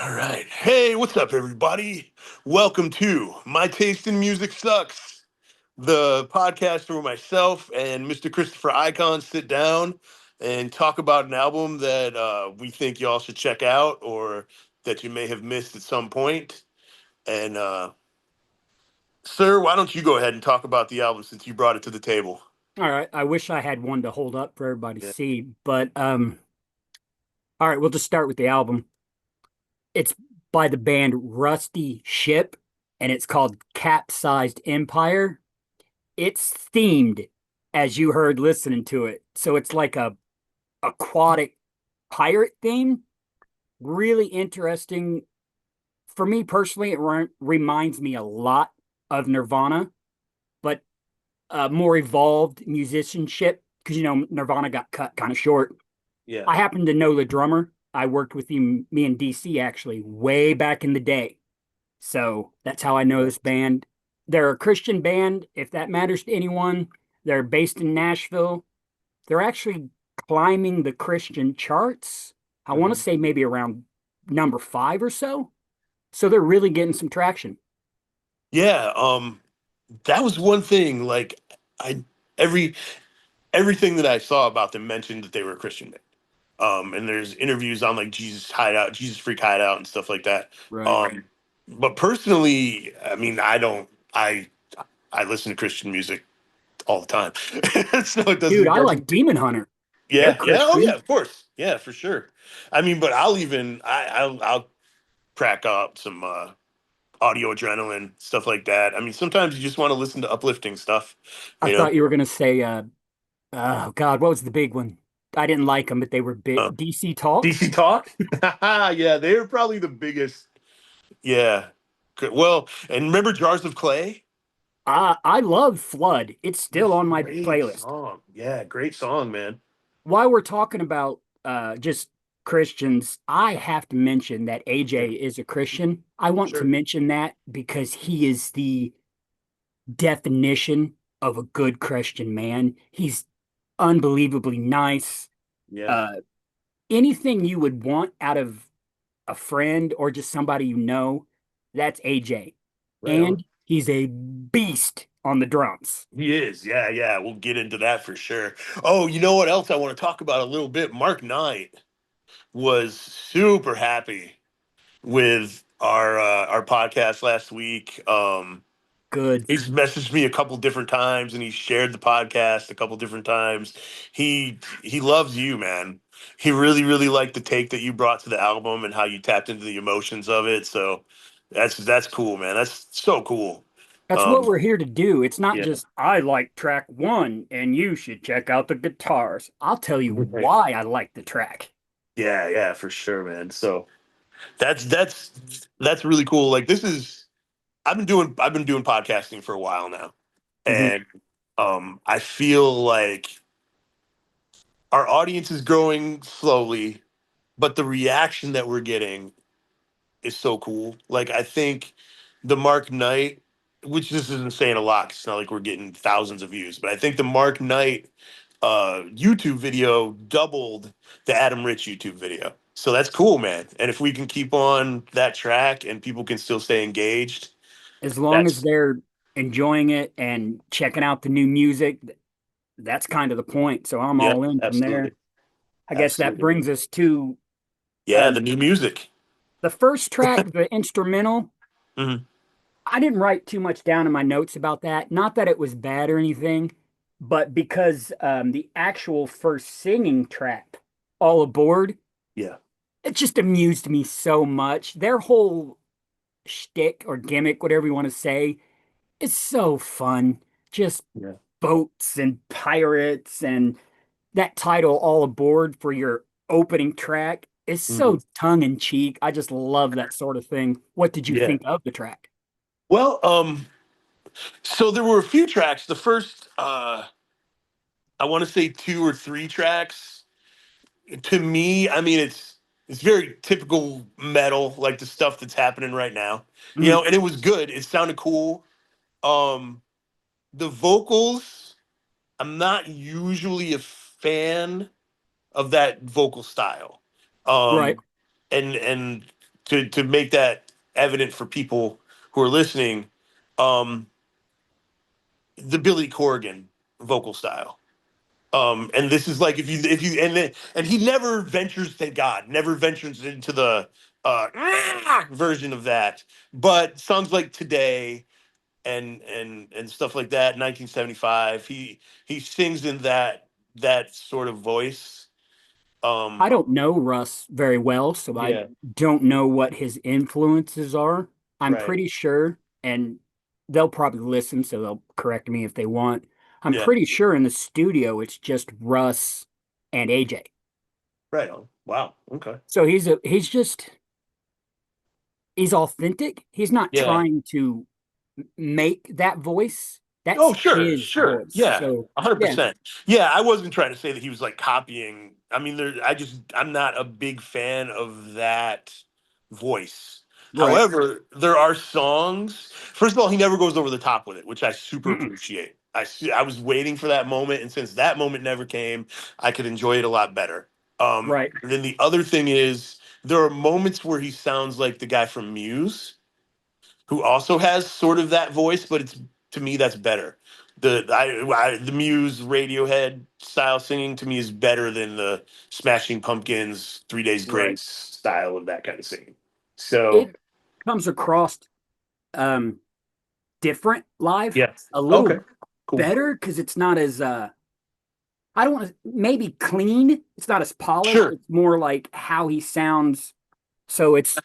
All right. Hey, what's up, everybody? Welcome to My Taste in Music Sucks, the podcast where myself and Mr. Christopher Icon sit down and talk about an album that we think y'all should check out or that you may have missed at some point. And, sir, why don't you go ahead and talk about the album since you brought it to the table? All right. I wish I had one to hold up for everybody to Yeah. see, but all right, we'll just start with the album. It's by the band Rusty Ship, and it's called Capsized Empire. It's themed, as you heard listening to it. So it's like a aquatic pirate theme. Really interesting. For me personally, it reminds me a lot of Nirvana, but more evolved musicianship because Nirvana got cut kind of short. Yeah. I happen to know the drummer. I worked with him, me and DC actually, way back in the day. So that's how I know this band. They're a Christian band, if that matters to anyone. They're based in Nashville. They're actually climbing the Christian charts. I want to Mhm. say maybe around number 5 or so. So they're really getting some traction. Yeah. That was one thing. Like, I every everything that I saw about them mentioned that they were a Christian band. And there's interviews on like Jesus Hideout, Jesus Freak Hideout, and stuff like that. Right. Um, but personally, I mean, I listen to Christian music all the time, so it Dude, doesn't I like doesn't. Demon Hunter. They're Yeah, oh yeah, Christian. of course, yeah, for sure. I mean, but I'll crack up some audio adrenaline stuff like that. I mean, sometimes you just want to listen to uplifting stuff, I you know. thought you were gonna say oh God, what was the big one? I didn't like them, but they were big. Um, DC Talk. DC Talk, yeah, they were probably the biggest. Yeah. Good. Well, and remember Jars of Clay? I love Flood. It's still on my Great playlist. song. Yeah, great song, man. While we're talking about just Christians, I have to mention that Yeah, AJ is a Christian. I want to sure. mention that because he is the definition of a good Christian man. He's unbelievably nice. Yeah. Uh, Anything you would want out of a friend or just somebody you know, that's AJ. Right on. And he's a beast on the drums. He is. Yeah, yeah. We'll get into that for sure. Oh, you know what else I want to talk about a little bit? Mark Knight was super happy with our podcast last week. Good. He's messaged me a couple different times and he shared the podcast a couple different times. He loves you, man. He really, really liked the take that you brought to the album and how you tapped into the emotions of it. So that's cool, man. That's so cool. That's what Um, we're here to do. It's not yeah. just, I like track one and you should check out the guitars. I'll tell you Right. why I like the track. Yeah, yeah, for sure, man. So that's really cool. Like this is I've been doing podcasting for a while now. Hmm. And I feel like our audience is growing slowly, but the reaction that we're getting is so cool. Like I think the Mark Knight, which this isn't saying a lot, 'cause it's not like we're getting thousands of views, but I think the Mark Knight YouTube video doubled the Adam Rich YouTube video. So that's cool, man. And if we can keep on that track and people can still stay engaged, As long as that's they're enjoying it and checking out the new music, that's kind of the point. So I'm yeah, all in from there. absolutely, I guess that absolutely. brings us to Yeah, um, the new music. the first track, the instrumental. Hmm. I didn't write too much down in my notes about that. Not that it was bad or anything, but because the actual first singing track, All Aboard, Yeah, it just amused me so much. Their whole shtick or gimmick, whatever you want to say, is so fun. Just yeah, boats and pirates, and that title, All Aboard, for your opening track is hmm, so tongue in cheek. I just love that sort of thing. What did you yeah. think of the track? Well, so there were a few tracks. The first, I want to say two or three tracks. To me, I mean, it's very typical metal, like the stuff that's happening right now. You Mhm. know, and it was good. It sounded cool. Um, the vocals, I'm not usually a fan of that vocal style. Right. Um, and to make that evident for people who are listening, um, the Billy Corgan vocal style. And this is like if you and he never ventures, thank God, never ventures into the version of that. But songs like Today and stuff like that, 1975, he sings in that sort of voice. I Um, don't know Russ very well, so I yeah, don't know what his influences are. I'm right. pretty sure, and they'll probably listen, so they'll correct me if they want. I'm Yeah, pretty sure in the studio it's just Russ and AJ. right on. Wow. Okay. So he's authentic. He's not Yeah. trying to make that voice. That's Oh, sure, his sure. voice. Yeah, So yeah, 100%. Yeah, I wasn't trying to say that he was like copying. I mean, I'm not a big fan of that voice. right. However, there are songs. First of all, he never goes over the top with it, which I super Mm-mm. appreciate. I was waiting for that moment, and since that moment never came, I could enjoy it a lot better. Right. And then the other thing is, there are moments where he sounds like the guy from Muse who also has sort of that voice, but it's to me that's better. The Muse Radiohead style singing to me is better than the Smashing Pumpkins 3 Days Right. Grace style of that kind of singing. So It comes across um different live, yeah, a okay, little cool, better because it's not as I don't want to maybe clean. It's not as polished. sure, It's more like how he sounds. So it's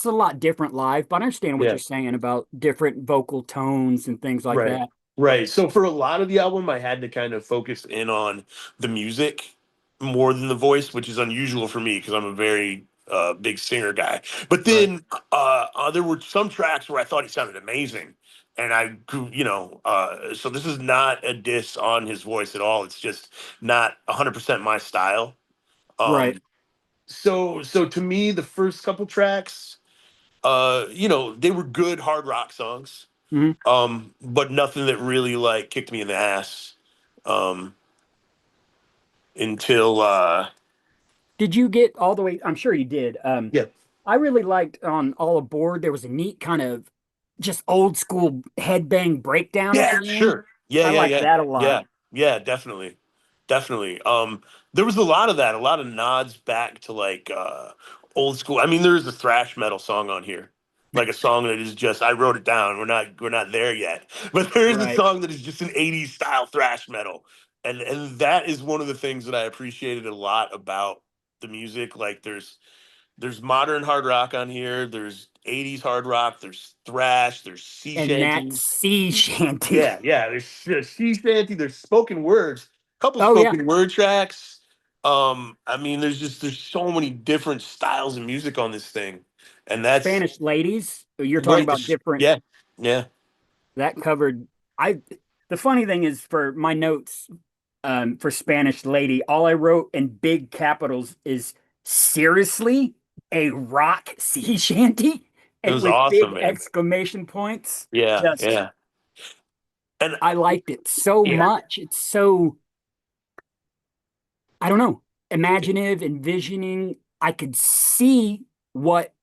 a lot different live, but I understand what yeah. you're saying about different vocal tones and things like Right. that. Right. So for a lot of the album, I had to kind of focus in on the music more than the voice, which is unusual for me because I'm a very big singer guy. But Right. then there were some tracks where I thought he sounded amazing. And I grew, so this is not a diss on his voice at all. It's just not 100% my style. Right. Um, so to me, the first couple tracks, they were good hard rock songs, Mhm. but nothing that really like kicked me in the ass um, until Did you get all the way? I'm sure you did. yeah, I really liked on All Aboard. There was a neat kind of just old school headbang breakdown at yeah, the end. sure, yeah, I yeah, liked yeah, that a lot. yeah, yeah, definitely, definitely. There was a lot of that, a lot of nods back to like old school. I mean, there's a thrash metal song on here. Like a song that is just I wrote it down. We're not there yet. But there is a Right. song that is just an 80s style thrash metal. And that is one of the things that I appreciated a lot about the music. Like there's modern hard rock on here. There's 80s hard rock. There's thrash. There's sea And that shanty. sea shanty. Yeah, yeah. There's sea shanty. There's spoken words. Couple Oh yeah. spoken word tracks. I mean, there's so many different styles of music on this thing, and that's Spanish ladies. You're talking right. about different Yeah, yeah. that covered I the funny thing is for my notes for Spanish lady, all I wrote in big capitals is seriously a rock sea shanty It and was with awesome, big man. exclamation points. Yeah, Just yeah, and I liked it so yeah, much. It's so I don't know, imaginative, envisioning. I could see what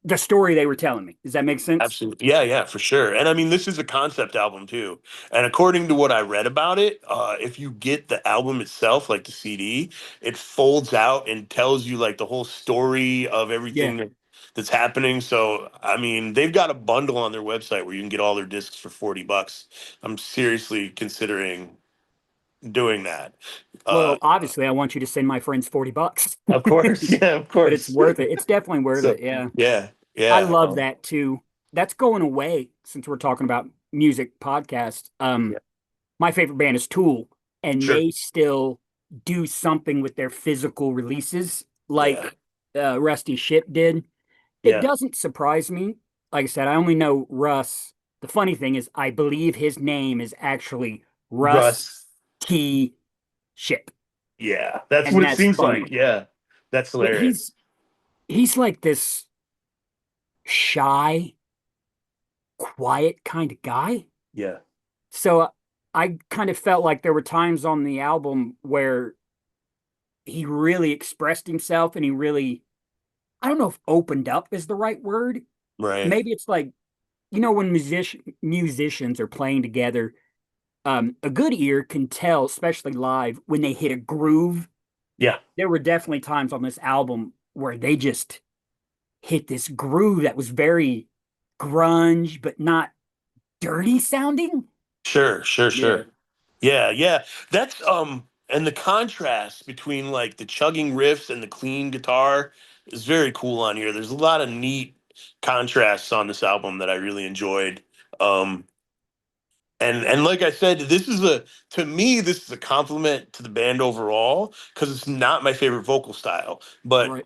the story they were telling me. Does that make sense? absolutely. Yeah, yeah, for sure. And I mean, this is a concept album too. And according to what I read about it, if you get the album itself, like the CD, it folds out and tells you like the whole story of Yeah. everything that's happening. So, I mean, they've got a bundle on their website where you can get all their discs for $40. I'm seriously considering doing that. Uh, Well, obviously, I want you to send my friends $40, of course, yeah, of but it's course. worth it. It's definitely worth So, it. Yeah. yeah, I yeah, love that too. That's going away since we're talking about music podcasts. yeah, My favorite band is Tool, and sure, they still do something with their physical releases yeah, like Rusty Ship did. It yeah. doesn't surprise me. Like I said, I only know Russ. The funny thing is, I believe his name is actually Russ Russ. T. Ship, Yeah, that's and what it that's seems funny. like. Yeah, that's But hilarious. he's like this shy, quiet kind of guy. Yeah, So I kind of felt like there were times on the album where he really expressed himself and he really I don't know if opened up is the right word. Right. Maybe it's like, when musicians are playing together, a good ear can tell, especially live, when they hit a groove. Yeah. There were definitely times on this album where they just hit this groove that was very grunge, but not dirty sounding. Sure, sure, Yeah. sure. Yeah, yeah. That's and the contrast between like the chugging riffs and the clean guitar is very cool on here. There's a lot of neat contrasts on this album that I really enjoyed. Um and like I said, this is a to me this is a compliment to the band overall because it's not my favorite vocal style. But Right.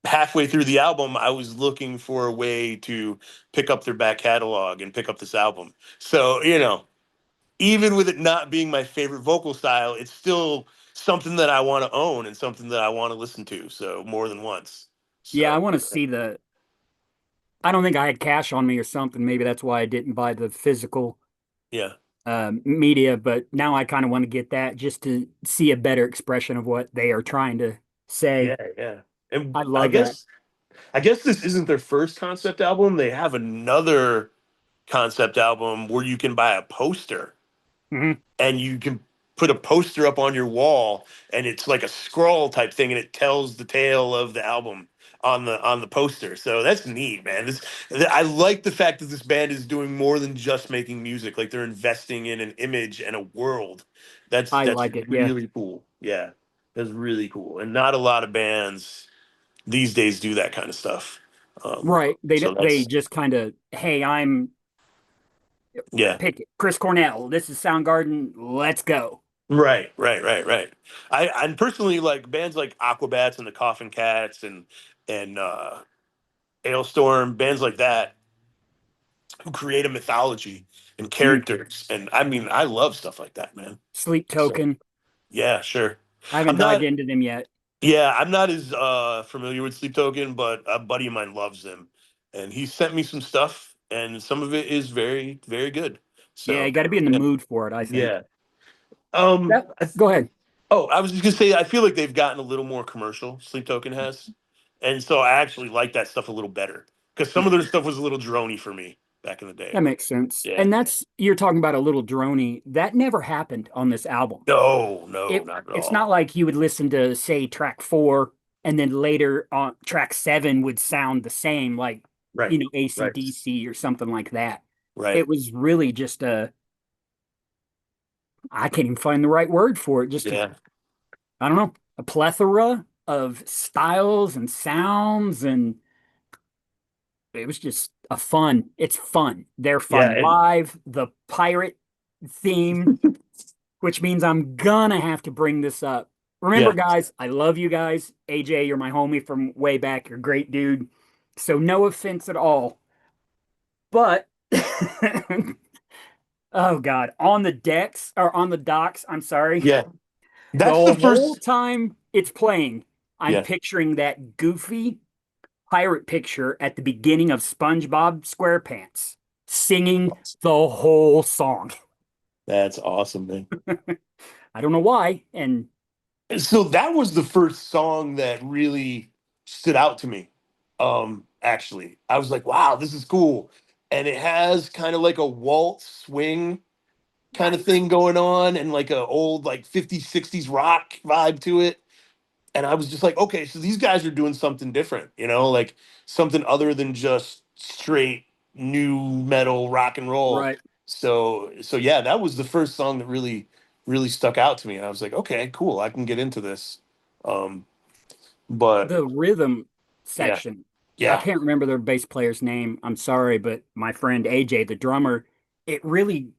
halfway through the album, I was looking for a way to pick up their back catalog and pick up this album. So, even with it not being my favorite vocal style, it's still something that I want to own and something that I want to listen to. So more than once. Yeah, I So want to see the. I don't think I had cash on me or something. Maybe that's why I didn't buy the physical yeah, media, but now I kind of want to get that just to see a better expression of what they are trying to yeah, say. yeah. And I I love that. guess I guess this isn't their first concept album. They have another concept album where you can buy a poster Hmm. and you can put a poster up on your wall and it's like a scroll type thing and it tells the tale of the album on the poster. So that's neat, man. I like the fact that this band is doing more than just making music. Like they're investing in an image and a world. That's I that's like it. Yeah. really cool. Yeah. That's really cool. And not a lot of bands these days do that kind of stuff. Right. They So they that's just kind of, hey, I'm yeah. pick it. Chris Cornell. This is Soundgarden. Let's go. Right, right, right, right. I personally like bands like Aquabats and the Coffin Cats and Ailstorm, bands like that who create a mythology and Mm. characters. And I mean, I love stuff like that, man. Sleep So Token. yeah, sure. I haven't I'm dived not into them yet. yeah, I'm not as familiar with Sleep Token, but a buddy of mine loves them. And he sent me some stuff and some of it is very, very good. Yeah, you So got to be in the yeah. mood for it, I think. Yeah. Um That, I go ahead. Oh, I was just gonna say, I feel like they've gotten a little more commercial. Sleep Token has, and so I actually like that stuff a little better because some of Yeah, their stuff was a little drony for me back in the that day. makes sense. Yeah. And you're talking about a little droney. That never happened on this album. No, no, it not at it's not all. like you would listen to, say, track 4 and then later on track 7 would sound the same, like, Right, right, AC/DC or something like that. right. It was really just I can't even find the right word for it, just Yeah, I don't know, a plethora of styles and sounds, and it was just it's fun. They're yeah, fun and live. The pirate theme, which means I'm gonna have to bring this up. Remember, yeah, guys, I love you guys. AJ, you're my homie from way back. You're a great dude. So no offense at all. But oh God, on the decks or on the docks, I'm sorry. yeah. The That's the whole first. time it's playing, I'm Yeah, picturing that goofy pirate picture at the beginning of SpongeBob SquarePants, singing the whole song. that's awesome, man. I don't know why. And So that was the first song that really stood out to me. Actually, I was like, "Wow, this is cool," and it has kind of like a waltz swing kind of thing going on and like a old like 50s 60s rock vibe to it, and I was just like, okay, so these guys are doing something different, like something other than just straight new metal rock and roll. right, So yeah, that was the first song that really stuck out to me, and I was like, okay, cool, I can get into this. um but the rhythm yeah, section. I yeah, can't remember their bass player's name. I'm sorry, but my friend AJ, the drummer, it really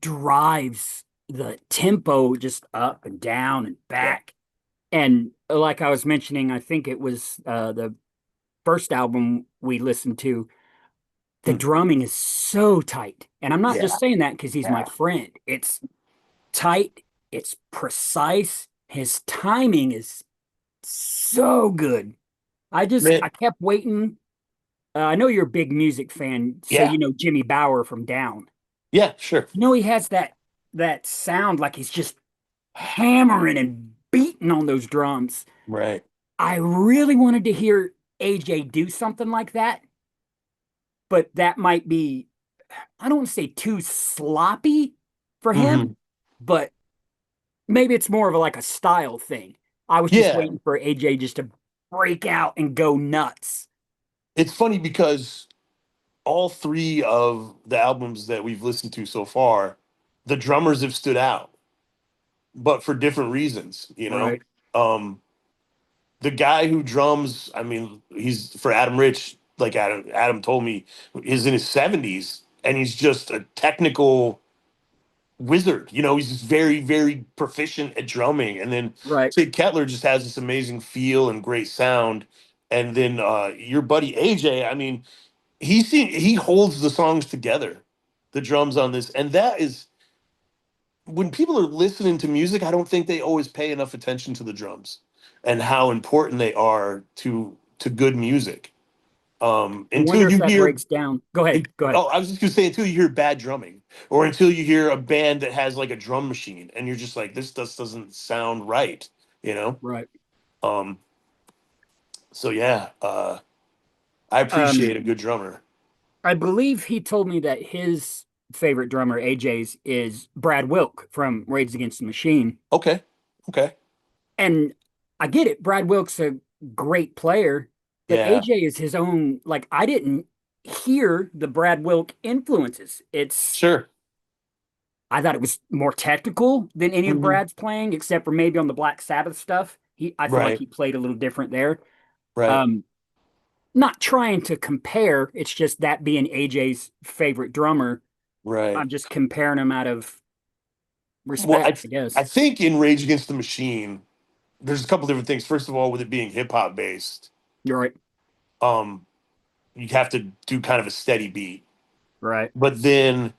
drives the tempo just up and down and yeah. back. And like I was mentioning, I think it was the first album we listened to, the Hmm. drumming is so tight. And I'm not Yeah, just saying that because he's my yeah, friend. It's tight, it's precise. His timing is so good. I man, kept waiting. I know you're a big music fan, so yeah, you know Jimmy Bower from Down. yeah, sure, He has that sound like he's just hammering and beating on those drums. right. I really wanted to hear. AJ do something like that, but that might be, I don't want to say too sloppy for him, Hmm. but maybe it's more of a, like a style thing. I was just Yeah, waiting for AJ just to break out and go nuts. it's funny because all three of the albums that we've listened to so far, the drummers have stood out, but for different reasons, you know. Right, Um, the guy who drums, I mean, he's for Adam Rich, like Adam told me, is in his 70s, and he's just a technical wizard. You know, he's just very, very proficient at drumming. And then right. Sid Kettler just has this amazing feel and great sound. And then your buddy AJ, I mean, he holds the songs together, the drums on this, and that is when people are listening to music, I don't think they always pay enough attention to the drums and how important they are to good music. I Until wonder if you that hear, breaks down. Go ahead, go ahead. oh, I was just gonna say until you hear bad drumming, or until you hear a band that has like a drum machine, and you're just like, this just doesn't sound right, you know. Right. Um, so yeah, I Um, appreciate a good drummer. I believe he told me that his favorite drummer, AJ's, is Brad Wilk from Rage Against the Machine. Okay, okay, And I get it. Brad Wilk's a great player, but yeah, AJ is his own. Like, I didn't hear the Brad Wilk influences. sure. I thought it was more technical than any of Hmm. Brad's playing, except for maybe on the Black Sabbath stuff. I feel like Right, he played a little different there. right, Um, Not trying to compare. It's just that being AJ's favorite drummer, right. I'm just comparing him out of Well, respect, I guess. I think in Rage Against the Machine, there's a couple different things. First of all, with it being hip hop based, You're right. um, you have to do kind of a steady beat. Right. But then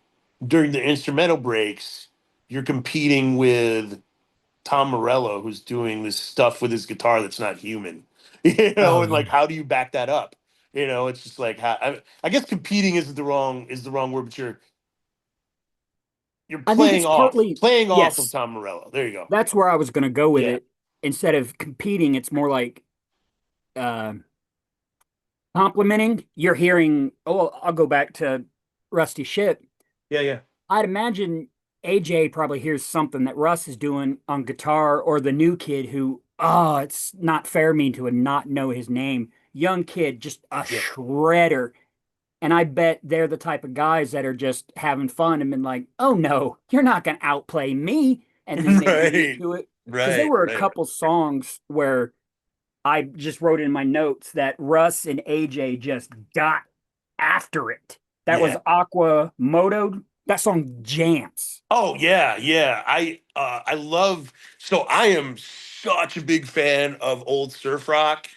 during the instrumental breaks, you're competing with Tom Morello, who's doing this stuff with his guitar that's not human. You know, Oh and like, yeah. how do you back that up? You know, it's just like how, I guess competing isn't the wrong word, but you're I think it's partly playing off of yes. Tom Morello. There you go. That's where I was going to go with Yeah, it. Instead of competing, it's more like uh, complimenting. You're hearing, oh, I'll go back to Rusty Ship. yeah, yeah, I'd imagine AJ probably hears something that Russ is doing on guitar, or the new kid who, oh, it's not fair me to not know his name. Young kid, just a yeah. shredder. And I bet they're the type of guys that are just having fun and been like, oh no, you're not going to outplay me. And then they get Right, into it. Because there right, were a right. couple songs where I just wrote in my notes that Russ and AJ just got after it. That was Yeah. Aqua Moto. That song jams. Oh yeah, yeah. I love, so I am such a big fan of old surf rock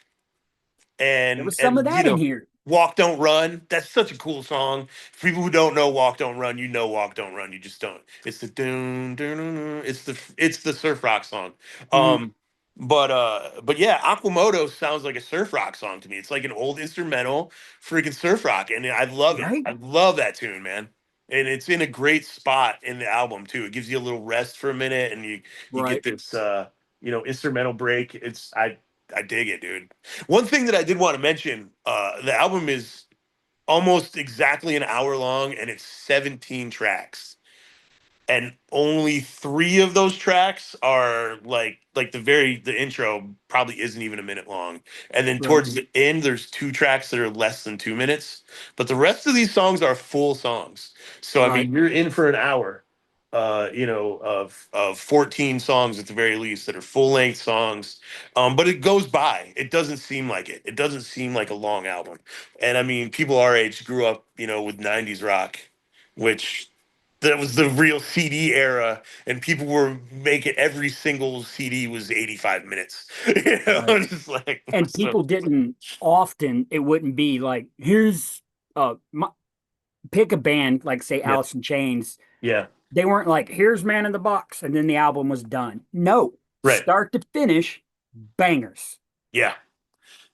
There was some of you that in know, here. Walk Don't Run. That's such a cool song. For people who don't know Walk Don't Run, you know Walk Don't Run. You just don't. It's the dun, dun, dun, dun. It's the surf rock song. Mhm. But yeah, Aquamoto sounds like a surf rock song to me. It's like an old instrumental freaking surf rock, and I love it. Right? I love that tune, man. And it's in a great spot in the album too. It gives you a little rest for a minute, and you get Right. this instrumental break. I dig it, dude. One thing that I did want to mention, the album is almost exactly an hour long and it's 17 tracks, and only three of those tracks are like the intro probably isn't even a minute long, and then Right. towards the end there's two tracks that are less than 2 minutes, but the rest of these songs are full songs. So I Right. mean, you're in for an hour, of 14 songs at the very least that are full length songs. But it goes by, it doesn't seem like it doesn't seem like a long album. And I mean, people our age grew up, with 90s rock, which that was the real CD era, and people were making every single CD was 85 minutes. Right. Just like And so, people didn't often, it wouldn't be like, here's pick a band like say yeah, Alice in Chains. yeah, They weren't like, here's Man in the Box, and then the album was done. No, right, start to finish, bangers. yeah,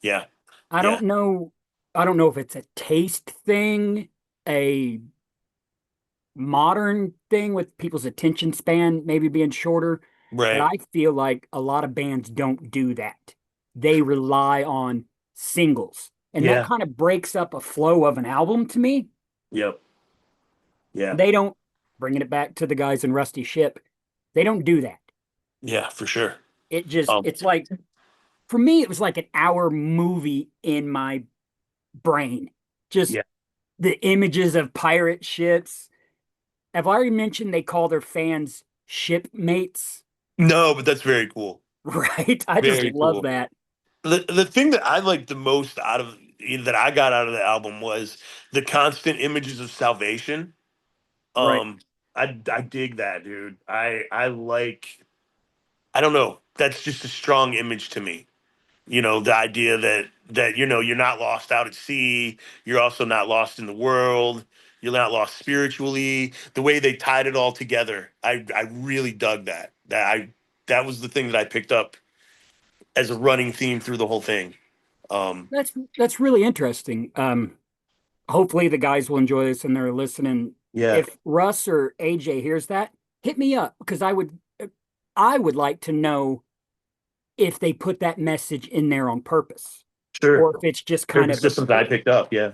yeah, I yeah, don't know. I don't know if it's a taste thing, a modern thing with people's attention span maybe being shorter, but right, I feel like a lot of bands don't do that. They rely on singles. And that Yeah. kind of breaks up a flow of an album to me. Yep. Yeah. They don't, bringing it back to the guys in Rusty Ship, they don't do that. Yeah, for sure. It just, Um, it's like, for me, it was like an hour movie in my brain. Just yeah. the images of pirate ships. I've already mentioned they call their fans shipmates, No, but that's very cool. right? I just Very love cool. that. The thing that I liked the most out of that I got out of the album was the constant images of salvation. Right. Um, I dig that, dude. I like. I don't know. That's just a strong image to me. The idea that you're not lost out at sea. You're also not lost in the world. You're not lost spiritually. The way they tied it all together, I really dug that. That was the thing that I picked up as a running theme through the whole thing. Um, That's really interesting. Hopefully the guys will enjoy this and they're listening. yeah, If Russ or AJ hears that, hit me up because I would like to know if they put that message in there on purpose sure. or if it's just It kind was of a just something I bit. picked up. Yeah,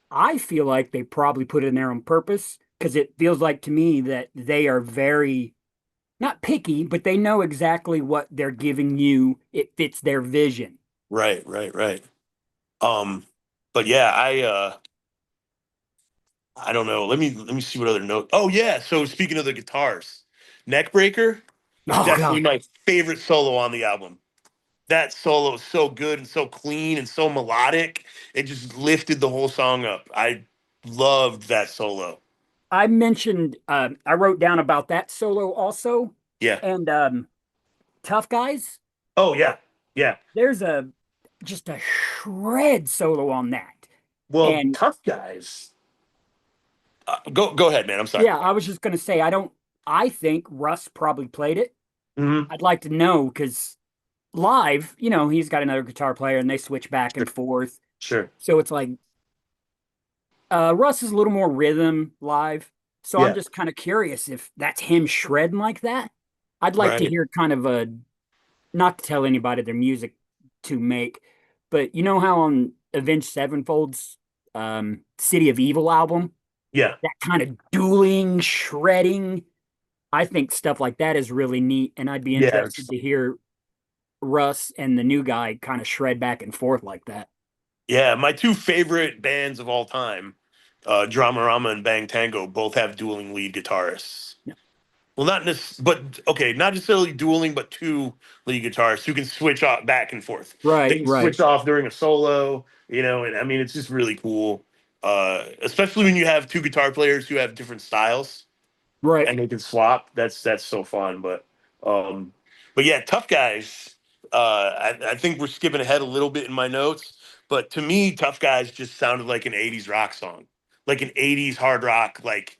I feel like they probably put it in there on purpose because it feels like to me that they are very not picky, but they know exactly what they're giving you. It fits their vision. right, right, right. Um, but yeah, I don't know. Let me see what other note. Oh yeah. So speaking of the guitars, Neckbreaker, Oh definitely God. my favorite solo on the album. That solo is so good and so clean and so melodic. It just lifted the whole song up. I loved that solo. I mentioned I wrote down about that solo also. Yeah. And Tough Guys, Oh yeah. Yeah. there's a just a shred solo on that. Well, And Tough Guys. Go ahead, man. I'm sorry. yeah, I was just gonna say I think Russ probably played it. Hmm. I'd like to know because live, he's got another guitar player and they switch back Sure. and forth. Sure. So it's like Russ is a little more rhythm live. So I'm Yeah. just kind of curious if that's him shredding like that. I'd like to Right. hear kind of not to tell anybody their music to make, but you know how on Avenged Sevenfold's City of Evil album, Yeah. that kind of dueling, shredding, I think stuff like that is really neat, and I'd be Yeah. interested to hear Russ and the new guy kind of shred back and forth like that. Yeah, my two favorite bands of all time, Dramarama and Bang Tango, both have dueling lead guitarists. Yeah. Well, not but okay, not necessarily dueling, but two lead guitarists who can switch off back and forth. They Right, can right, switch off during a solo, and I mean, it's just really cool. Especially when you have two guitar players who have different styles right. and they can swap. That's so fun. Um, but yeah, Tough Guys. I think we're skipping ahead a little bit in my notes, but to me, Tough Guys just sounded like an '80s rock song, like an '80s hard rock, like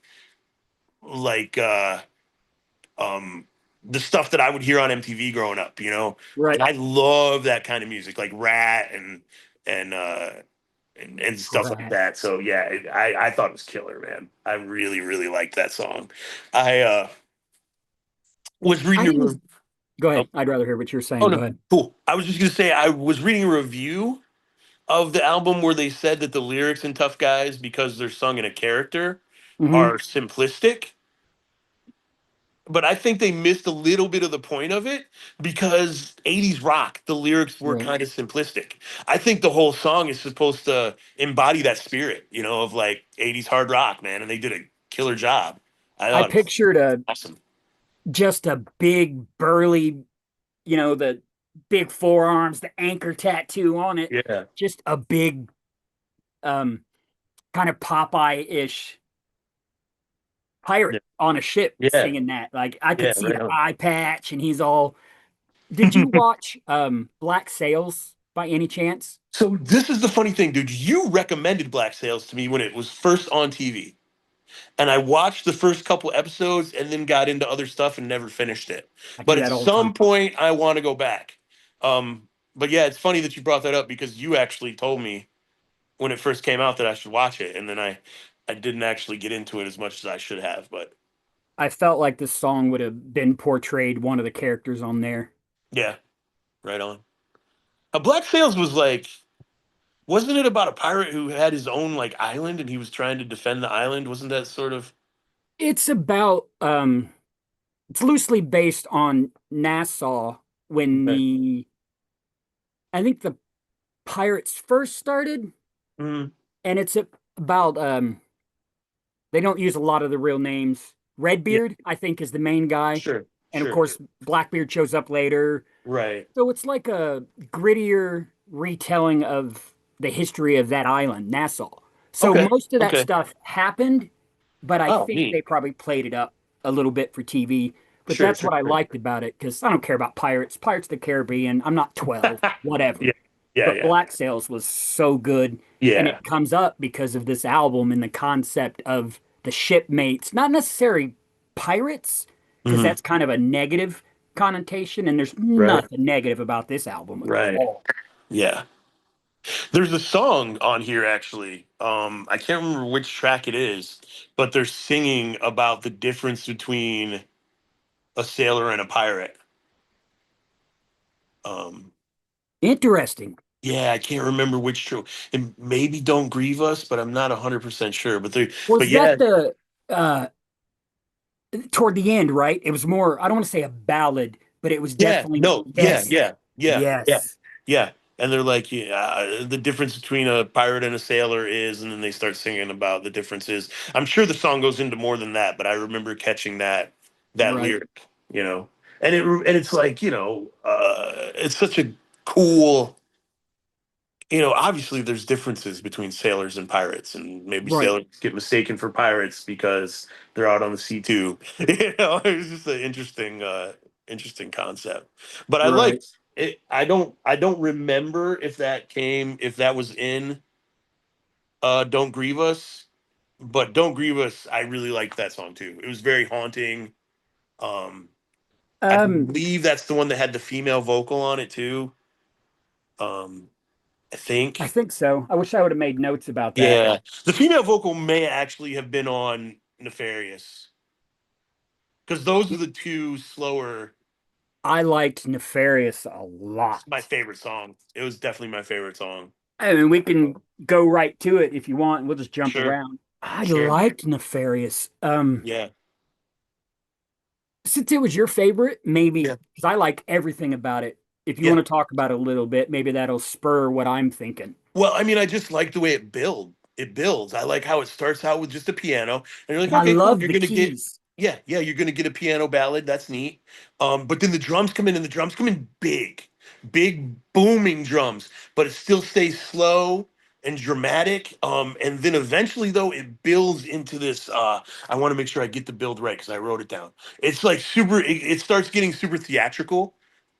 um, the stuff that I would hear on MTV growing up. And Right. I love that kind of music, like Rat and uh, and stuff like Right. that. So yeah, I thought it was killer, man. I really really liked that song. I was reading I a was, go oh, ahead. I'd rather hear what you're oh saying. Go no, ahead. cool. I was just gonna say I was reading a review of the album where they said that the lyrics in Tough Guys, because they're sung in a character, Hmm. are simplistic. But I think they missed a little bit of the point of it because 80s rock, the lyrics were Right. kind of simplistic. I think the whole song is supposed to embody that spirit, of like 80s hard rock, man. And they did a killer job. I I thought it was pictured awesome. just a big burly, the big forearms, the anchor tattoo on it, Yeah. just a big um kind of Popeye-ish pirate Yeah. on a ship Yeah. singing that. Like I Yeah. could see Right the on. eye patch and he's all. Did you watch Black Sails by any chance? So this is the funny thing, dude. You recommended Black Sails to me when it was first on TV. And I watched the first couple episodes and then got into other stuff and never finished it. I do But at that all the time. some point, I want to go back. But yeah, it's funny that you brought that up because you actually told me when it first came out that I should watch it, and then I didn't actually get into it as much as I should have. But I felt like this song would have been portrayed one of the characters on there. yeah, right on. Black Sails was like Wasn't it about a pirate who had his own like island and he was trying to defend the island? Wasn't that sort of It's about it's loosely based on Nassau when okay? the I think the pirates first started, Mm, and it's about they don't use a lot of the real names. yeah, Redbeard, I think, is the main guy. sure, And of sure, course, Blackbeard shows up later. right. So it's like a grittier retelling of the history of that island, Nassau. So Okay, most of that okay. stuff happened, but I Oh, think neat. they probably played it up a little bit for TV. But Sure, that's sure, what I sure. liked about it because I don't care about pirates. Pirates of the Caribbean, I'm not 12, Yeah, whatever. yeah, But yeah, Black Sails was so good. And yeah. it comes up because of this album and the concept of the shipmates, not necessarily pirates, because Hmm. that's kind of a negative connotation. And there's Right, nothing negative about this album at right. all. Yeah. There's a song on here actually. I can't remember which track it is, but they're singing about the difference between a sailor and a pirate. Um, Interesting. yeah, I can't remember which true. And maybe "Don't Grieve Us," but I'm not 100% sure. But Was yeah, that the uh toward the end, right? It was more, I don't want to say a ballad, but it was yeah, definitely no, yeah, yes. yeah, yeah, yeah, Yes. yeah. And they're like, yeah, the difference between a pirate and a sailor is, and then they start singing about the differences. I'm sure the song goes into more than that, but I remember catching that Right. lyric, and it's like, it's such a cool. Obviously there's differences between sailors and pirates, and maybe Right. sailors get mistaken for pirates because they're out on the sea too. It's just an interesting concept. But I Right. liked it. I don't remember if that was in Don't Grieve Us, but Don't Grieve Us, I really liked that song too. It was very haunting. Um, I Um, believe that's the one that had the female vocal on it too. Um, I I think. think so. I wish I would have made notes about that. Yeah, the female vocal may actually have been on Nefarious because those are the two slower. I liked Nefarious a It's my lot. favorite song. It was definitely my favorite song. I mean, we can go right to it if you want. We'll just jump Sure, around. I sure. liked Nefarious. Yeah, Since it was your favorite, maybe yeah. because I like everything about it. If you Yeah. want to talk about it a little bit, maybe that'll spur what I'm thinking. Well, I mean, I just like the way it builds. I like how it starts out with just a piano, and you're like, And I okay, cool. love You're the gonna get, keys. yeah, yeah, you're gonna get a piano ballad. That's neat. But then the drums come in, and the drums come in big, big booming drums, but it still stays slow and dramatic. And then eventually, though, it builds into this. I want to make sure I get the build right because I wrote it down. It's like super. It starts getting super theatrical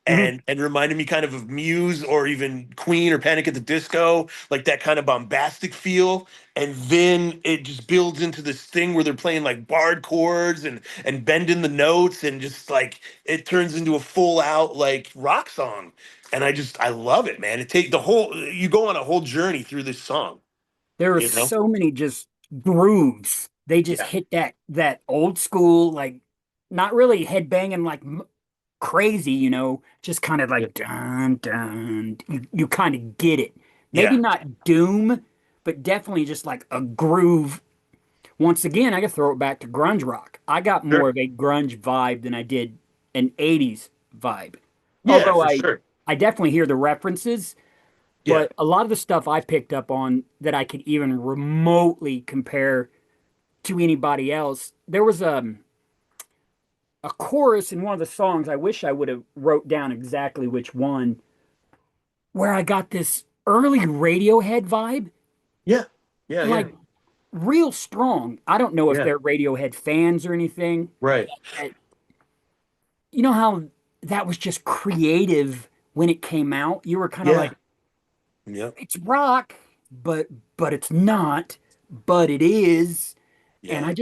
Mhm. and reminded me kind of Muse or even Queen or Panic at the Disco, like that kind of bombastic feel. And then it just builds into this thing where they're playing like barred chords and bending the notes, and just like it turns into a full out like rock song. And I love it, man. It take the whole you go on a whole journey through this song, There are you know? so many just grooves. They just Yeah. hit that old school, like not really headbanging like crazy, just kind of Yeah. like dun dun. You kind of get it. Maybe Yeah. not doom, but definitely just like a groove. Once again, I could throw it back to grunge rock. I got more Sure. of a grunge vibe than I did an 80s vibe. Yeah, Although for I sure. I definitely hear the references, Yeah. but a lot of the stuff I picked up on that I could even remotely compare to anybody else, there was a chorus in one of the songs. I wish I would have wrote down exactly which one, where I got this early Radiohead vibe, Yeah. Yeah, yeah. like real strong. I don't know if Yeah. they're Radiohead fans or anything. Right. Uh, You know how that was just creative when it came out? You were kind of Yeah. like, Yep. it's rock, but it's not, but it is. And Yeah.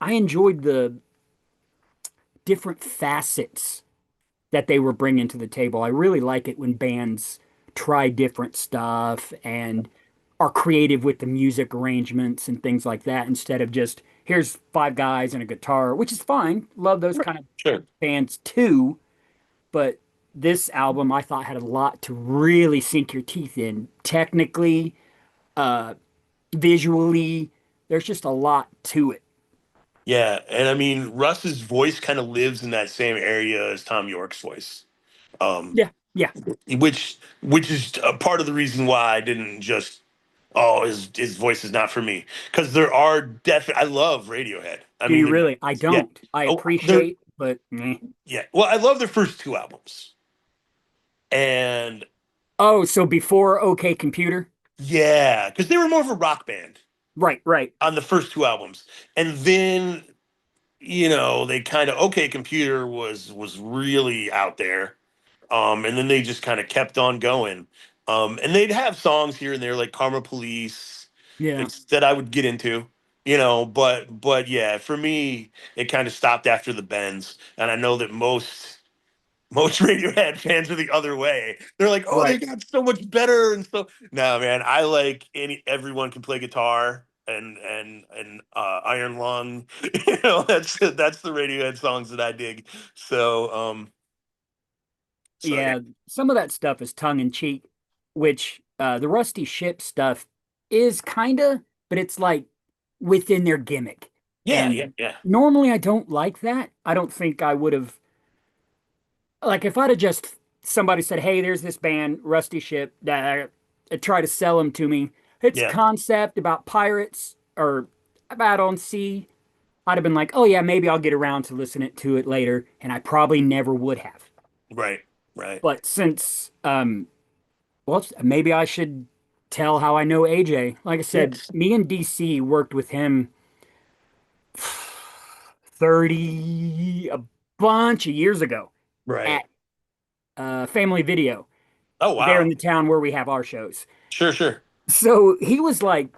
I enjoyed the different facets that they were bringing to the table. I really like it when bands try different stuff and are creative with the music arrangements and things like that instead of just here's five guys and a guitar, which is fine. Love those kind of Sure. bands too, but this album I thought had a lot to really sink your teeth in technically, uh, visually. There's just a lot to it. Yeah, and I mean Russ's voice kind of lives in that same area as Tom York's voice, um, Yeah, yeah. which is a part of the reason why I didn't just his voice is not for me because there are definitely I love Radiohead. I Do you mean, really? I yeah, don't. I oh they're appreciate, but meh. yeah. Well, I love their first two albums, and Oh, so before OK Computer? yeah, because they were more of a rock band Right, right. on the first two albums, and then they kind of okay computer was really out there, and then they just kind of kept on going, and they'd have songs here and there like Karma Police Yeah. that I would get into, but yeah, for me it kind of stopped after the bends, and I know that most Radiohead fans are the other way. They're like, "Oh, they Right. got so much better," and so no, man. I like everyone can play guitar and Iron Lung. That's the Radiohead songs that I dig. So yeah, Yeah, some of that stuff is tongue in cheek, which the Rusty Ship stuff is kind of, but it's like within their gimmick. yeah, yeah, And yeah, normally I don't like that. I don't think I would have, like, if I'd have just somebody said, "Hey, there's this band, Rusty Ship," that try to sell them to me. It's yeah. concept about pirates or about on sea. I'd have been like, "Oh yeah, maybe I'll get around to listening to it later," and I probably never would have. Right, right. But since well, maybe I should tell how I know AJ. Like I said, Yes. me and DC worked with him 30 a bunch of years ago Right. at Family Video Oh there in wow. the town where we have our shows. Sure, sure. So he was like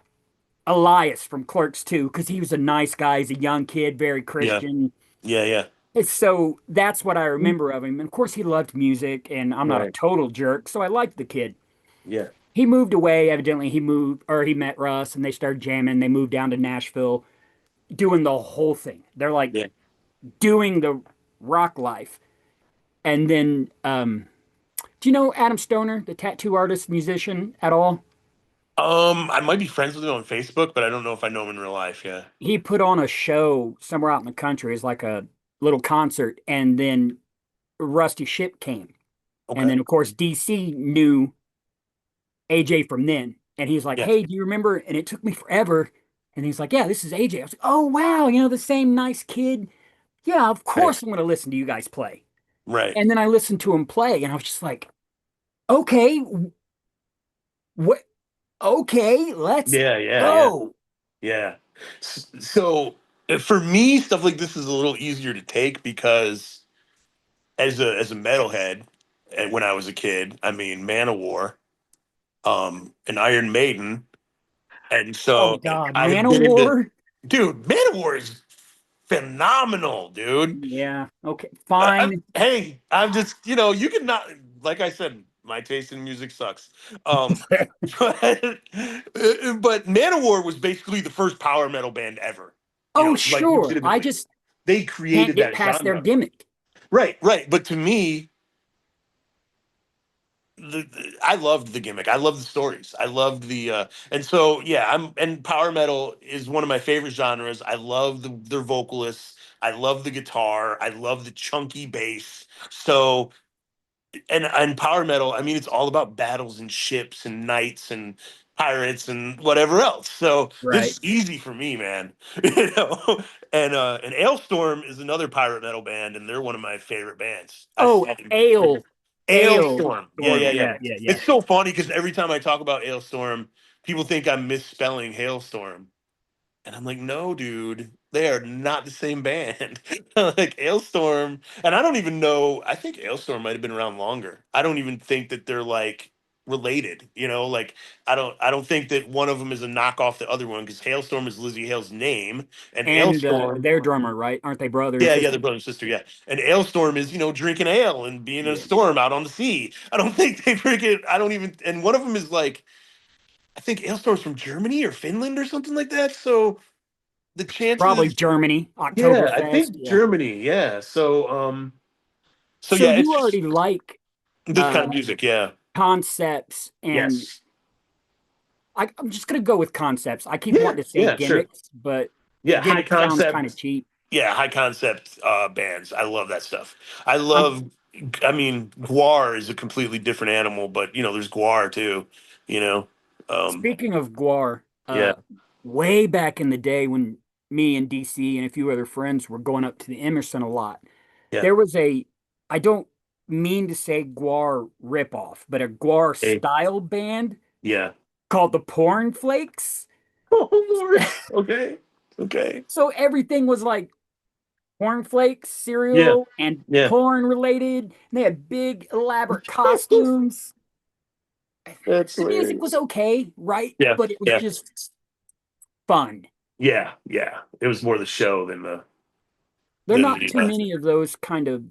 Elias from Clerks 2 because he was a nice guy. He's a young kid, very Yeah, Christian. yeah, yeah. And so that's what I remember of him. And of course, he loved music, and I'm not a Right. total jerk, so I liked the kid. Yeah. He moved away. Evidently, he moved or he met Russ and they started jamming. They moved down to Nashville, doing the whole thing. They're like Yeah. doing the rock life. And then, do you know Adam Stoner, the tattoo artist, musician at all? I might be friends with him on Facebook, but I don't know if I know him in real life. Yeah. He put on a show somewhere out in the country. It's like a little concert. And then Rusty Ship came. And Okay. then, of course, DC knew AJ from then. And he's like, Yeah. "Hey, do you remember?" And it took me forever. And he's like, "Yeah, this is AJ." I was like, "Oh, wow, the same nice kid. Yeah, of Right. course I'm going to listen to you guys play." Right. And then I listened to him play, and I was just like, "Okay, what? Okay, let's Yeah. Yeah. Yeah. go." Yeah. So for me, stuff like this is a little easier to take because as a metalhead, and when I was a kid, I mean, Manowar, and Iron Maiden, and Oh, so God, I've Man of been into, War. dude, Manowar is phenomenal, dude. Yeah, okay, fine. Hey, I'm just, you can not, like I said, my taste in music sucks. But, but Manowar was basically the first power metal band ever. Oh, Like sure. I legitimately, just they can't created get that past their genre. gimmick. Right, right. But to me, I loved the gimmick. I loved the stories. I loved and so yeah, and power metal is one of my favorite genres. I love their vocalists. I love the guitar. I love the chunky bass. So and power metal, I mean, it's all about battles and ships and knights and pirates and whatever else. So this Right. is easy for me, man. you know. And Ailstorm is another pirate metal band, and they're one of my favorite bands. I Oh, saw them. Ale. Ale Ailstorm. Yeah, Storm. yeah, yeah. Yeah, yeah, yeah. It's so funny because every time I talk about Ailstorm, people think I'm misspelling Hailstorm. And I'm like, no, dude, they are not the same band. Like Ailstorm, and I don't even know. I think Ailstorm might have been around longer. I don't even think that they're like related. Like I don't think that one of them is a knockoff the other one because Hailstorm is Lizzie Hale's name, and And Ailstorm, their drummer, right? Aren't they brother and yeah, sister? they're brother and sister, yeah. And Ailstorm is drinking ale and being in a Yeah. storm out on the sea. I don't think they freaking. I don't even. And one of them is like I think Ailstorm's from Germany or Finland or something like that. So the Probably chances, Germany, yeah, I Oktoberfest. think Yeah. Germany, yeah. So So yeah, you it's already like this kind uh of music, yeah. concepts, and Yes. I'm just gonna go with concepts. I keep Yeah, wanting to say yeah, sure. gimmicks, but Yeah, high gimmick sounds kind of concept. cheap. Yeah, high concept bands. I love that stuff. I Um, love. I mean, Guar is a completely different animal, but there's Guar too. You know. Um, Speaking of Guar, yeah, way back in the day when me and DC and a few other friends were going up to the Emerson a lot, yeah. there was I don't mean to say Guar ripoff, but a Guar Hey, style band yeah. called the Porn Flakes. Oh Lord. Okay. Okay. So everything was like cornflakes, Yeah. cereal, and Yeah. porn related. And they had big, elaborate costumes. That's The music was hilarious. okay, right? Yeah. But it was Yeah. just fun. Yeah. Yeah. It was more the show than the There are than not the. too many of those kind of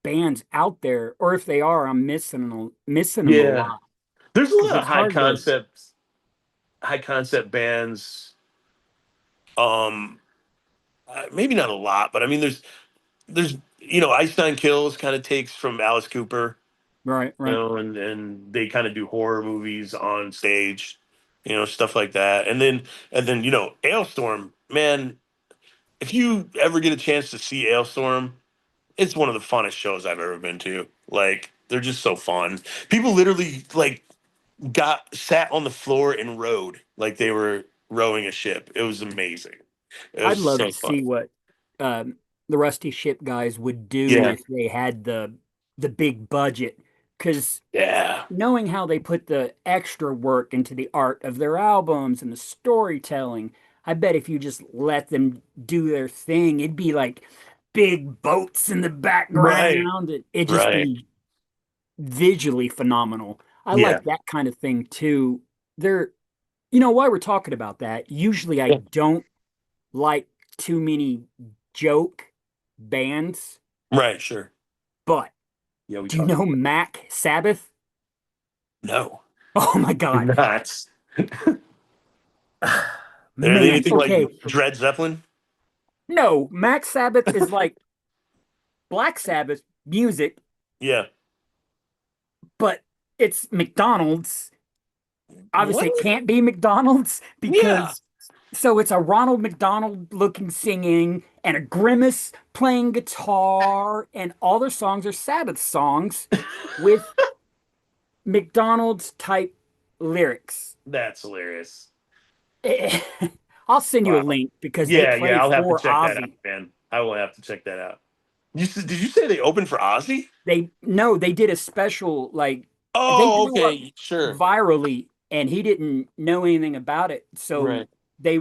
bands out there, or if they are, I'm missing them a Yeah. lot There's a because lot of it's hard to. high concept bands. Um, maybe not a lot, but I mean, there's Einstein Kills kind of takes from Alice Cooper, Right, right. and they kind of do horror movies on stage, stuff like that. And then Ailstorm, man, if you ever get a chance to see Ailstorm, it's one of the funnest shows I've ever been to. Like they're just so fun. People literally like got sat on the floor and rowed like they were rowing a ship. It was amazing. It I'd was love so to fun. see what the Rusty Ship guys would do Yeah. if they had the big budget. Because Yeah. knowing how they put the extra work into the art of their albums and the storytelling, I bet if you just let them do their thing, it'd be like big boats in the Right. background. It'd just Right. be visually phenomenal. I Yeah. like that kind of thing too. There, while we're talking about that, usually I Yeah. don't like too many joke bands, Right. Sure. but Yeah. We do you talked know about that. Mac Sabbath? No. Oh my God. Not. Are they Man, anything like okay. Dred Zeppelin? No, Mac Sabbath is like Black Sabbath music, Yeah. but it's McDonald's. Obviously, What? it can't be McDonald's Yeah. because so it's a Ronald McDonald looking singing and a Grimace playing guitar, and all their songs are Sabbath songs with McDonald's type lyrics. That's hilarious. I'll send you a Wow. link because they Yeah. play Yeah. I'll have to for check that out, Ozzy. man. I will have to check that out. Did you say they opened for Ozzy? They no, they did a special like they Oh, blew up okay. Sure. virally and he didn't know anything about it. So Right. they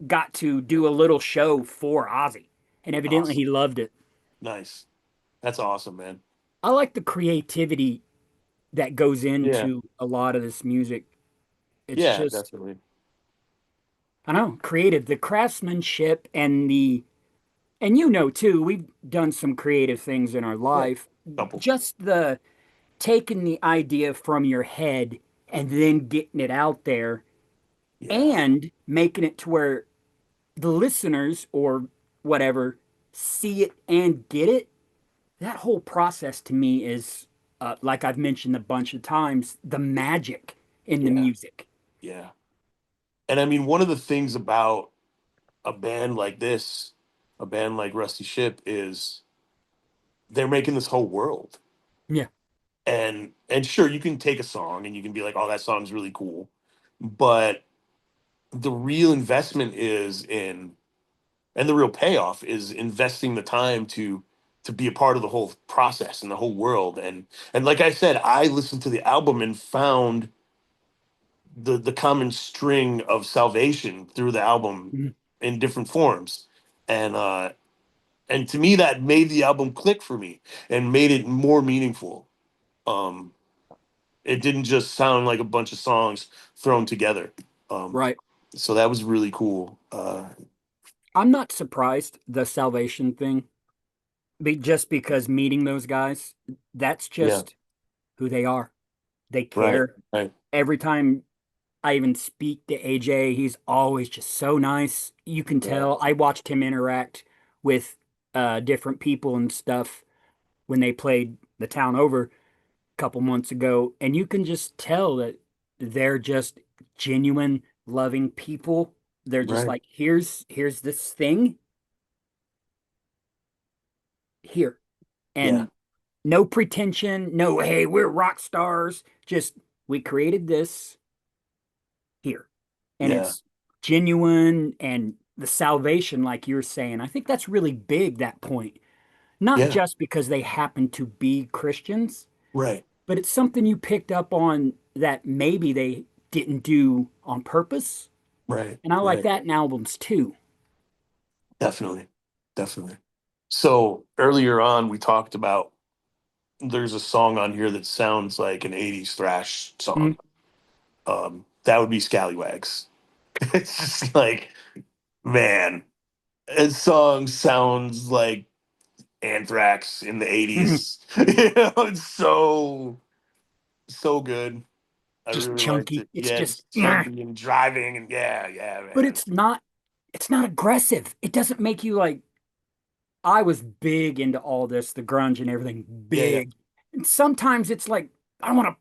got to do a little show for Ozzy. And evidently Awesome. he loved it. Nice. That's awesome, man. I like the creativity that goes Yeah. into a lot of this music. It's Yeah, just, definitely. I don't know, creative, the craftsmanship and too, we've done some creative things in our Yeah. life. Couple. Just the taking the idea from your head and then getting it out there Yeah. and making it to where the listeners or whatever see it and get it. That whole process to me is, like I've mentioned a bunch of times, the magic in the Yeah. music. Yeah. And I mean, one of the things about a band like this, a band like Rusty Ship, is they're making this whole world. Yeah. And sure, you can take a song and you can be like, oh, that song's really cool. But the real investment is in and the real payoff is investing the time to be a part of the whole process and the whole world. And like I said, I listened to the album and found the common string of salvation through the album Mhm. in different forms. And uh and to me that made the album click for me and made it more meaningful. um it didn't just sound like a bunch of songs thrown together. um Right. so that was really cool. I'm not surprised the salvation thing, just because meeting those guys, that's Yeah. just who they are. They Right. care. Right. Every time I even speak to AJ, he's always just so nice. You can Yeah. tell. I watched him interact with different people and stuff when they played the town over a couple months ago, and you can just tell that. they're just genuine, loving people. They're just Right. like, here's this thing here. Yeah. And no pretension, no, hey, we're rock stars. Just we created this here. And Yeah. it's genuine and the salvation, like you're saying. I think that's really big, that point. Not Yeah. just because they happen to be Christians, Right. but it's something you picked up on that maybe they didn't do on purpose. Right. And I like Right. that in albums too. Definitely. Definitely. So earlier on, we talked about there's a song on here that sounds like an 80s thrash song. Mm, That would be Scallywags. It's just like, man, this song sounds like Anthrax in the mhm. 80s. It's so good. I Just really liked chunky. it. It's Yeah, just, it's chunky and driving and yeah, but man. it's not aggressive. It doesn't make you like, I was big into all this, the grunge and everything, Yeah. big. And sometimes it's like, I want to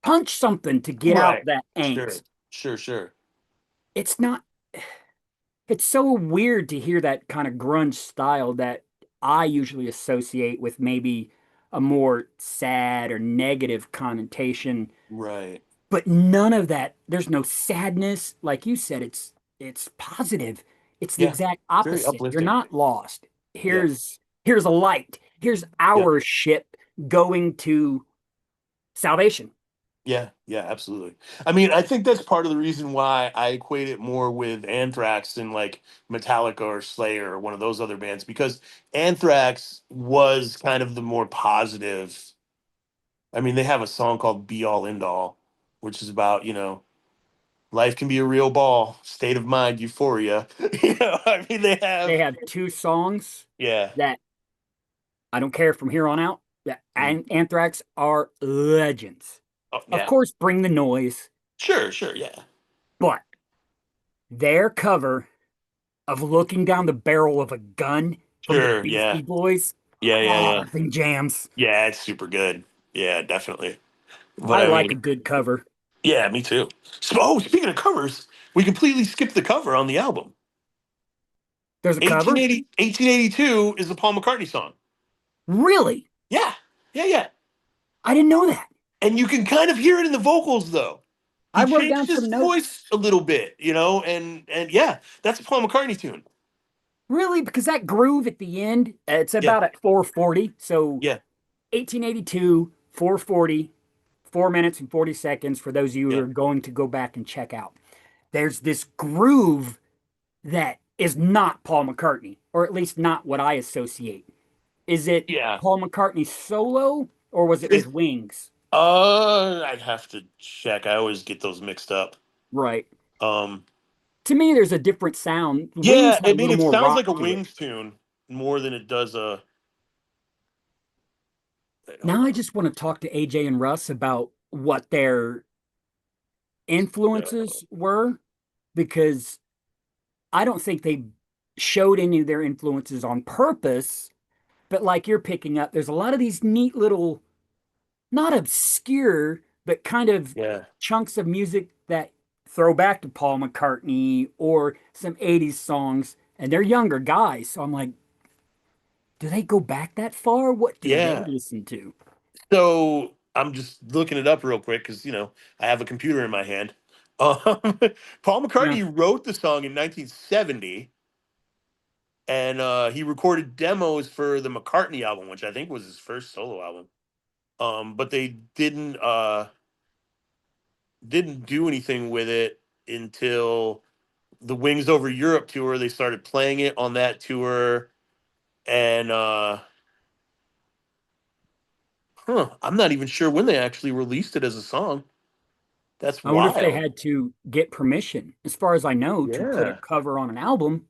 punch something to get out Right. that Sure. angst. Sure. It's not, it's so weird to hear that kind of grunge style that I usually associate with maybe a more sad or negative connotation, Right. but none of that. There's no sadness. Like you said, it's positive. It's the Yeah. exact Very opposite. You're uplifting. not lost. Yeah. Here's a light. Here's Yeah. our ship going to salvation. Yeah, absolutely. I mean, I think that's part of the reason why I equate it more with Anthrax than like Metallica or Slayer or one of those other bands because Anthrax was kind of the more positive. I mean, they have a song called Be All End All, which is about, life can be a real ball, state of mind, euphoria. I mean, they They have, have two songs yeah. that I don't care from here on out. That Mm. Anthrax are legends. Oh, Of yeah. course, bring the noise, Sure, yeah. but their cover of looking down the barrel of a gun from the Sure, Beastie yeah. Boys, Yeah. thing jams. Yeah, it's super good. Yeah, definitely. But I I like a mean, good cover. yeah, me too. So, oh, speaking of covers, we completely skipped the cover on the album. There's a cover? 1882 is the Paul McCartney song. Really? Yeah, yeah. I didn't know that. And you can kind of hear it in the vocals, though. He I wrote changed down his some voice notes. a little bit, and yeah, that's a Paul McCartney tune. Really? Because that groove at the end, it's Yeah, about at 440. So yeah, 1882, 440, 4 minutes and 40 seconds for those of you who yeah, are going to go back and check out. There's this groove that is not Paul McCartney, or at least not what I associate. Is it yeah. Paul McCartney solo, or was it with It, Wings? I'd have to check. I always get those mixed up. Right. Um, To me, there's a different sound. Wings yeah, had I a mean, little it more sounds like rock a to it. Wings tune more than it does a. Wait, hold Now I on. just want to talk to AJ and Russ about what their Uh, influences were, because I don't think they showed any of their influences on purpose, but like you're picking up, there's a lot of these neat little, not obscure, but kind of yeah, chunks of music that throw back to Paul McCartney or some 80s songs. And they're younger guys. So I'm like, do they go back that far? What do they yeah. listen to? So I'm just looking it up real quick because I have a computer in my hand. Paul Yeah. McCartney wrote the song in 1970, and he recorded demos for the McCartney album, which I think was his first solo album. But they didn't do anything with it until the Wings Over Europe tour. They started playing it on that tour, and I'm not even sure when they actually released it as a song. That's I wonder if they wild. had to get permission. As far as I know, to put a Yeah. cover on an album,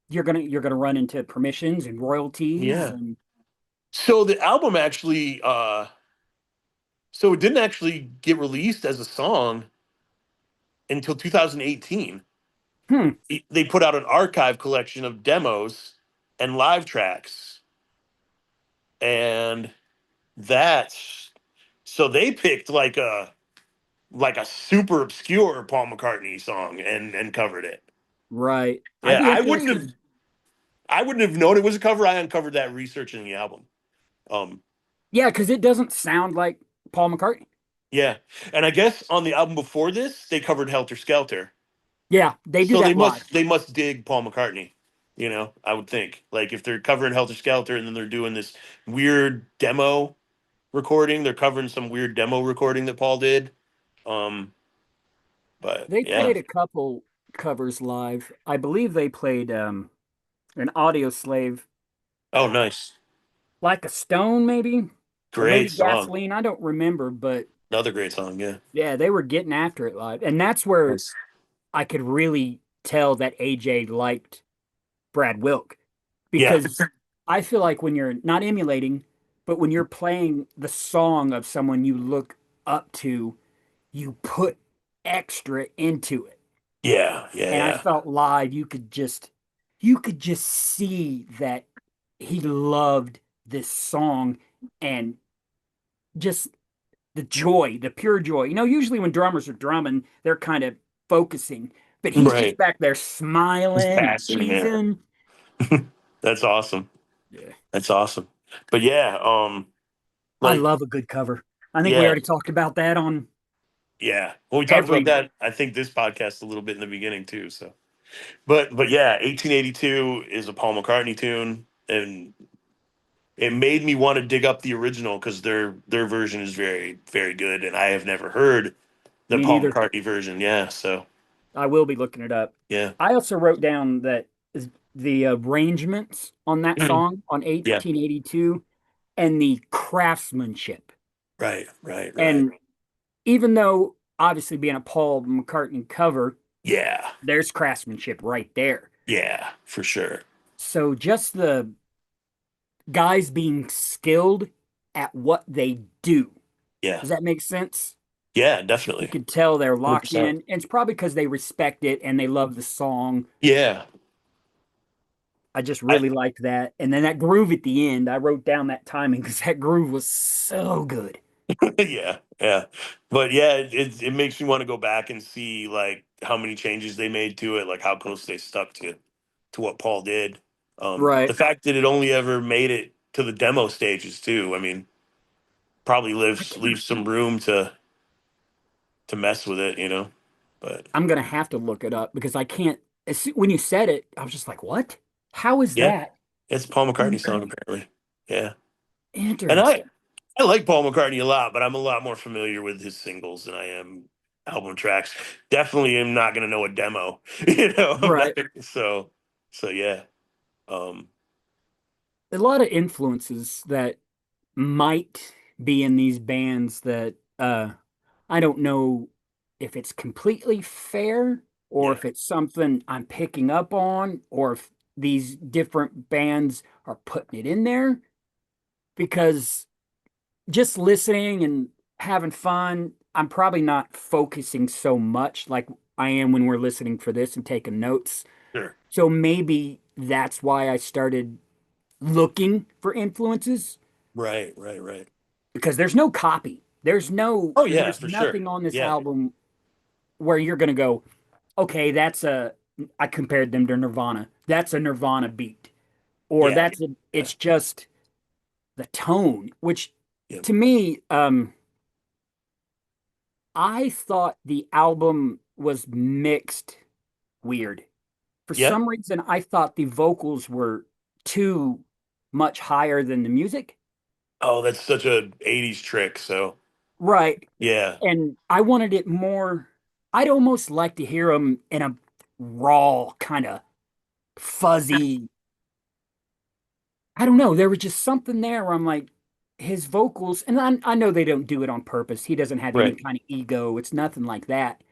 you're gonna run into permissions and royalties Yeah. and So the album actually so it didn't actually get released as a song until 2018. hmm. They put out an archive collection of demos and live tracks, and that's so they picked like a like a super obscure Paul McCartney song and covered it. Right. I'd Yeah, be interested. I wouldn't have known it was a cover. I uncovered that researching the album. Um, Yeah, because it doesn't sound like Paul McCartney. yeah, and I guess on the album before this, they covered Helter Skelter. Yeah, they do So that live. they must dig Paul McCartney. You know, I would think like if they're covering Helter Skelter and then they're doing this weird demo recording, they're covering some weird demo recording that Paul did. Um, but They yeah. played a couple covers live. I believe they played an Audio Slave, Oh, uh, nice, like a Stone, maybe, or great maybe song. Gasoline. I don't remember, but Another great song. Yeah. yeah, they were getting after it live, and that's where Nice. I could really tell that AJ liked Brad Wilk Yeah. because I feel like when you're not emulating, but when you're playing the song of someone you look up to, you put extra into it. Yeah. Yeah. And I Yeah. felt live, you could just see that he loved this song and just the joy, the pure joy. Usually when drummers are drumming, they're kind of focusing, but he's just Right. back there It's smiling and passing. Yeah. cheesing. That's awesome. Yeah. That's awesome. But yeah, I like love a good cover. I think we yeah, already talked about that on yeah. Well, we talked about every. that. I think this podcast a little bit in the beginning too. So, but yeah, 1882 is a Paul McCartney tune, and it made me want to dig up the original because their version is very good, and I have never heard the Me Paul neither. McCartney version. Yeah. So I will be looking it up. yeah. I also wrote down that the arrangements on that Mhm. song on Yeah. 1882 and the craftsmanship. Right. Right. Right. And even though obviously being a Paul McCartney cover, Yeah. there's craftsmanship right there. Yeah. For sure. So just the guys being skilled at what they do. Yeah. Does that make sense? Yeah. You Definitely. could tell they're locked 100%. in, and it's probably because they respect it and they love the song. Yeah. I just I, really liked that. And then that groove at the end, I wrote down that timing because that groove was so good. yeah, yeah, but yeah, it makes me want to go back and see like how many changes they made to it, like how close they stuck to what Paul did. The Right. fact that it only ever made it to the demo stages too. I mean, probably I leaves can't. some room to mess with it, you know. But I'm gonna have to look it up because I can't. When you said it, I was just like, "What? How is yeah, that it's a Paul McCartney song apparently. Yeah, and interesting?" I like Paul McCartney a lot, but I'm a lot more familiar with his singles than I am album tracks. Definitely am not gonna know a demo. You know, I'm not Right. so yeah. Um A lot of influences that might be in these bands that I don't know if it's completely fair or yeah, if it's something I'm picking up on or if these different bands are putting it in there because just listening and having fun, I'm probably not focusing so much like I am when we're listening for this and taking notes. sure. So maybe that's why I started looking for influences Right, right, right. because there's no copy. There's no Oh yeah, there's for sure. nothing on this Yeah. album where you're going to go, "Okay, I compared them to Nirvana. That's a Nirvana beat." Or Yeah. Yeah. it's just the tone, which Yeah. to me I thought the album was mixed weird. For Yeah. some reason, I thought the vocals were too much higher than the music. Oh, that's such a 80s trick. So Right. yeah. And I wanted it more, I'd almost like to hear them in a raw, kind of fuzzy. I don't know. There was just something there where I'm like, his vocals, and I know they don't do it on purpose. He doesn't have any Right. kind of ego. It's nothing like that.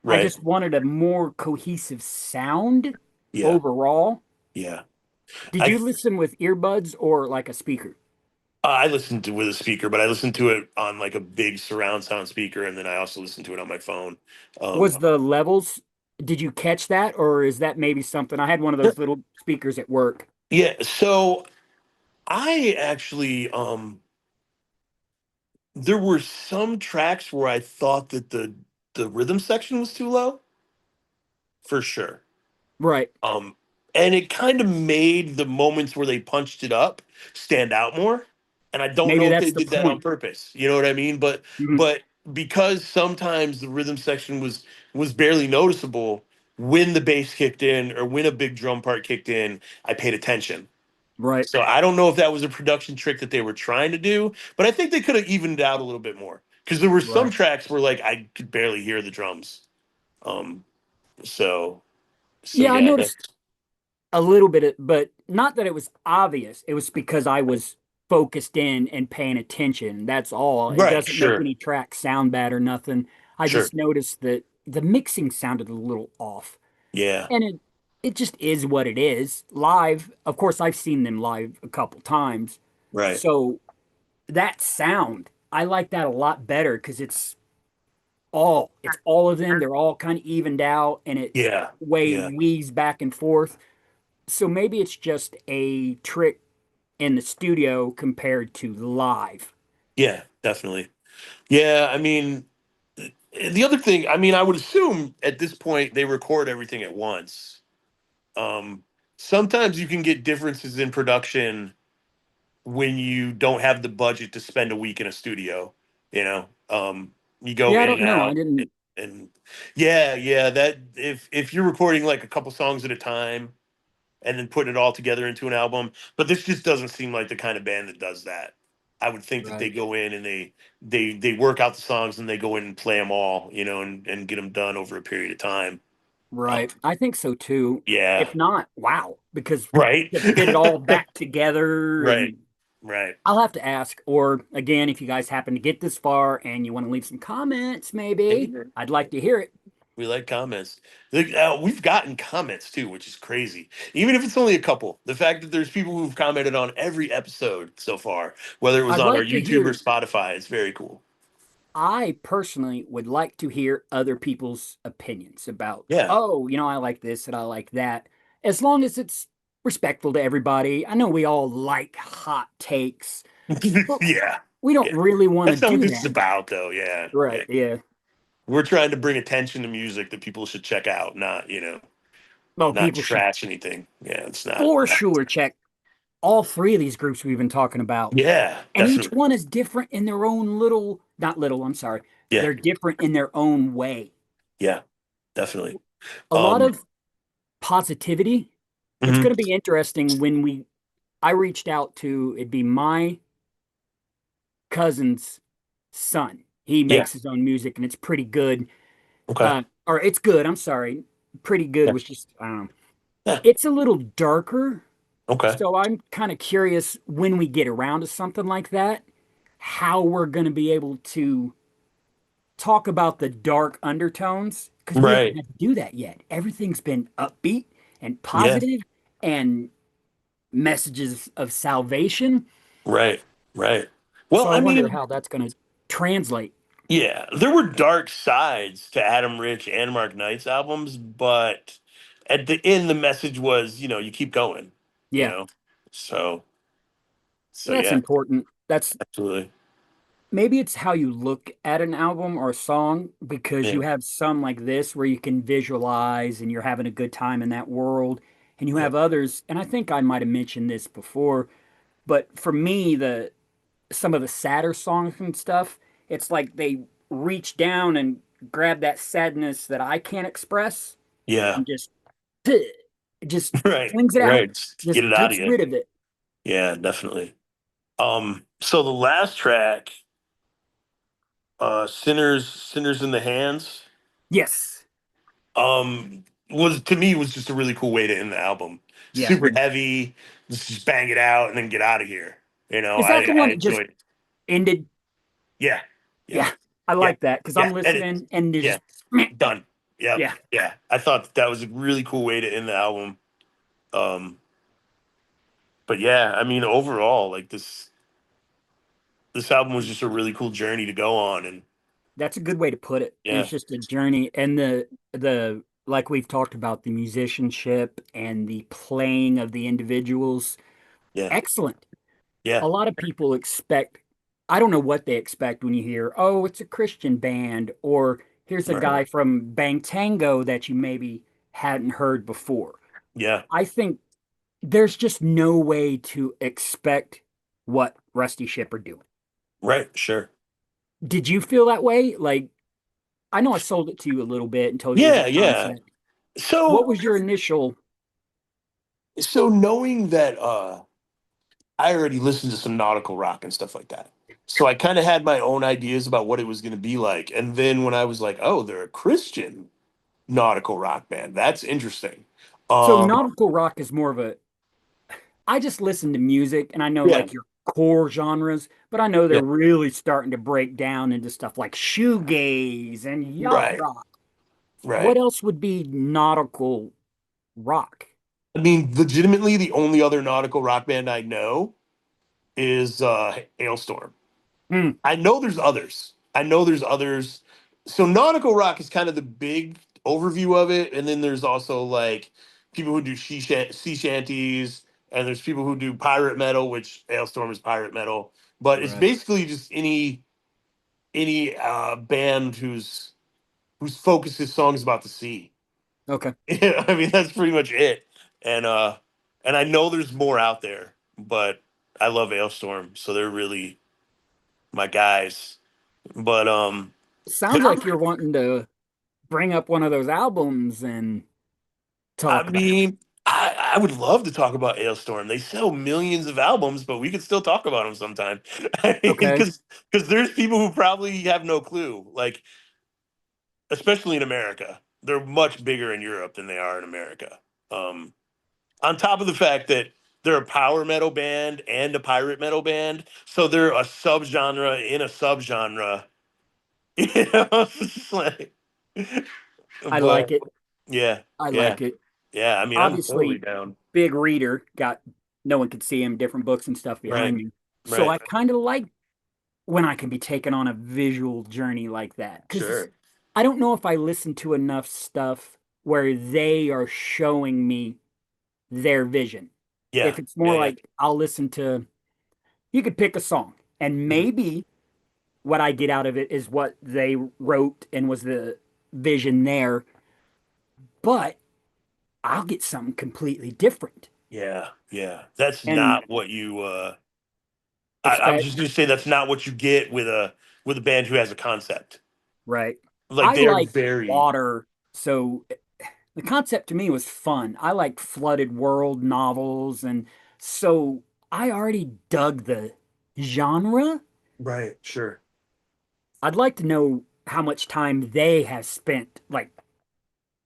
I Right. just wanted a more cohesive sound Yeah. overall. Yeah. Did I you listen with earbuds or like a speaker? I listened to with a speaker, but I listened to it on like a big surround sound speaker, and then I also listened to it on my phone. Um, Was the levels, did you catch that, or is that maybe something? I had one of those little speakers at work. yeah. So I actually there were some tracks where I thought that the the rhythm section was too low for sure. Right. Um, and it kind of made the moments where they punched it up stand out more. And I don't Maybe know if they that's the did that on point. purpose. You know what I mean? Mhm. But because sometimes the rhythm section was barely noticeable when the bass kicked in or when a big drum part kicked in, I paid attention. Right. So I don't know if that was a production trick that they were trying to do, but I think they could have evened it out a little bit more because there were some Right. tracks where like I could barely hear the drums. Um, so so Yeah, I yeah, noticed a little bit, but not that it was obvious. It was because I was focused in and paying attention. That's all. It right, doesn't make sure, any track sound bad or nothing. I sure, just noticed that the mixing sounded a little off. yeah, And it just is what it is. Live, of course, I've seen them live a couple times. right, So that sound, I like that a lot better because it's all of them. They're all kind of evened out and it yeah, way yeah, weaves back and forth. So maybe it's just a trick in the studio compared to live. yeah, definitely, yeah. I mean, the other thing, I mean, I would assume at this point they record everything at once. Um, Sometimes you can get differences in production when you don't have the budget to spend a week in a studio, you know. You go Yeah, I in don't and know. I out didn't. and yeah, yeah, that if you're recording like a couple songs at a time and then putting it all together into an album, but this just doesn't seem like the kind of band that does that. I would think that they Right. go in and they work out the songs and they go in and play them all, you know, and get them done over a period of time. Um, Right. I think so too. yeah, If not, wow, because right. to fit it all back together Right, and right. I'll have to ask, or again, if you guys happen to get this far and you want to leave some comments, maybe I'd like to hear it. We like comments. We've gotten comments too, which is crazy. Even if it's only a couple, the fact that there's people who've commented on every episode so far, whether it was I'd on our like to YouTube or hear, Spotify, is very cool. I personally would like to hear other people's opinions about, Yeah, oh, I like this and I like that, as long as it's respectful to everybody. I know we all like hot takes, but yeah, we don't yeah. really want to That's not what do this is that. about, though. Yeah, Right. yeah. Yeah. We're trying to bring attention to music that people should check out, not Well, not people should trash anything. Yeah, it's not. for sure check all three of these groups we've been talking about. Yeah, And each definitely. one is different in their own little, not little, I'm sorry. Yeah, They're different in their own way. yeah, definitely. A lot Um, of positivity. It's mhm. going to be interesting when I reached out to, it'd be my cousin's son. He Yeah. makes his own music and it's pretty good. Okay. Or it's good, I'm sorry. Pretty good Yeah. was just, I don't know. Yeah. It's a little darker. Okay. So I'm kind of curious when we get around to something like that, how we're going to be able to talk about the dark undertones because we haven't Right. had to do that yet. Everything's been upbeat and Yeah. positive and messages of salvation. Right. Right. Well, So I I wonder mean, how that's going to translate. yeah, there were dark sides to Adam Rich and Mark Knight's albums, but at the end, the message was, you keep going, you Yeah, know. So, so that's yeah, important. That's absolutely. maybe it's how you look at an album or a song because Yeah. you have some like this where you can visualize and you're having a good time in that world. And you Yeah. have others, and I think I might have mentioned this before, but for me, the some of the sadder songs and stuff, it's like they reach down and grab that sadness that I can't express Yeah. and it just Right. flings it out, Right. Just just get it out of gets you. rid of it. Yeah, definitely. So the last track, Sinners in the Hands. Yes. Was to me was just a really cool way to end the album. Yeah. Super heavy, just bang it out and then get out of here. Is I that the one that just enjoyed it. ended? Yeah, yeah, Yeah. I yeah, like that because I'm yeah, and it, listening and there's yeah, just meh. done. Yep, Yeah. yeah. I thought that was a really cool way to end the album. Um, but yeah, I mean, overall, like this album was just a really cool journey to go on, and That's a good way to put it. It's yeah, just a journey and the like we've talked about the musicianship and the playing of the individuals. yeah, Excellent. A yeah, lot of people expect, I don't know what they expect when you hear, oh, it's a Christian band or here's a Right. guy from Bang Tango that you maybe hadn't heard before. Yeah. I think there's just no way to expect what Rusty Ship are doing. Right. Sure. Did you feel that way? Like, I know I sold it to you a little bit and told you it was a Yeah. Yeah. concept. What So was your initial? so knowing that I already listened to some nautical rock and stuff like that. So I kind of had my own ideas about what it was going to be like. And then when I was like, oh, they're a Christian nautical rock band. That's interesting. So Um, nautical rock is more of a. I just listen to music and I know yeah, like your core genres, but I know they're yeah, really starting to break down into stuff like shoegaze and yacht right, rock. What right. else would be nautical rock? I mean, legitimately, the only other nautical rock band I know is Hailstorm. Hmm, I know there's others. I know there's others. So nautical rock is kind of the big overview of it, and then there's also like people who do sea shanties, and there's people who do pirate metal, which Hailstorm is pirate metal. But it's right. basically just any band whose focus is songs about the sea. Okay. Yeah, I mean that's pretty much it. And and I know there's more out there, but I love Hailstorm, so they're really my guys. But Sounds like you're wanting to bring up one of those albums and I talk about it. mean, I would love to talk about Hailstorm. They sell millions of albums, but we could still talk about them sometime. I mean, Okay. because there's people who probably have no clue, like especially in America. They're much bigger in Europe than they are in America. Um, on top of the fact that they're a power metal band and a pirate metal band, so they're a subgenre in a subgenre. You know, it's just like, I but like it. yeah, I yeah, like it. yeah. I mean, I'm totally Obviously, down. big reader, got no one could see him, different books and stuff Right, behind me. So right. I kind of like when I can be taken on a visual journey like that. Because Sure. I don't know if I listen to enough stuff where they are showing me their vision. Yeah, If it's yeah, more yeah. like I'll listen to, you could pick a song, and Mhm. maybe what I get out of it is what they wrote and was the vision there, but I'll get something completely different. Yeah, yeah. That's And not what you. I was especially, just gonna say that's not what you get with a band who has a concept. right. Like I they're like very water, so the concept to me was fun. I like flooded world novels, and so I already dug the genre. right. Sure. I'd like to know how much time they have spent like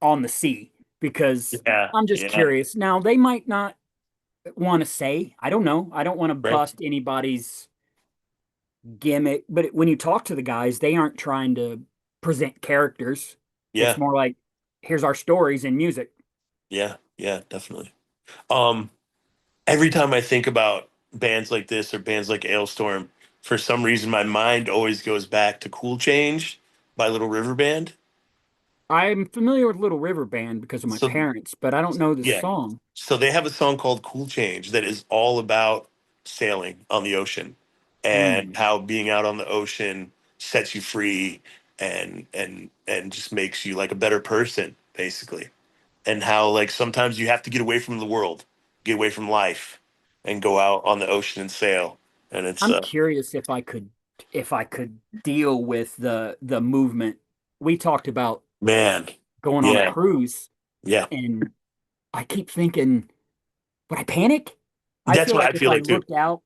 on the sea because Yeah, I'm just yeah. curious. Now, they might not want to say, I don't know. I don't want to Right. bust anybody's gimmick, but when you talk to the guys, they aren't trying to present characters. It's Yeah, more like, here's our stories in music. yeah, yeah. Definitely. Um, every time I think about bands like this or bands like Ailstorm, for some reason my mind always goes back to Cool Change by Little River Band. I'm familiar with Little River Band because of my So parents, but I don't know the yeah. song. So they have a song called Cool Change that is all about sailing on the ocean and Hmm. how being out on the ocean sets you free and just makes you like a better person, basically. And how like sometimes you have to get away from the world, get away from life, and go out on the ocean and sail. And it's I'm curious if I could deal with the movement. We talked about man, going on a yeah, cruise, yeah. and I keep thinking, would I panic? I That's feel what like I if feel I like too. looked out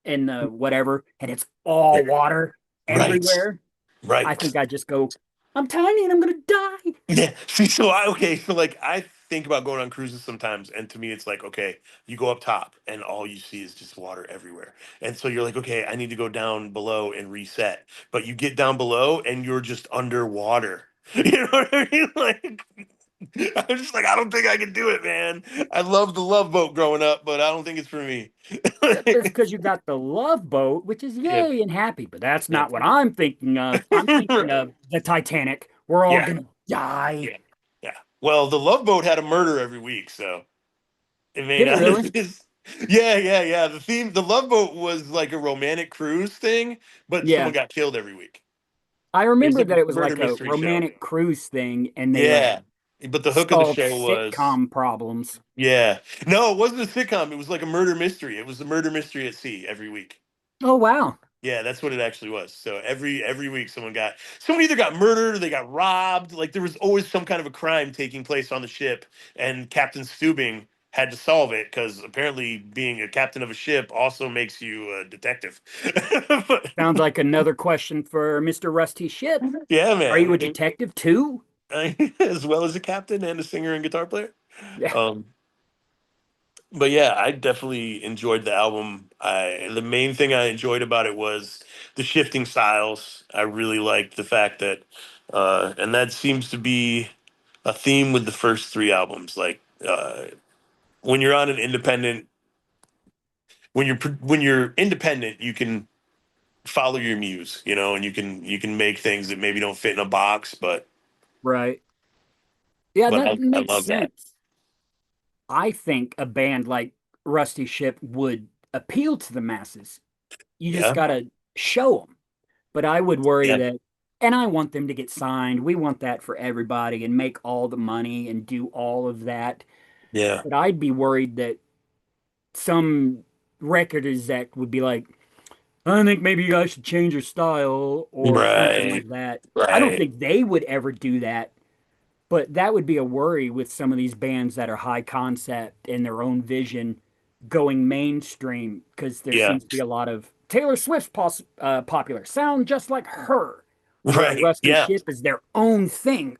in the whatever and it's Yeah. all water Right, everywhere, I right. think I just go, I'm tiny and I'm gonna die. Yeah. See, so I okay, so like I think about going on cruises sometimes, and to me it's like, okay, you go up top and all you see is just water everywhere. And so you're like, okay, I need to go down below and reset. But you get down below and you're just underwater. You know what I mean? Like I'm just like, I don't think I can do it, man. I love the Love Boat growing up, but I don't think it's for me. It's because you got the love boat, which is Yeah, yay and happy, but that's yeah. not what I'm thinking of. I'm thinking of the Titanic. We're all Yeah, gonna die. yeah, yeah. Well, the Love Boat had a murder every week, so it may Did it not really? have been. Yeah, yeah, yeah. The Love Boat was like a romantic cruise thing, but Yeah. someone got killed every week. I It was remember like that it a was murder like a mystery show. romantic cruise thing, and they like Yeah, but the hook of the solved show was sitcom problems. yeah. No, it wasn't a sitcom. It was like a murder mystery. It was the murder mystery at sea every week. Oh wow. Yeah, that's what it actually was. So every week someone either got murdered or they got robbed. Like there was always some kind of a crime taking place on the ship, and Captain Steubing had to solve it because apparently being a captain of a ship also makes you a detective. But, Sounds like another question for Mr. Rusty Ship. yeah, Are you man. a detective too? As well as a captain and a singer and guitar player. Yeah. Um, but yeah, I definitely enjoyed the album. The main thing I enjoyed about it was the shifting styles. I really liked the fact that, and that seems to be a theme with the first three albums. Like when you're on an independent, when you're independent, you can follow your muse, and you can make things that maybe don't fit in a box, but Right. Yeah, but that I makes love that. sense. I think a band like Rusty Ship would appeal to the masses. You just Yeah, gotta show them. But I would worry yeah, that, and I want them to get signed. We want that for everybody and make all the money and do all of that. yeah. But I'd be worried that some record exec would be like, I think maybe you guys should change your style or something Right, like that. I don't right. think they would ever do that, but that would be a worry with some of these bands that are high concept and their own vision going mainstream because there Yeah, seems to be a lot of Taylor Swift's popular sound just like her, where right. Rusty Yeah. Ship is their own thing,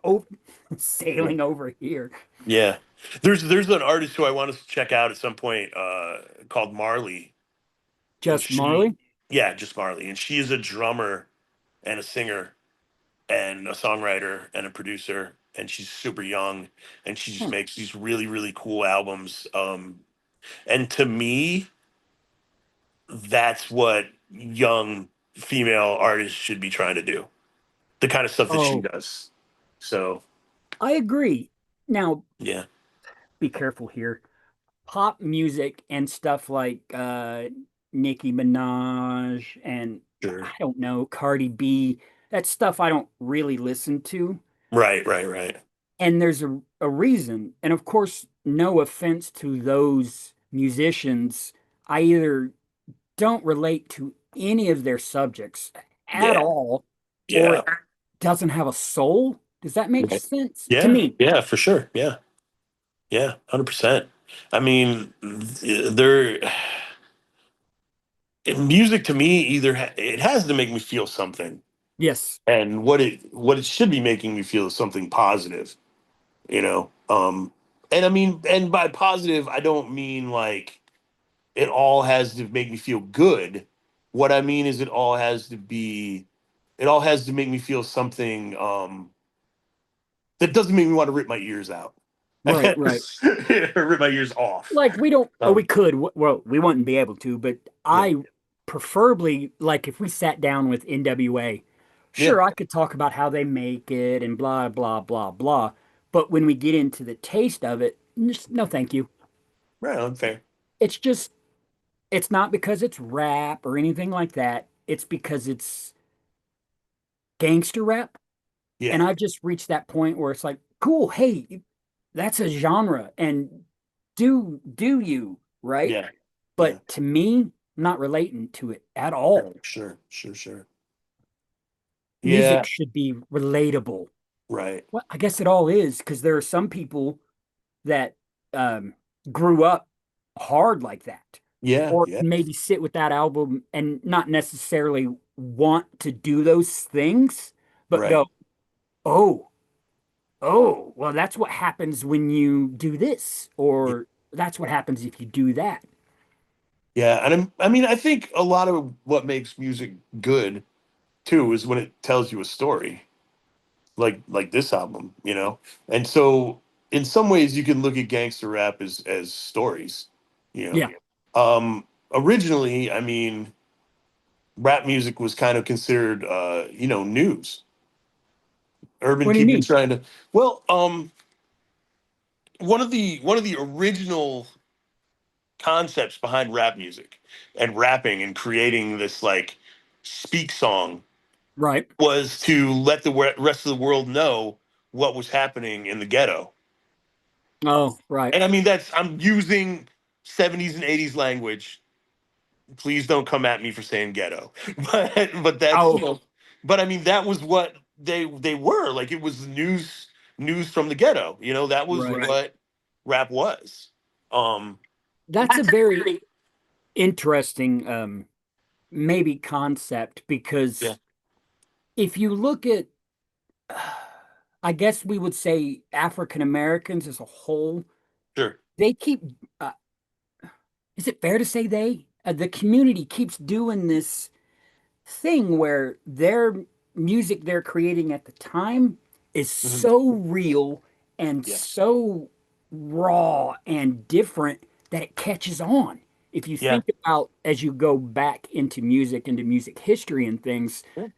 Yeah. sailing over here. Yeah. There's an artist who I want to check out at some point called Marley, and Just Marley? yeah, just Marley, and she is a drummer and a singer and a songwriter and a producer, and she's super young, and she just Hmm. makes these really cool albums. And to me, that's what young female artists should be trying to do. The kind of stuff that she Oh, does. So I agree. Now, yeah, be careful here. Pop music and stuff like Nicki Minaj and I sure. don't know, Cardi B, that stuff I don't really listen to. Right. And there's a reason. And of course, no offense to those musicians, I either don't relate to any of their subjects at Yeah, all, or yeah. it doesn't have a soul. Does that make Right. sense to Yeah, me? yeah, for sure. Yeah, 100%. I mean, there music to me it has to make me feel something, Yes. and what it should be making me feel is something positive, you know. And I mean, and by positive, I don't mean like it all has to make me feel good. What I mean is it all has to make me feel something that doesn't make me want to rip my ears out. Right, right. Rip my ears off. Like we don't, or we Um, could, well, we wouldn't be able to, but yeah, I preferably, like if we sat down with NWA, yeah, sure, I could talk about how they make it and blah, blah, blah, blah. But when we get into the taste of it, just, no, thank you. right on, fair. It's just, it's not because it's rap or anything like that. It's because it's gangster rap. And Yeah, I've just reached that point where it's like, cool, hey, that's a genre and do you, right? yeah, yeah. But to me, I'm not relating to it at all. Right, sure. Music Yeah, should be relatable. right. Well, I guess it all is because there are some people that um, grew up hard like that, Yeah, or yeah, maybe sit with that album and not necessarily want to do those things, but right. go, oh, oh, well, that's what happens when you do this, Yeah, or that's what happens if you do that. yeah. And I mean, I think a lot of what makes music good too is when it tells you a story, like this album, you know. And so, in some ways, you can look at gangster rap as stories, you know. Yeah. Originally, I mean, rap music was kind of considered, news. Urban What do you Keeping mean? trying to, well, one of the original concepts behind rap music and rapping and creating this like speak song Right. was to let the rest of the world know what was happening in the ghetto. Oh, right. And I mean, that's I'm using 70s and 80s language. Please don't come at me for saying ghetto, but that's Oh, but I mean that was what they were like. It was news from the ghetto. That was right. what rap was. Um, That's a very interesting maybe concept yeah, because if you look at I guess we would say African Americans as a whole, sure. they keep uh, is it fair to say the community keeps doing this thing where their music they're creating at the time is Mhm. so real and Yeah, so raw and different that it catches on. If you yeah, think about as you go back into music history and things, yeah,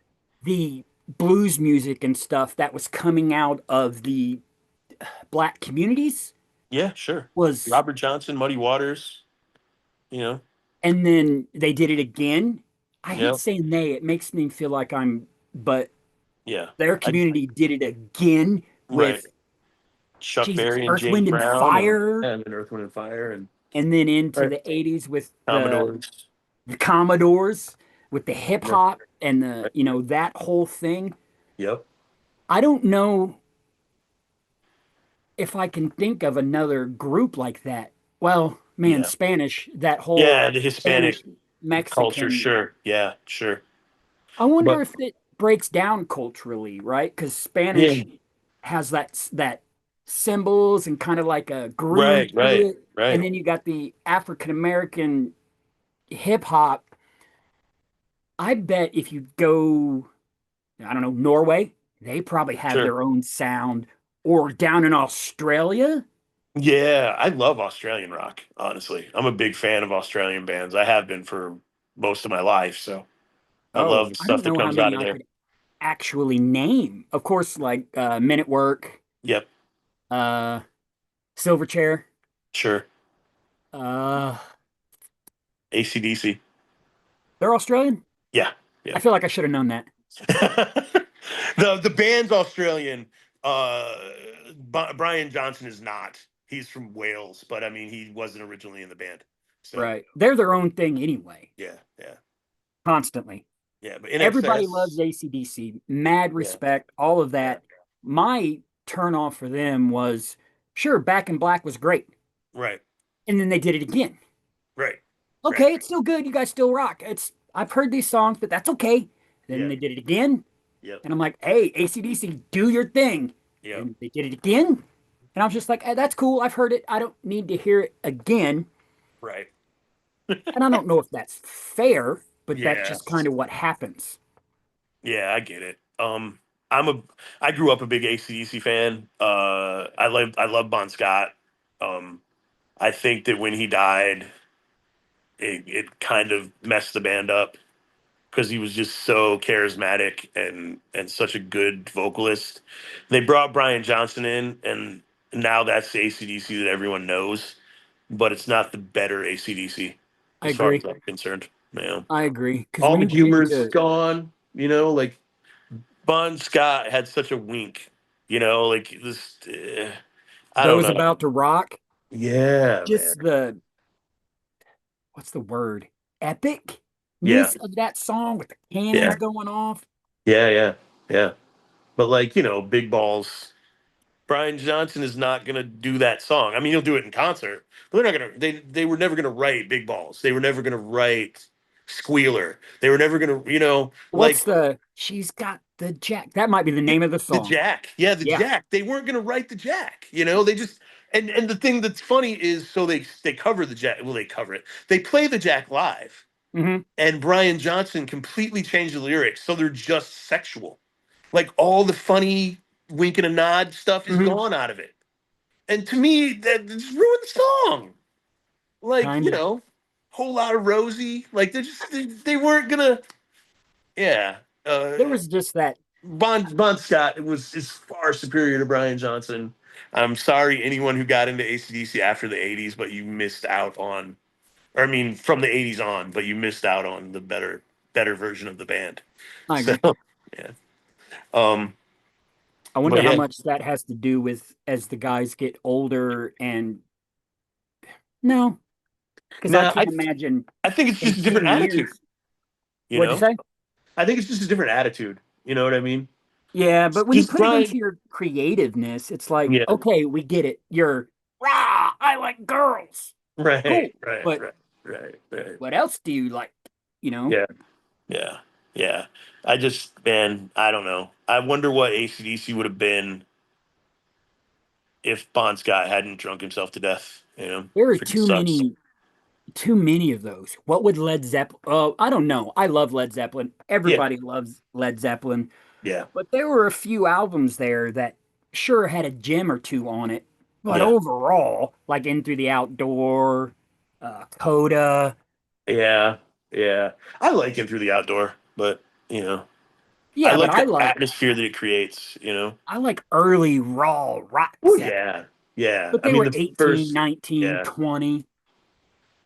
the blues music and stuff that was coming out of the black communities yeah, sure. was, Robert Johnson, Muddy Waters. You know, and then they did it again. I hate yeah, saying they, it makes me feel like but yeah. their I community did it again right. with Chuck Jesus, Berry and Earth, James Wind, and Brown Fire, and Earth, Wind and Fire and and then into right. the 80s with Commodores. the Commodores, with the hip Yeah. hop and the, Right. that whole thing. Yep. I don't know if I can think of another group like that. Well, man, Yeah. Spanish, that whole Yeah, the Hispanic Spanish culture, Mexican. sure. Yeah, sure. I wonder But if it breaks down culturally, right? Because yeah, Spanish has that symbols and kind of like a groove right, to right, it. And right. then you got the African American hip hop. I bet if you go, I don't know, Norway, they probably have Sure. their own sound. Or down in Australia. Yeah, I love Australian rock, honestly. I'm a big fan of Australian bands. I have been for most of my life, so I Oh, love the I stuff don't that know how comes out many of I there. could actually name. Of course, like Men at Work, Yep, uh, Silverchair. sure. Uh, AC/DC. they're Australian. Yeah, I yeah. feel like I should have known that. The band's Australian. Uh, Brian Johnson is not. He's from Wales, but I mean, he wasn't originally in the band. So Right. They're their own thing anyway, yeah, yeah, constantly. yeah. But Everybody loves NXS, AC/DC, mad yeah, respect, all of yeah, that. My turn off for them was sure, Back in Black was great. right, And then they did it again. right, right, Okay, it's still good. You guys still rock. I've heard these songs, but that's okay. Then yeah, they did it again. yep, And I'm like, hey, AC/DC, do your thing. yep, And they did it again. And I was just like, that's cool. I've heard it. I don't need to hear it again. right, And I don't know if that's fair, but that's yeah, just kind of what happens. yeah. I get it. I'm a. I grew up a big AC/DC fan. I love Bon Scott. Um, I think that when he died, it kind of messed the band up because he was just so charismatic and such a good vocalist. They brought Brian Johnson in, and now that's the ACDC that everyone knows, but it's not the better ACDC I as far as agree. I'm concerned. I agree. Because All when the you get humor's into gone. Like Bon Scott had such a wink. Like this. I don't those know. about to rock, Yeah, man. just what's the word? Yeah, Epicness of that song with the cannons yeah, going off. yeah, yeah, yeah. But like big balls. Brian Johnson is not going to do that song. I mean, he'll do it in concert, but they're not going to. They were never going to write Big Balls. They were never going to write Squealer. They were never going to, What's like the She's Got the Jack? That might be the name of the the song. Jack. Yeah, the Yeah. Jack. They weren't going to write the Jack. They just and the thing that's funny is so they cover the Jack. Well, they cover it. They play the Jack live, Hmm. and Brian Johnson completely changed the lyrics so they're just sexual. Like all the funny wink and a nod stuff is Hmm. gone out of it. And to me, that just ruined the song. Like, Kind of. whole lot of Rosie. Like they weren't gonna. Yeah. Uh, There was just that. Bon Scott was is far superior to Brian Johnson. I'm sorry, anyone who got into ACDC after the '80s, but you missed out on, or I mean, from the '80s on, but you missed out on the better version of the band. I So agree. yeah. Um, I but wonder how yeah, much that has to do with as the guys get older and no, because I nah, can't imagine I think it's in just a different 10 attitude. years. You What'd you know, say? I think it's just a different attitude. You know what I mean? Yeah, but when you Just put it into trying. your creativeness, it's like, Yeah. okay, we get it. You're rah, I like girls. Right. Cool. Right. But Right. Right. Right. what else do you like? You know? Yeah. Yeah. Yeah. I just, man, I don't know. I wonder what ACDC would have been if Bon Scott hadn't drunk himself to death. There are Freaking sucks. too many of those. What would Led Zeppelin? Oh, I don't know. I love Led Zeppelin. Yeah. Everybody loves Led Zeppelin. Yeah. But there were a few albums there that sure had a gem or two on it. But Yeah. overall, like In Through the Outdoor, Coda, Yeah. Yeah. I like him through the outdoor, but, you know, I yeah, but like I the like atmosphere that it creates. I like early raw rock Oh, Zeppelin. yeah. Yeah. But I they mean, were the 18, first, 19, yeah. 20.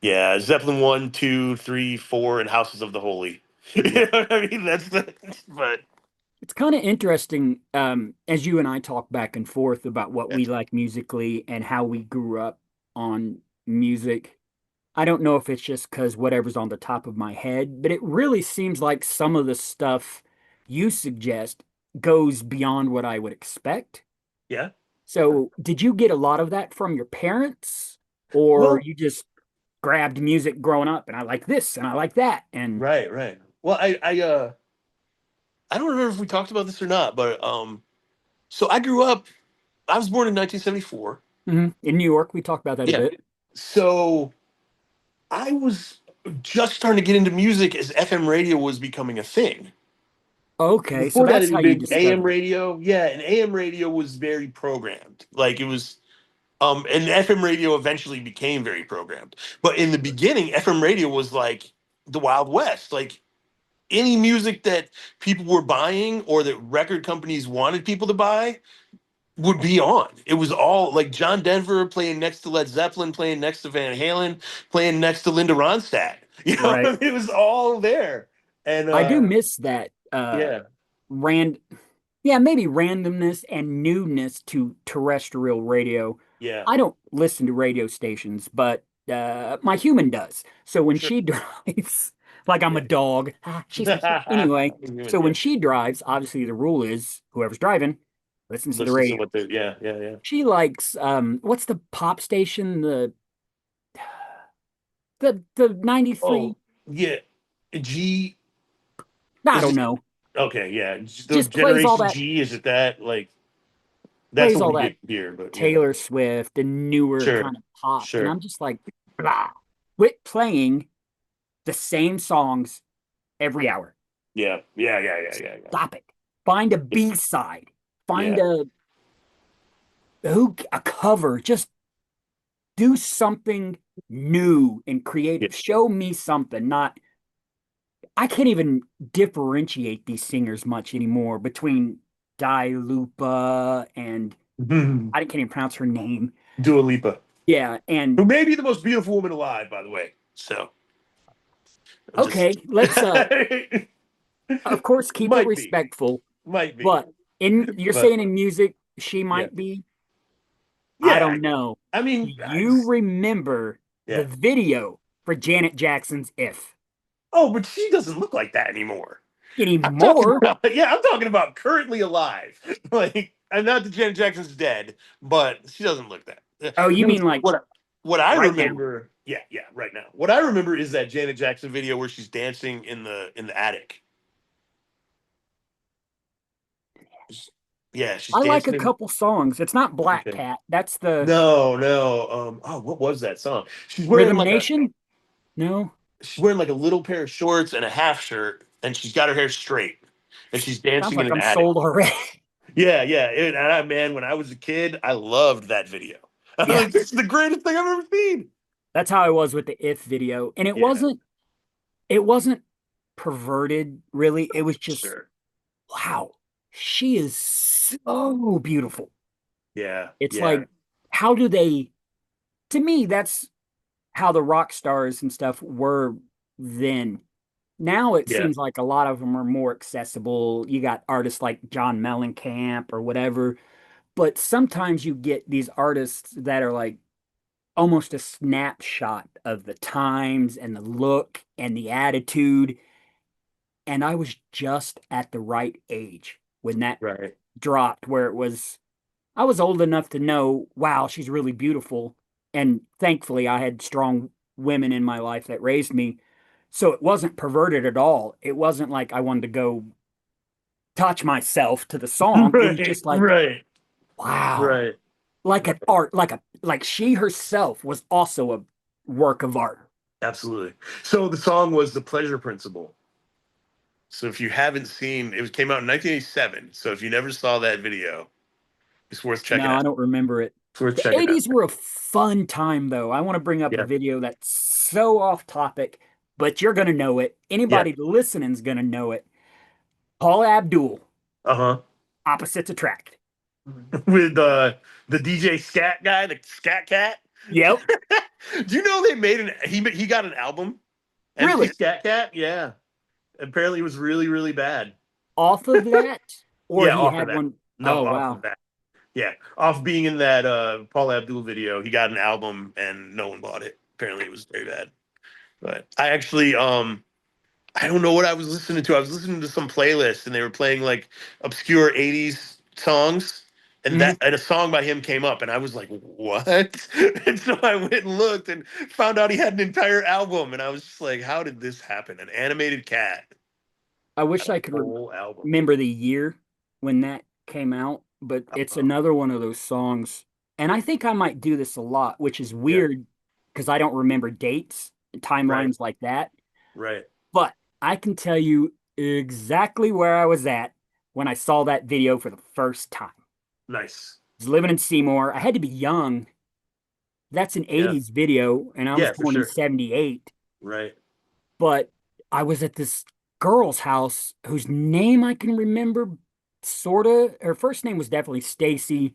Yeah. Zeppelin 1, 2, 3, 4, and Houses of the Holy. You Yeah. know what I mean? But, It's kind of interesting as you and I talk back and forth about what yeah. we like musically and how we grew up on music. I don't know if it's just because whatever's on the top of my head, but it really seems like some of the stuff you suggest goes beyond what I would expect. Yeah. So, did you get a lot of that from your parents, or Well, you just grabbed music growing up and I like this and I like that? And right, right. Well, I don't remember if we talked about this or not, but so I grew up. I was born in 1974. mhm. In New York, we talked about that a Yeah. bit. So I was just starting to get into music as FM radio was becoming a thing. Okay, so Before that, that's it how had you been AM discovered it. radio. Yeah, and AM radio was very programmed. Like it was, and FM radio eventually became very programmed. But in the beginning, FM radio was like the Wild West. Like any music that people were buying or that record companies wanted people to buy would be on. It was all like John Denver playing next to Led Zeppelin, playing next to Van Halen, playing next to Linda Ronstadt. Right. It was all there. And I do miss that yeah, rand yeah, maybe randomness and newness to terrestrial radio. yeah, I don't listen to radio stations, but my human does. So when sure, she drives, like I'm a yeah. dog, anyway, so when Yeah. she drives, obviously the rule is whoever's driving listens to the Listen to radio. what the yeah, yeah, yeah. She likes what's the pop station? The 93. Oh, yeah. G I is don't it know. okay, yeah. The Just plays all Generation that, G, is it that? Like that's plays what all we that get here, but yeah. Taylor Swift and newer Sure. kind of pop. And Sure. I'm just like, blah, quit playing the same songs every hour. Yeah. Yeah, yeah, yeah, yeah, yeah. Stop it. Find a B side. Find Yeah. a cover. Just do something new and Yeah. creative. Show me something. Not I can't even differentiate these singers much anymore between Di Lupa and I can't even pronounce her name. Dua Lipa, Yeah, who and may be the most beautiful woman alive, by the way. So I'm just okay, let's of course keep it might be, respectful, might be, but in you're but saying in music she yeah, might be, I yeah. don't know. I Do mean, you remember the yeah. video for Janet Jackson's If Oh, but she doesn't look like that anymore. I'm talking anymore? about, yeah, I'm talking about currently alive. Like, I'm not that Janet Jackson's dead, but she doesn't look that. Oh, you mean like What I right now? remember, yeah, yeah, right now. What I remember is that Janet Jackson video where she's dancing in the attic. Yeah, she's I like a dancing in. couple songs. It's not Black Okay. Cat. That's the No, no. Oh, what was that song? Rhythm Nation. No, She's wearing like a little pair of shorts and a half shirt, and she's got her hair straight, and she's sounds dancing in like an I'm attic. sold already. Yeah, yeah. Man, when I was a kid, I loved that video. I'm Yeah, like, this is the greatest thing I've ever seen. that's how I was with the If video, and Yeah, it wasn't perverted really. It was just sure. wow, she is so beautiful. Yeah, It's yeah, like, how do they, to me, that's how the rock stars and stuff were then. Now it Yeah. seems like a lot of them are more accessible. You got artists like John Mellencamp or whatever, but sometimes you get these artists that are like almost a snapshot of the times and the look and the attitude. And I was just at the right age when that Right. dropped, where it was, I was old enough to know, wow, she's really beautiful. And thankfully, I had strong women in my life that raised me. So it wasn't perverted at all. It wasn't like I wanted to go touch myself to the song. It was Right. just like, Right. wow, Right. like an art, like she herself was also a work of art. Absolutely. So the song was The Pleasure Principle. So if you haven't seen, came out in 1987. So if you never saw that video, it's worth checking No, out. I don't remember it. It's worth The checking out. 80s were a fun time, though. I want to bring up a Yeah. video that's so off topic, but you're going to know it. Yeah. Anybody listening's going to know it. Paul Abdul, Uh-huh. Opposites Attract. With the DJ Scat guy, the Scat Cat. Yep. Do you know they made he got an album? MC Really? Scat Cat? Yeah. Apparently it was really, really bad. Off of that? Or Yeah, he off of had that. one No, oh off wow. of that. Yeah. Off being in that Paul Abdul video, he got an album and no one bought it. Apparently it was very bad. But I actually I don't know what I was listening to. I was listening to some playlist and they were playing like obscure 80s songs. Mhm. And a song by him came up and I was like, what? And so I went and looked and found out he had an entire album. And I was just like, how did this happen? An animated cat I had wish a I could whole album. remember the year when that came out, but it's Oh, another one of those songs. And I think I might do this a lot, which is yeah. weird because I don't remember dates, Right. timelines like that. Right. But I can tell you exactly where I was at when I saw that video for the first time. Nice. I was living in Seymour. I had to be young. That's an Yeah. 80s video, and I was Yeah, for born in sure. 78. Right. But I was at this girl's house whose name I can remember, sort of. Her first name was definitely Stacy.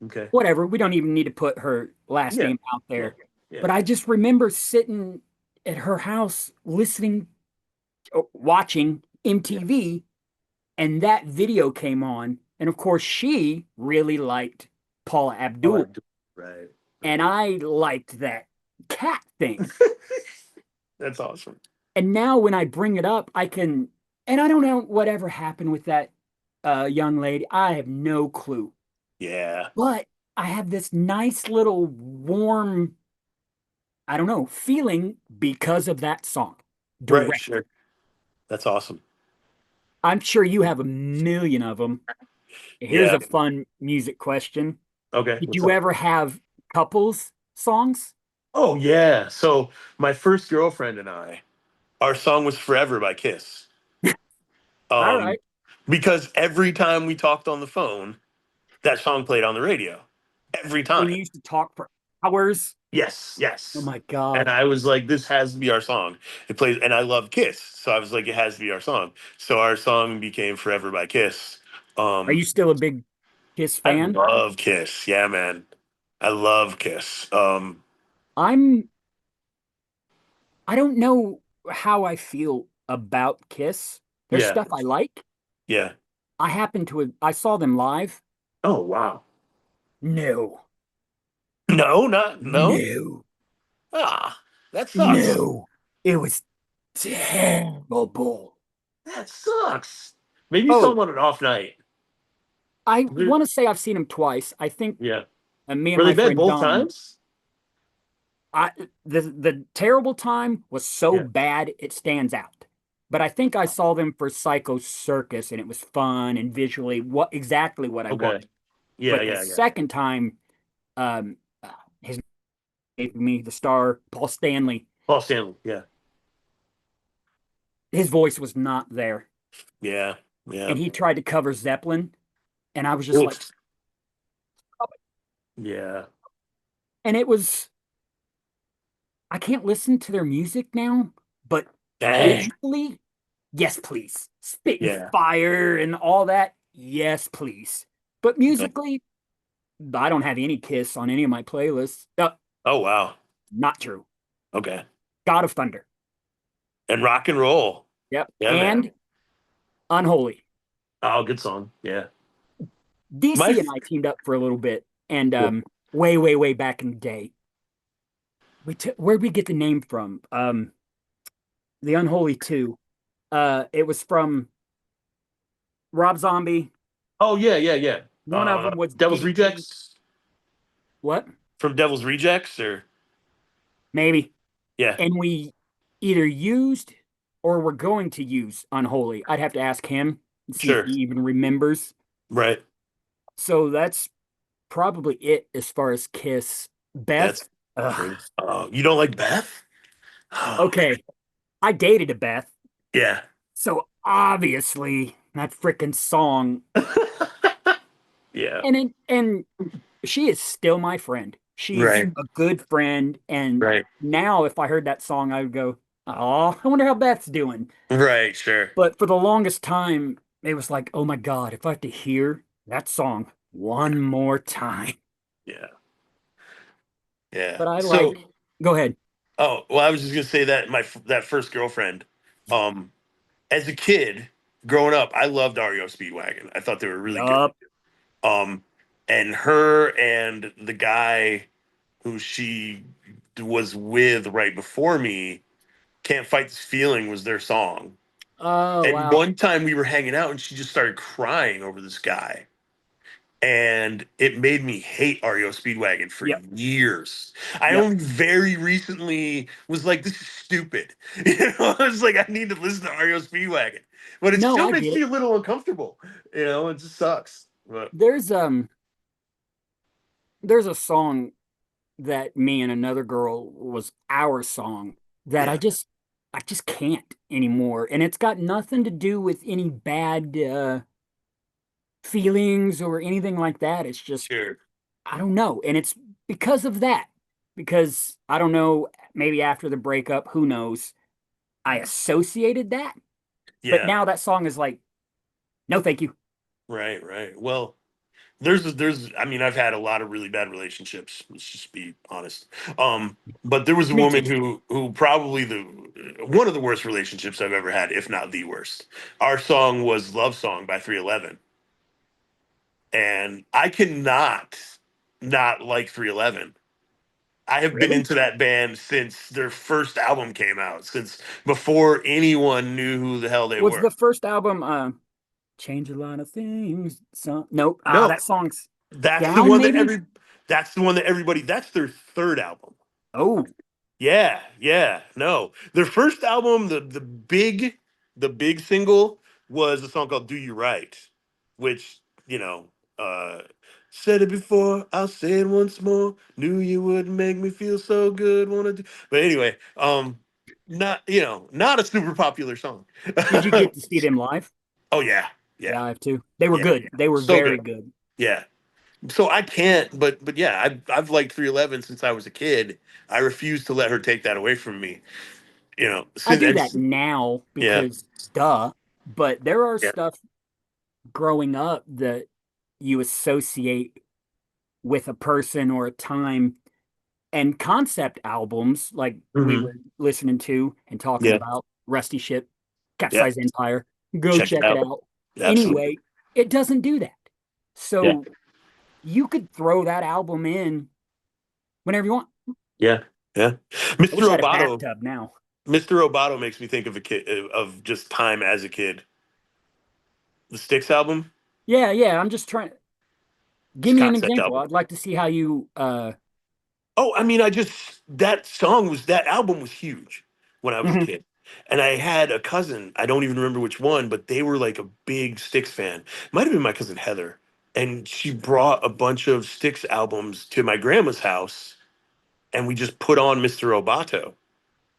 Okay. Whatever. We don't even need to put her last Yeah. name out Yeah. there. Yeah. But I just remember sitting at her house listening, watching MTV, and that video came on. And of course, she really liked Paula All Abdul. I'm doing. Right. And Right. I liked that cat thing. That's awesome. And now when I bring it up, I can, and I don't know whatever happened with that young lady. I have no clue. Yeah. But I have this nice little warm, I don't know, feeling because of that song Right. directly. Sure. That's awesome. I'm sure you have a million of them. Here's Yeah. a fun music question. Okay. Did What's you up? ever have couples songs? Oh yeah. So my first girlfriend and I, our song was "Forever" by Kiss. All Um, right. because every time we talked on the phone, that song played on the radio. Every And time. you used to talk for hours. Yes. Oh Yes. my And God. I was like, this has to be our song. It plays, and I love Kiss, so I was like, it has to be our song. So our song became "Forever" by Kiss. Are you Um, still a big Kiss I fan? love Kiss. Yeah, man. I love Kiss. I'm I don't know how I feel about Kiss. There's Yeah. stuff I like. Yeah. I saw them live. Oh wow. No, No, not no. no, Ah, that sucks. no. It was terrible. That sucks. Maybe you saw Oh, him on an off night. I want to say I've seen them twice. I think Yeah. me and Were they my bad friend both Don, times? I the terrible time was so Yeah. bad it stands out. But I think I saw them for Psycho Circus and it was fun and visually what exactly what I Okay. wanted. Yeah, But the yeah, yeah. second time, um, his gave me the star, Paul Stanley. Paul Stanley. Yeah. His voice was not there, Yeah. Yeah. and he tried to cover Zeppelin, and I was just like, Oof. Yeah. and it was. I can't listen to their music now, but Dang. visually, yes, please. Spit and Yeah. fire and all that, yes, please. But musically, I don't have any Kiss on any of my playlists. Oh wow. Not true. Okay. God of Thunder. And rock and roll. Yep. Yeah, man. And Unholy. Oh, good song. Yeah. My DC and I teamed up for a little bit, and Cool. way, way, way back in the day, where'd we get the name from? The Unholy Two. It was from Rob Zombie. Oh yeah, yeah, yeah. One of them was Devil's DDP. Rejects What? from Devil's Rejects, or Maybe. yeah, And we either used or were going to use Unholy. I'd have to ask him and see if sure, he even remembers. right. So that's probably it as far as Kiss. Beth. That's Ugh. crazy. Oh, you don't like Beth? Oh man. Okay. I dated a Beth. Yeah. So obviously that freaking song Yeah. and she is still my friend. She's Right. a good friend. And Right. now if I heard that song, I would go, oh, I wonder how Beth's doing. Right. Sure. But for the longest time, it was like, oh my God, if I have to hear that song one more time. Yeah. Yeah. But I So, like, go ahead. oh, well, I was just gonna say that that first girlfriend, um, as a kid growing up, I loved REO Speedwagon. I thought they were really good. Yup. Um, and her and the guy who she was with right before me, "Can't Fight This Feeling" was their song. Oh, And wow. one time we were hanging out and she just started crying over this guy. And it made me hate REO Speedwagon for Yep. years. I Yep. only very recently was like, this is stupid. I was like, I need to listen to REO Speedwagon. But it No, still I makes get me it. a little uncomfortable. It just sucks. But There's a song that me and another girl was our song that yeah, I just can't anymore. And it's got nothing to do with any bad feelings or anything like that. It's just sure. I don't know. And it's because of that. Because I don't know, maybe after the breakup, who knows? I associated that. But Yeah, now that song is like, no, thank you. right, right. Well, there's I mean, I've had a lot of really bad relationships. Let's just be honest. But there was a Me too. woman who probably the one of the worst relationships I've ever had, if not the worst. Our song was "Love Song" by 311, and I cannot not like 311. I have been Really? into that band since their first album came out, since before anyone knew who the hell they Was were. the first album Change a Lot of Things? Nope. No, That song's that's the Down, one that maybe? everybody. That's their third album. Oh, Yeah, yeah, no. Their first album, the big single was a song called "Do You Right," which you know, uh, said it before, I'll say it once more. Knew you would make me feel so good. Wanna do, but anyway, not not a super popular song. did you get to see them live? Oh yeah, Yeah, yeah, I have too. They were yeah, good. yeah, They were so very good. good. Yeah, so I can't, but yeah, I've liked 311 since I was a kid. I refuse to let her take that away from me. I Since do and that now yeah, because duh, but there are yeah, stuff growing up that you associate with a person or a time and concept albums like we hmm were listening to and talking yeah, about Rusty Ship, yeah. Capsized Empire. Go Check it check it out. out. Absolutely. Anyway, it doesn't do that. Yeah, So you could throw that album in whenever you want. yeah, yeah. I wish Mr. I had a Roboto, bathtub now. Mr. Roboto makes me think of a kid of just time as a kid. The Styx album, Yeah, yeah. I'm just trying. it's Give a me an concept example. album. I'd like to see how you Oh, I mean, that album was huge when I was a mhm. kid. And I had a cousin, I don't even remember which one, but they were like a big Styx fan. Might have been my cousin Heather. And she brought a bunch of Styx albums to my grandma's house, and we just put on Mr. Roboto.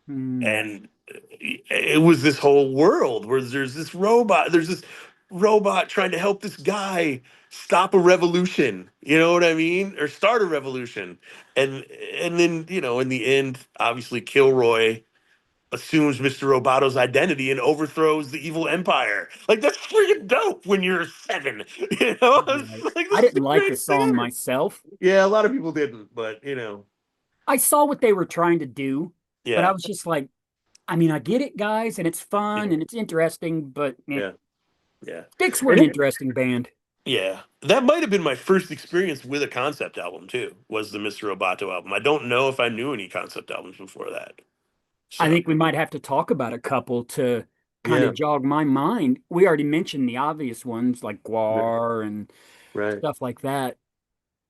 Hmm. And it was this whole world where there's this robot trying to help this guy stop a revolution, you know what I mean, or start a revolution. And then in the end, obviously Kilroy assumes Mr. Roboto's identity and overthrows the evil empire. Like, that's freaking dope when you're 7. Right. It's like, I this is the didn't like the greatest thing song ever. myself. Yeah, a lot of people didn't, but I saw what they were trying to do, but I yeah, was just like, I mean, I get it, guys, and it's fun Yeah, and it's interesting, but yeah, yeah. Styx were And an it, interesting band. yeah, that might have been my first experience with a concept album too. Was the Mr. Roboto album? I don't know if I knew any concept albums before that. I So think we might have to talk about a couple to kind yeah, of jog my mind. We already mentioned the obvious ones like right. Guar and Right. stuff like that.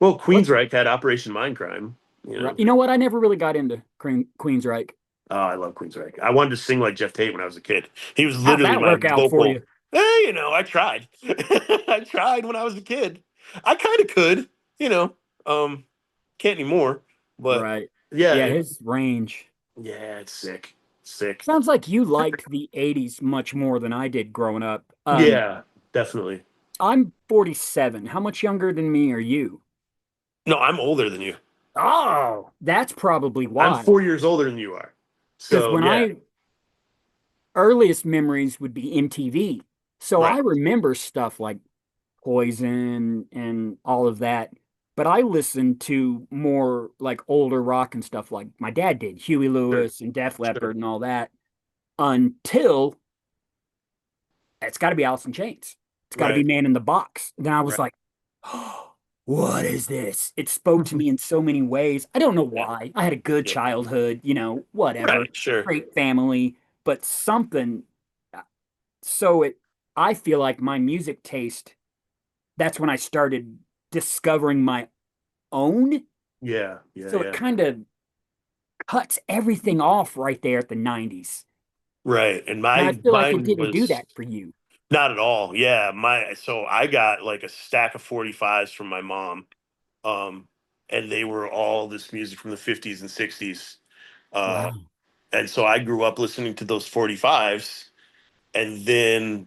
Well, What? Queensryche had Operation Mindcrime. You Right. know, You know what? I never really got into Queensryche. oh, I love Queensryche. I wanted to sing like Jeff Tate when I was a kid. He was How'd literally that my work out for vocal. you? I tried. I tried when I was a kid. I kind of could, you know, um, can't anymore. But Right. yeah, Yeah, his range. yeah, it's sick, sick. Sounds like you liked the 80s much more than I did growing up. Yeah, definitely. I'm 47. How much younger than me are you? No, I'm older than you. Oh, that's probably I'm why. 4 years older than you are. Because So when yeah, I earliest memories would be MTV. So I right, remember stuff like Poison and all of that. But I listened to more like older rock and stuff like my dad did, Huey sure, Lewis and Def sure, Leppard and all that, until it's got to be Alice in Chains. It's got to be right, Man in the Box. Then I was right. like, oh, what is this? It spoke to me in so many ways. I don't know Yeah, why. I had a good yeah, childhood, whatever, right, sure. great family, but something. So I feel like my music taste, that's when I started discovering my own. Yeah, yeah, So it yeah. kind of cuts everything off right there at the 90s. Right. And And I my feel like it mine didn't do was that for you. not at all. Yeah, my so I got like a stack of 45s from my mom. Um and they were all this music from the 50s and 60s. Uh Wow. and so I grew up listening to those 45s and then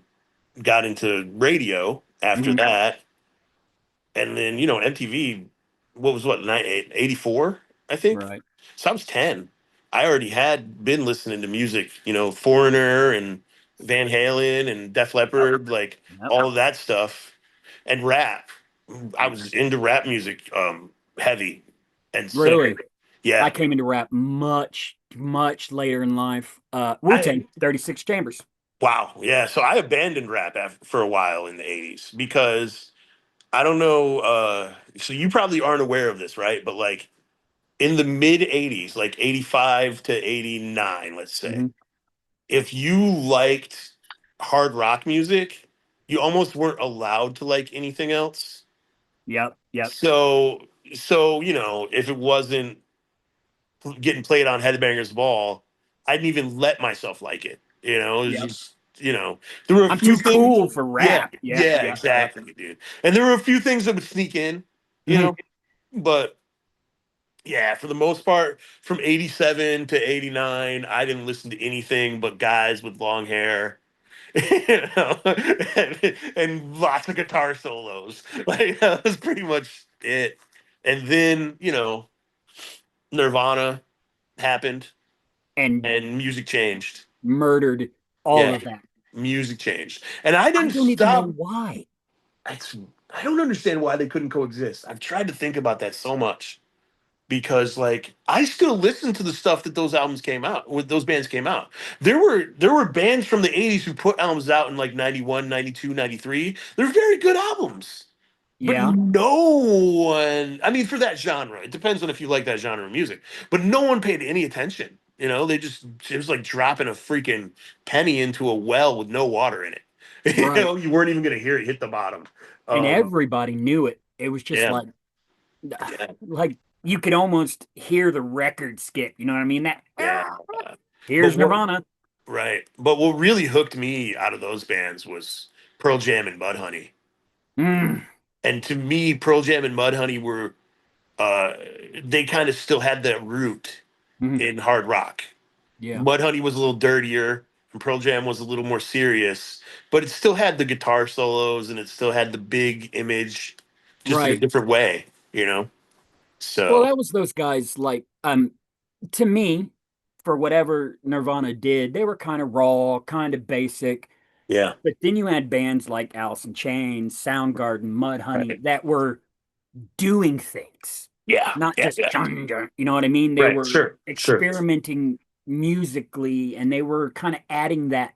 got into radio after Mhm. that. And then, MTV, what was what, 84, I think? Right. So I was 10. I already had been listening to music, Foreigner and Van Halen and Def Yep. Leppard, like Yep. all of that stuff, and rap. I was into rap music heavy. And so, Really. I yeah, came into rap much, much later in life. I, Wu-Tang, 36 Chambers. wow. Yeah. So I abandoned rap for a while in the 80s because I don't know. So you probably aren't aware of this, right? But like, in the mid 80s, like 85 to 89, let's say, Hmm. if you liked hard rock music, you almost weren't allowed to like anything else. Yep. Yep. So, if it wasn't getting played on Headbangers Ball, I didn't even let myself like it. It was Yep. just, there were a I'm few too things. cool for Yeah, rap. Yep. yeah, Yep. Yep. exactly, dude. And there were a few things that would sneak in, you Hmm. know, but yeah, for the most part, from 87 to 89, I didn't listen to anything but guys with long hair, and lots of guitar solos. Like, that was pretty much it. And then, Nirvana happened And and music changed. murdered all Yeah, of that. music changed. And I I didn't don't even know stop. why. It's, I don't understand why they couldn't coexist. I've tried to think about that so much. Because like I still listen to the stuff that those albums came out with those bands came out. There were bands from the 80s who put albums out in like 91, 92, 93. They're very good albums. But Yeah. no one, I mean, for that genre, it depends on if you like that genre of music, but no one paid any attention. It was like dropping a freaking penny into a well with no water in it. Right. You weren't even going to hear it hit the bottom. And Um, everybody knew it. It was just yeah, like, yeah, like you could almost hear the record skip. You know what I mean? That yeah. But here's what Nirvana. Right. But what really hooked me out of those bands was Pearl Jam and Mudhoney. Mm, And to me, Pearl Jam and Mudhoney were uh they kind of still had that root mm, in hard rock. yeah. Mudhoney was a little dirtier and Pearl Jam was a little more serious, but it still had the guitar solos and it still had the big image just in a Right. different way. Well, So, that was those guys like to me, for whatever Nirvana did, they were kind of raw, kind of basic. yeah. But then you had bands like Alice in Chains, Soundgarden, Mudhoney Right. that were doing things, Yeah. not Yeah. just Yeah. dun, dun, you know what I mean? They Right. were Sure. Sure. experimenting musically, and they were kind of adding that,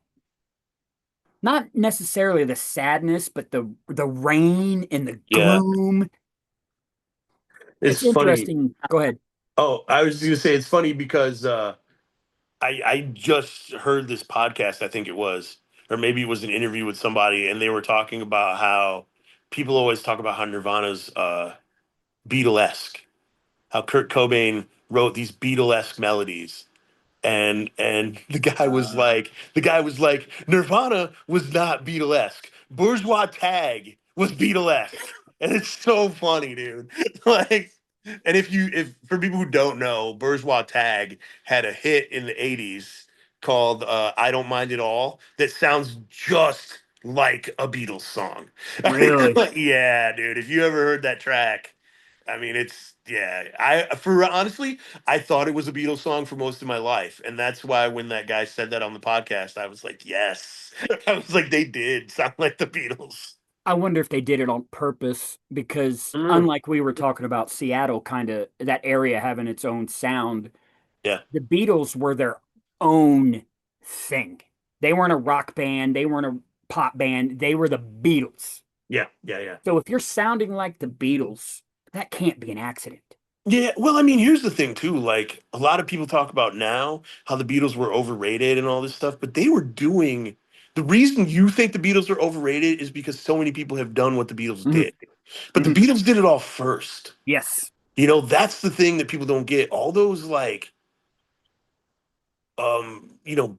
not necessarily the sadness, but the rain and the Yeah. gloom. It's It's funny. interesting. Go ahead. Oh, I was just gonna say it's funny because I just heard this podcast, I think it was, or maybe it was an interview with somebody, and they were talking about how people always talk about how Nirvana's Beatlesque, how Kurt Cobain wrote these Beatlesque melodies, and the guy was like Nirvana was not Beatlesque. Bourgeois Tag was Beatlesque, and it's so funny, dude. Like, and if for people who don't know, Bourgeois Tag had a hit in the '80s called "I Don't Mind at All" that sounds just like a Beatles song. Really? Yeah, dude. If you ever heard that track, I mean, it's yeah. I for honestly, I thought it was a Beatles song for most of my life, and that's why when that guy said that on the podcast, I was like, yes. I was like, they did sound like the Beatles. I wonder if they did it on purpose because, Mm. unlike we were talking about Seattle, kind of that area having its own sound, Yeah, the Beatles were their own thing. They weren't a rock band, they weren't a pop band, they were the Beatles. yeah, yeah, yeah. So if you're sounding like the Beatles, that can't be an accident. Yeah, well, I mean, here's the thing too. Like a lot of people talk about now how the Beatles were overrated and all this stuff, but they were doing the reason you think the Beatles are overrated is because so many people have done what the Beatles Mhm, did. But the mhm. Beatles did it all first. Yes. That's the thing that people don't get. All those like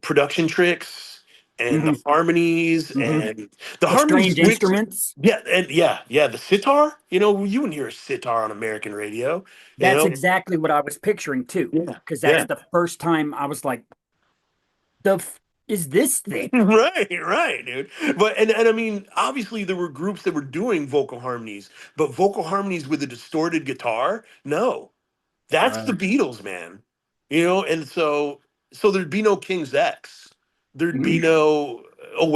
production tricks and the Hmm. harmonies Hmm. and the The harmonies strange switch. instruments. Yeah, and yeah, the sitar. You wouldn't hear a sitar on American radio. You That's know, exactly what I was picturing too, yeah, because that's yeah. the first time I was like, the f is this thing? Right, dude. But and I mean, obviously there were groups that were doing vocal harmonies, but vocal harmonies with a distorted guitar, no. That's the Right. Beatles, man. And so there'd be no King's X. There'd be Mhm. no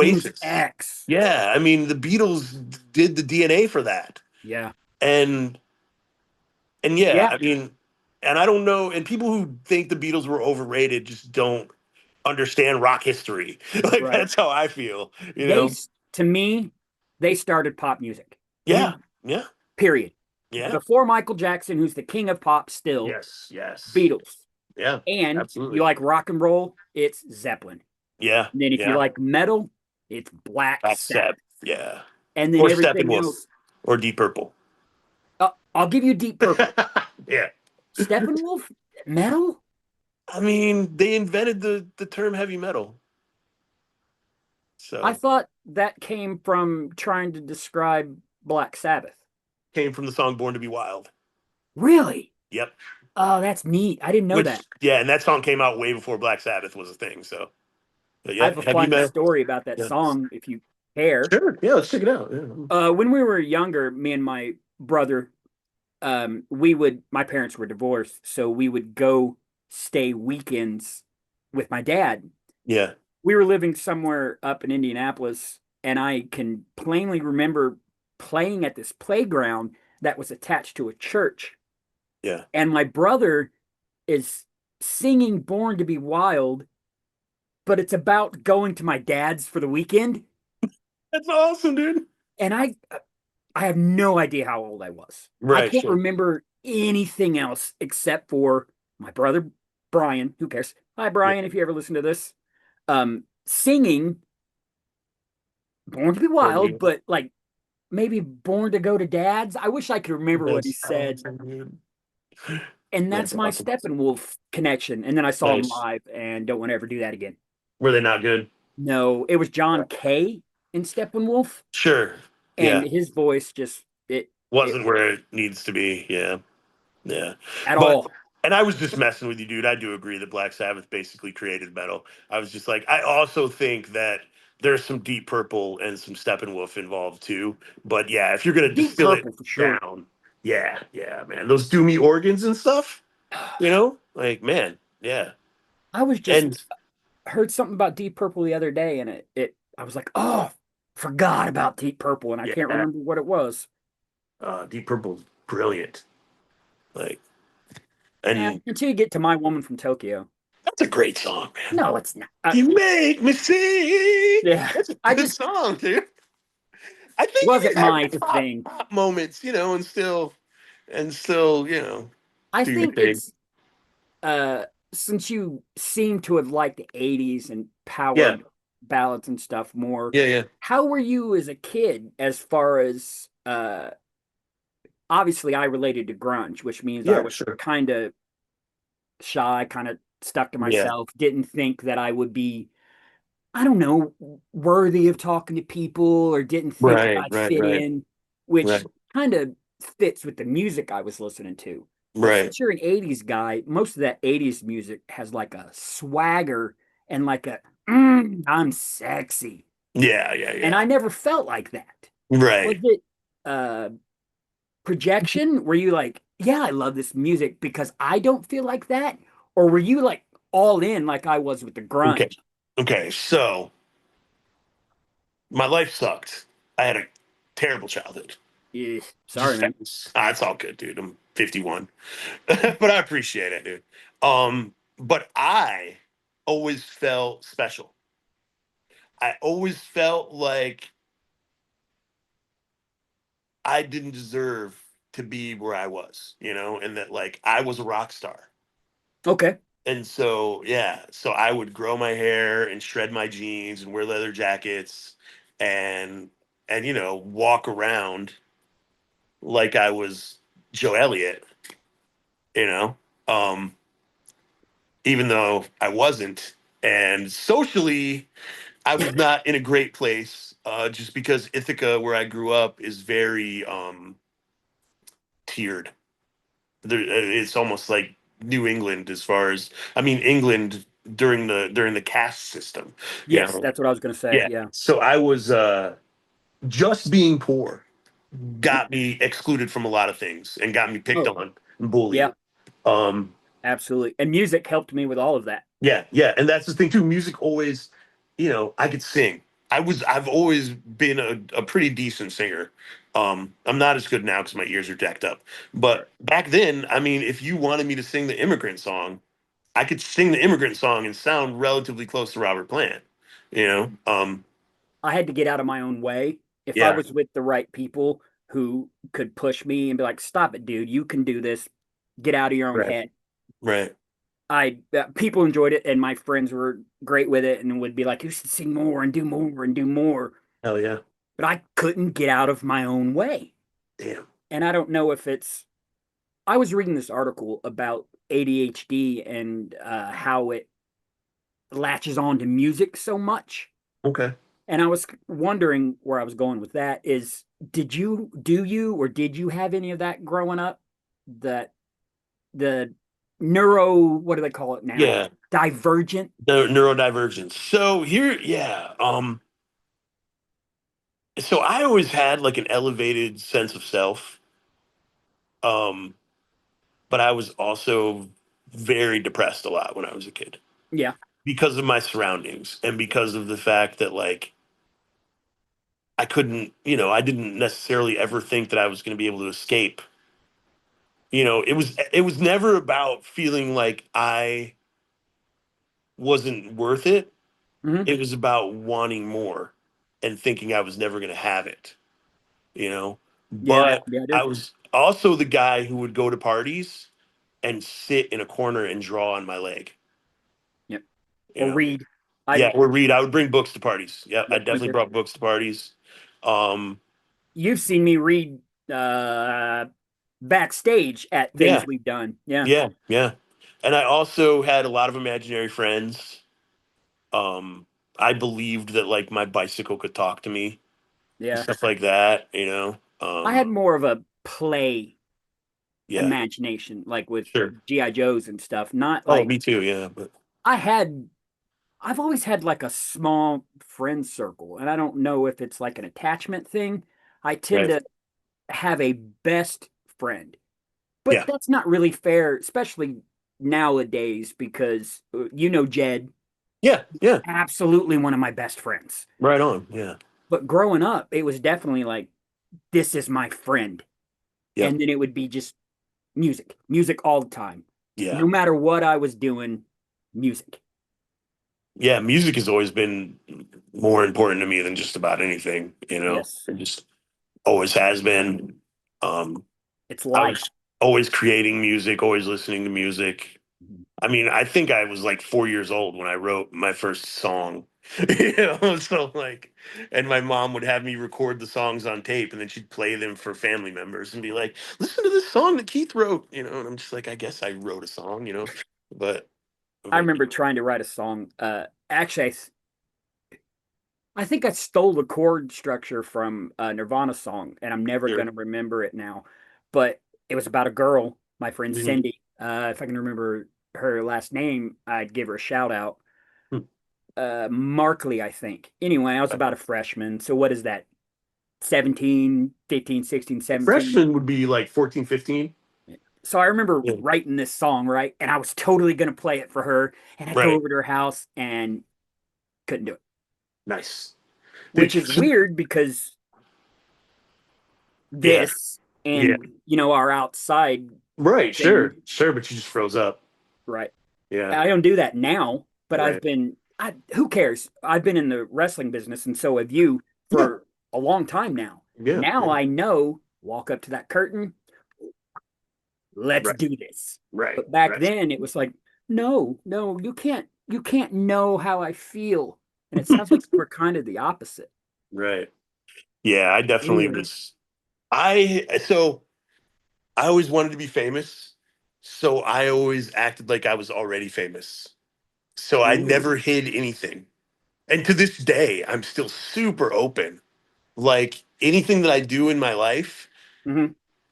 King's Oasis. X. Yeah, I mean the Beatles did the DNA for that. Yeah. And and yeah, Yeah. I mean, and I don't know, and people who think the Beatles were overrated just don't understand rock history. Like Right. that's how I feel, you They, know. to me, they started pop music. Yeah, End. yeah, Period. yeah. Before Michael Jackson, who's the king of pop still, Yes, yes. Beatles. Yeah, And you absolutely. like rock and roll, it's Zeppelin. Yeah, And then if you yeah. like metal, it's Black That's Sabbath. Seb. Yeah. And then Or everything Steppenwolf. else. Or Deep Purple. I'll give you Deep Purple. Yeah. Steppenwolf, metal. I mean, they invented the term heavy metal. I So thought that came from trying to describe Black Sabbath. came from the song Born to Be Wild. Really? Yep. Oh, that's neat. I didn't know Which that. yeah, and that song came out way before Black Sabbath was a thing. So but I yeah, have a heavy funny metal. story about that Yeah. song, if you care. Sure. Yeah, let's check it out. Yeah. When we were younger, me and my brother, my parents were divorced, so we would go stay weekends with my dad. Yeah. We were living somewhere up in Indianapolis, and I can plainly remember playing at this playground that was attached to a church. Yeah. And my brother is singing Born to Be Wild, but it's about going to my dad's for the weekend. That's awesome, dude. And I have no idea how old I was. I Right, can't sure. remember anything else except for my brother Brian, who cares? Hi Yeah. Brian, if you ever listen to this. Singing Born to Be Born to Wild, Be but like maybe Born to Go to Dad's. I wish I could remember what he That's said. awesome, dude. And That's that's my awesome. Steppenwolf connection. And then I saw him Nice. live and don't want to ever do that again. Were they not good? No, it was John Kay in Steppenwolf, Sure. and Yeah. his voice just it Wasn't where it needs to be. Yeah. Yeah. at But all. and I was just messing with you, dude. I do agree that Black Sabbath basically created metal. I was just like, I also think that there's some Deep Purple and some Steppenwolf involved too. But yeah, if you're gonna Deep distill it Purple for sure. down, yeah, man. Those doomy organs and stuff, like man, yeah. I was just And heard something about Deep Purple the other day, and it I was like, oh, forgot about Deep Purple, and I can't yeah, remember what it was. Deep Purple's brilliant. Like and Until you get to My Woman from Tokyo. That's a great song, man. No, it's not. You make me sing. Yeah, That's a I good just song, dude. I think you wasn't can have my your thing. pop moments, and still, I do your think thing. it's uh since you seem to have liked the 80s and Yeah, power ballads and stuff more, yeah, yeah, how were you as a kid as far as obviously I related to grunge, which means I yeah, was sure. kind of shy, kind of stuck to Yeah, myself, didn't think that I would be, I don't know, worthy of talking to people or didn't think that right, I'd right, fit right, in, which right, kind of fits with the music I was listening to. But right. since you're an 80s guy, most of that 80s music has like a swagger and like a, I'm sexy. Yeah, yeah, And I yeah. never felt like that. Was Right. it uh projection? Were you like, yeah, I love this music because I don't feel like that? Or were you like all in like I was with the Okay. grunge? Okay. So my life sucked. I had a terrible childhood. Yeah, sorry, Just man. it's all good, dude. I'm 51, but I appreciate it, dude. But I always felt special. I always felt like I didn't deserve to be where I was, and that like I was a rock star. Okay. And so, yeah, so I would grow my hair and shred my jeans and wear leather jackets and walk around like I was Joe Elliott, you know. Um even though I wasn't. And socially, I was not in a great place just because Ithaca where I grew up is very tiered. It's almost like New England as far as I mean England during the caste system. You Yes, know, that's what I was gonna say. yeah. Yeah. So I was just being poor got me excluded from a lot of things and got me picked Oh, on and bullied. yeah, Um, absolutely. And music helped me with all of that. yeah, yeah, and that's the thing too. Music always, I could sing. I've always been a pretty decent singer. I'm not as good now because my ears are jacked up. Sure. But back then, I mean, if you wanted me to sing the immigrant song, I could sing the immigrant song and sound relatively close to Robert Plant. You know? I had to get out of my own way. If I Yeah. was with the right people who could push me and be like, "Stop it, dude. You can do this. Get out of your own Right. head." Right. I People enjoyed it, and my friends were great with it, and would be like, "You should sing more and do more and do more." Hell yeah. But I couldn't get out of my own way, Damn. and I don't know if it's. I was reading this article about ADHD and how it latches on to music so much. Okay. And I was wondering where I was going with that is or did you have any of that growing up? That the what do they call it now? Yeah. Divergent? The neurodivergence. So here, yeah. So I always had like an elevated sense of self. Um, but I was also very depressed a lot when I was a kid Yeah. because of my surroundings and because of the fact that like I couldn't, I didn't necessarily ever think that I was going to be able to escape. It was never about feeling like I wasn't worth it. Hmm. It was about wanting more and thinking I was never going to have it, you know. Yeah. But Yeah, it I is. was also the guy who would go to parties and sit in a corner and draw on my leg, Yep. you Or know. read. I Yeah, or read. I would bring books to parties. Yeah, I Yep, me definitely too. brought books to parties. Um, You've seen me read uh backstage at yeah, things we've done. Yeah. yeah, yeah. And I also had a lot of imaginary friends. Um, I believed that like my bicycle could talk to me and Yeah. stuff like that, I had more of a play Yeah, imagination, like with sure. GI Joes and stuff. Not Oh, like me too. Yeah, but I had I've always had like a small friend circle, and I don't know if it's like an attachment thing. I tend right. to have a best friend, but Yeah, that's not really fair, especially nowadays, because Jed, yeah, yeah. absolutely one of my best friends. Right on. Yeah. But growing up, it was definitely like, this is my friend. Yep. And then it would be just music all the time. Yeah. No matter what I was doing, music. Yeah, music has always been more important to me than just about anything, you know. Yes. It just always has been. Um, It's I life. was always creating music, always listening to music. Mhm. I mean, I think I was like 4 years old when I wrote my first song. You know, so like, and my mom would have me record the songs on tape, and then she'd play them for family members and be like, "Listen to this song that Keith wrote," you know. And I'm just like, I guess I wrote a song, you know, but I but remember trying to write a song. Actually, I think I stole the chord structure from a Nirvana song, and I'm never going sure. to remember it now. But it was about a girl, my friend Mhm. Cindy. If I can remember her last name, I'd give her a shout out. Hmm. Markley, I think. Anyway, I was about a freshman. So what is that? 17, 15, 16, 17. Freshman would be like 14, 15. So I remember Yeah. writing this song, right? And I was totally going to play it for her. And I go Right. over to her house and couldn't do it, Nice. which is weird because Yeah. this Yeah. and, our outside Right. thing, Sure. Sure. But you just froze up. right? Yeah. I don't do that now, but Right. who cares? I've been in the wrestling business and so have you Yeah. for a long time now. Yeah. Now Yeah. I know, walk up to that curtain, let's Right. do this. Right. But back Right. then it was like, no, no, you can't know how I feel. And it sounds like we're kind of the opposite. Right. Yeah. I definitely Weird. was. So I always wanted to be famous. So I always acted like I was already famous. So I Ooh. never hid anything. And to this day, I'm still super open. Like anything that I do in my life, Hmm.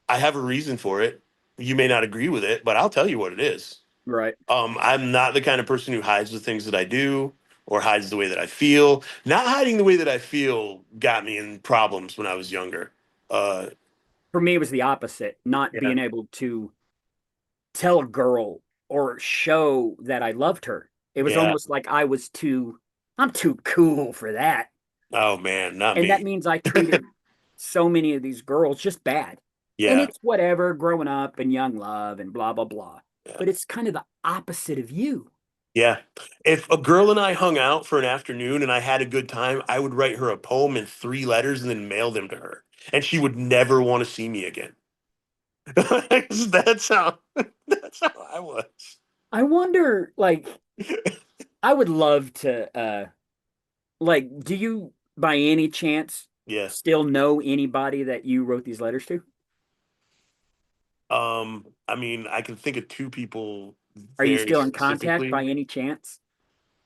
I have a reason for it. You may not agree with it, but I'll tell you what it is. Right. I'm not the kind of person who hides the things that I do or hides the way that I feel. Not hiding the way that I feel got me in problems when I was younger. Uh, For me, it was the opposite, not yeah, being able to tell a girl or show that I loved her. It was yeah. almost like I'm too cool for that. Oh man, not And that me. means I treated so many of these girls just bad. And Yeah, it's whatever, growing up and young love and blah, blah, blah. yeah, But it's kind of the opposite of you. yeah. If a girl and I hung out for an afternoon and I had a good time, I would write her a poem in 3 letters and then mail them to her, and she would never want to see me again. That's how. That's how I was. I wonder, like, I would love to, do you by any chance Yeah. still know anybody that you wrote these letters to? I mean, I can think of two people Are you very still in contact specifically. by any chance?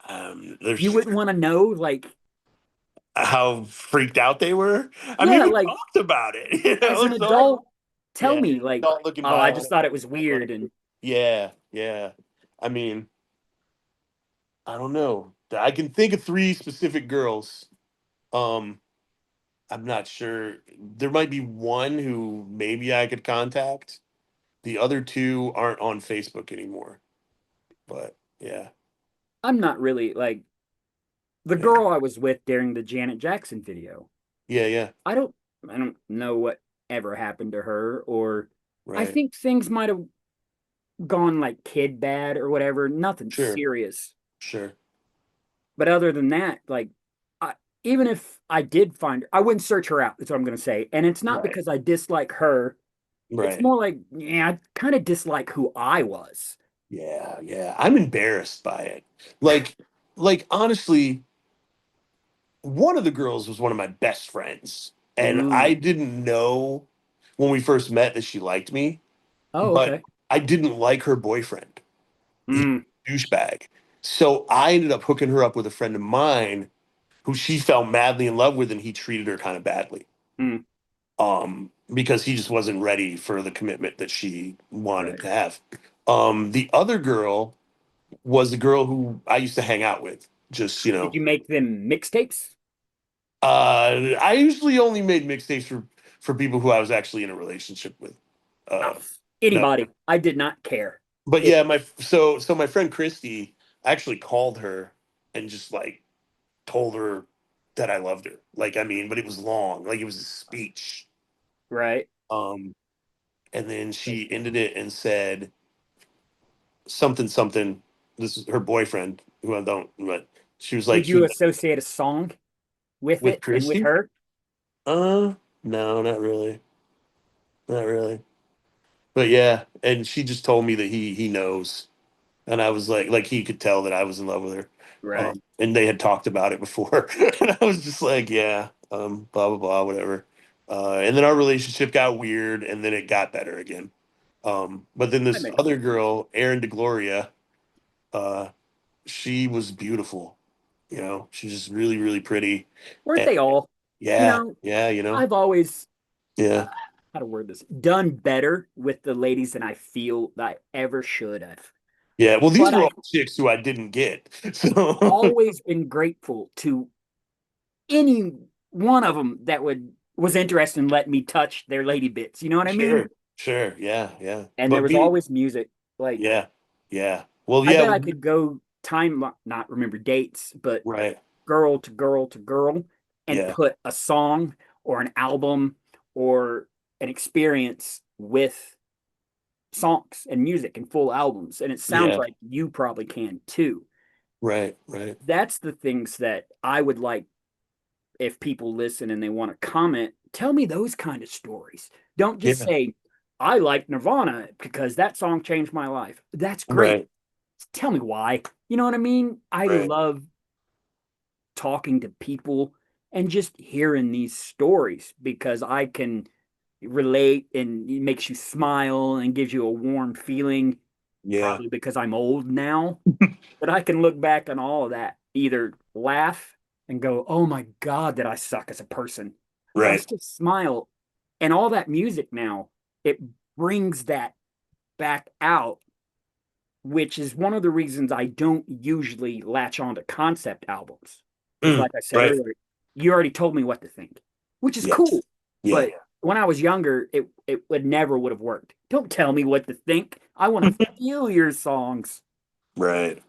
You There's wouldn't want to know, like, how freaked out they were. I mean, yeah, we like talked about it, as an So like, adult, tell yeah, me, like, adult looking oh, I violent. just thought it was weird. Like, And yeah, yeah. I mean, I don't know. I can think of three specific girls. Um, I'm not sure. There might be one who maybe I could contact. The other two aren't on Facebook anymore. But yeah, I'm not really like the yeah, girl I was with during the Janet Jackson video. yeah, yeah. I don't, I don't know what ever happened to her, or I Right. think things might have gone like kid bad or whatever. Nothing Sure, serious. sure. But other than that, like, I, even if I did find her, I wouldn't search her out. That's what I'm going to say. And it's not Right, because I dislike her. It's right. more like, yeah, I kind of dislike who I was. Yeah, yeah. I'm embarrassed by it. Like, honestly, one of the girls was one of my best friends, and I Ooh. didn't know when we first met that she liked me, Oh, but okay. I didn't like her boyfriend. He Mm, was a douchebag. So I ended up hooking her up with a friend of mine who she fell madly in love with, and he treated her kind of badly. mm, Because he just wasn't ready for the commitment that she wanted right. to have. The other girl was the girl who I used to hang out with. Just, Did you make them mixtapes? I usually only made mixtapes for people who I was actually in a relationship with. Oh, Uh, no, anybody. I did not care. but It yeah, so my friend Christy, I actually called her and just like told her that I loved her. Like, I mean, but it was long, like it was a speech. right. Um, and then she ended it and said something something. this is her boyfriend, who I don't, but she was like, Would you associate a song with with it and with Christy? her? Uh, no, not really, not really. But yeah, and she just told me that he knows, and I was like he could tell that I was in love with her, Right. and they had talked about it before, and I was just like, yeah, blah blah blah, whatever. And then our relationship got weird, and then it got better again. But then That this makes other sense. girl, Erin DeGloria, uh, she was beautiful. You know, she's just really, really pretty. Weren't And they all? You yeah, know, yeah, I've always uh, yeah, how to word this done better with the ladies than I feel that I ever should have. yeah. Well, these But were all I've chicks who I didn't get. So always been grateful to any one of them that would was interested in letting me touch their lady bits. You know what I mean? sure, sure, yeah, yeah. And there But was be always music. Like yeah, yeah. Well, I yeah, bet I could go time not remember dates, but right, girl to girl to girl and yeah, put a song or an album or an experience with songs and music and full albums. And it sounds yeah, like you probably can too. right, right. That's the things that I would like if people listen and they want to comment. Tell me those kind of stories. Don't just Yeah, say, I like Nirvana because that song changed my life. That's great. right, Tell me why. You know what I mean? I right. love talking to people and just hearing these stories because I can relate and it makes you smile and gives you a warm feeling, Yeah, probably because I'm old now. But I can look back on all of that, either laugh and go, oh my God, did I suck as a person? Or I right. still smile. And all that music now, it brings that back out, which is one of the reasons I don't usually latch on to concept albums. Because, Mm, like I said right. earlier, you already told me what to think, which is cool. Yes. Yeah, But yeah. when I was younger, it would never would have worked. Don't tell me what to think. I want to feel your songs Right,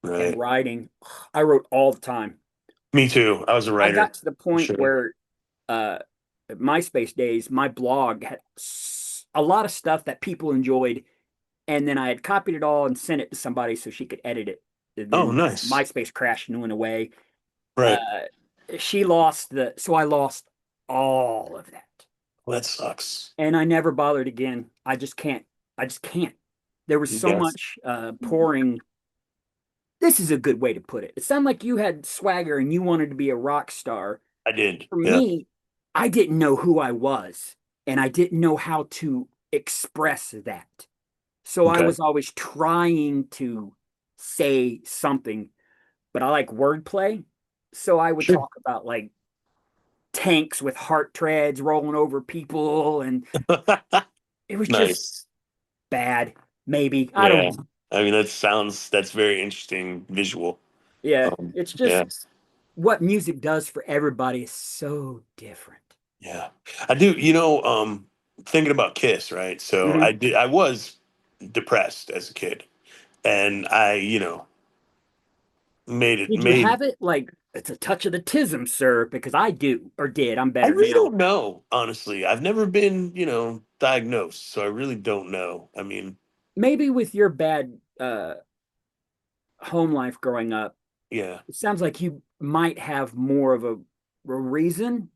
and right. writing. I wrote all the time. Me too. I was a I writer got to the for point sure. where uh, MySpace days, my blog had a lot of stuff that people enjoyed, and then I had copied it all and sent it to somebody so she could edit it. And Oh, then nice. MySpace crashed and went away. Uh, Right. she lost so I lost all of that, Well, that sucks. and I never bothered again. I just can't. I just can't. There was so Yes, much pouring. This is a good way to put it. It sounded like you had swagger and you wanted to be a rock star. I did. For Yeah. me, I didn't know who I was and I didn't know how to express that. So I Okay. was always trying to say something, but I like wordplay. So I would Sure. talk about like tanks with heart treads rolling over people, and it was just Nice. bad. Maybe. I don't Yeah. know. I mean, that's very interesting visual. Yeah. It's Yeah. just what music does for everybody is so different. Yeah. I do, thinking about Kiss, right? So Mhm. I was depressed as a kid, and made it Did you made have it like it's a touch of the tism, sir? Because I do or did. I'm I better really now. don't know, honestly. I've never been, diagnosed, so I really don't know. I mean, Maybe with your bad home life growing up, yeah. it sounds like you might have more of a reason.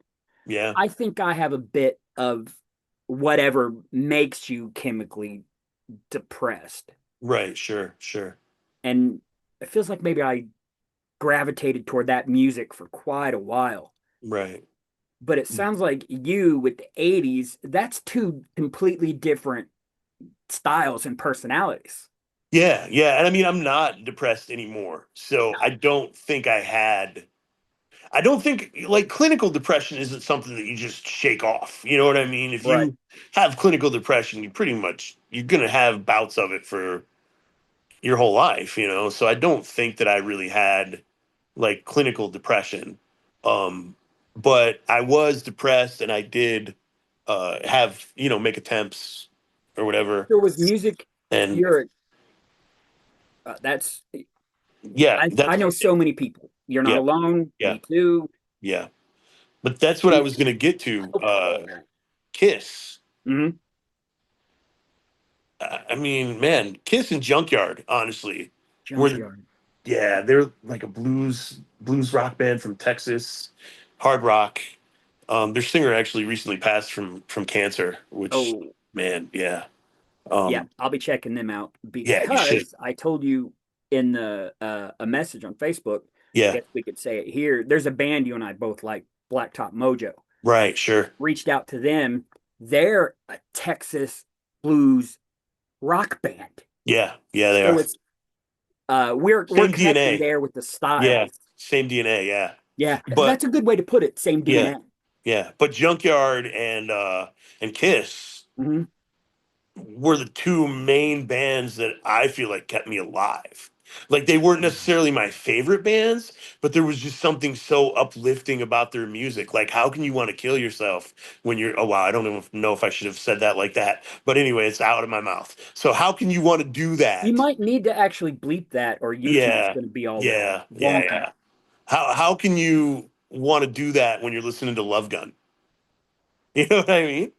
Yeah. I think I have a bit of whatever makes you chemically depressed. Right, sure, sure. And it feels like maybe I gravitated toward that music for quite a while. Right. But it sounds like you with the 80s, that's two completely different styles and personalities. Yeah, yeah. And I mean, I'm not depressed anymore. So I don't think like clinical depression isn't something that you just shake off. You know what I mean? If Right. you have clinical depression, you're going to have bouts of it for your whole life, So I don't think that I really had like clinical depression. Um, but I was depressed and I did have, make attempts or whatever. So was music And your that's yeah, I know so many people. You're not yeah, alone. yeah, Me too. yeah. But that's what I was going to get to. Okay. Kiss. Hmm. I mean, man, Kiss and Junkyard, honestly. Were Junkyard. yeah, they're like a blues rock band from Texas, hard rock. Their singer actually recently passed from cancer, which Oh, man, yeah, yeah, um, I'll be checking them out yeah, you should, because I told you in the a message on Facebook. I yeah, guess we could say it here. There's a band you and I both like, Blacktop Mojo. right, sure, Reached out to them. They're a Texas blues rock band. yeah, yeah, they So are it's we're same connecting DNA, there with the yeah, styles. same DNA, yeah, Yeah, but that's a good way to put it. Same yeah, DNA. yeah, but Junkyard and Kiss Hmm. were the two main bands that I feel like kept me alive. Like they weren't necessarily my favorite bands, but there was just something so uplifting about their music. Like, how can you want to kill yourself when you're? Oh wow, I don't even know if I should have said that like that. But anyway, it's out of my mouth. So how can you want to do You that? might need to actually bleep that, or YouTube's Yeah, going to be all yeah, yeah, wonky. yeah. How can you want to do that when you're listening to Love Gun? You know what I mean?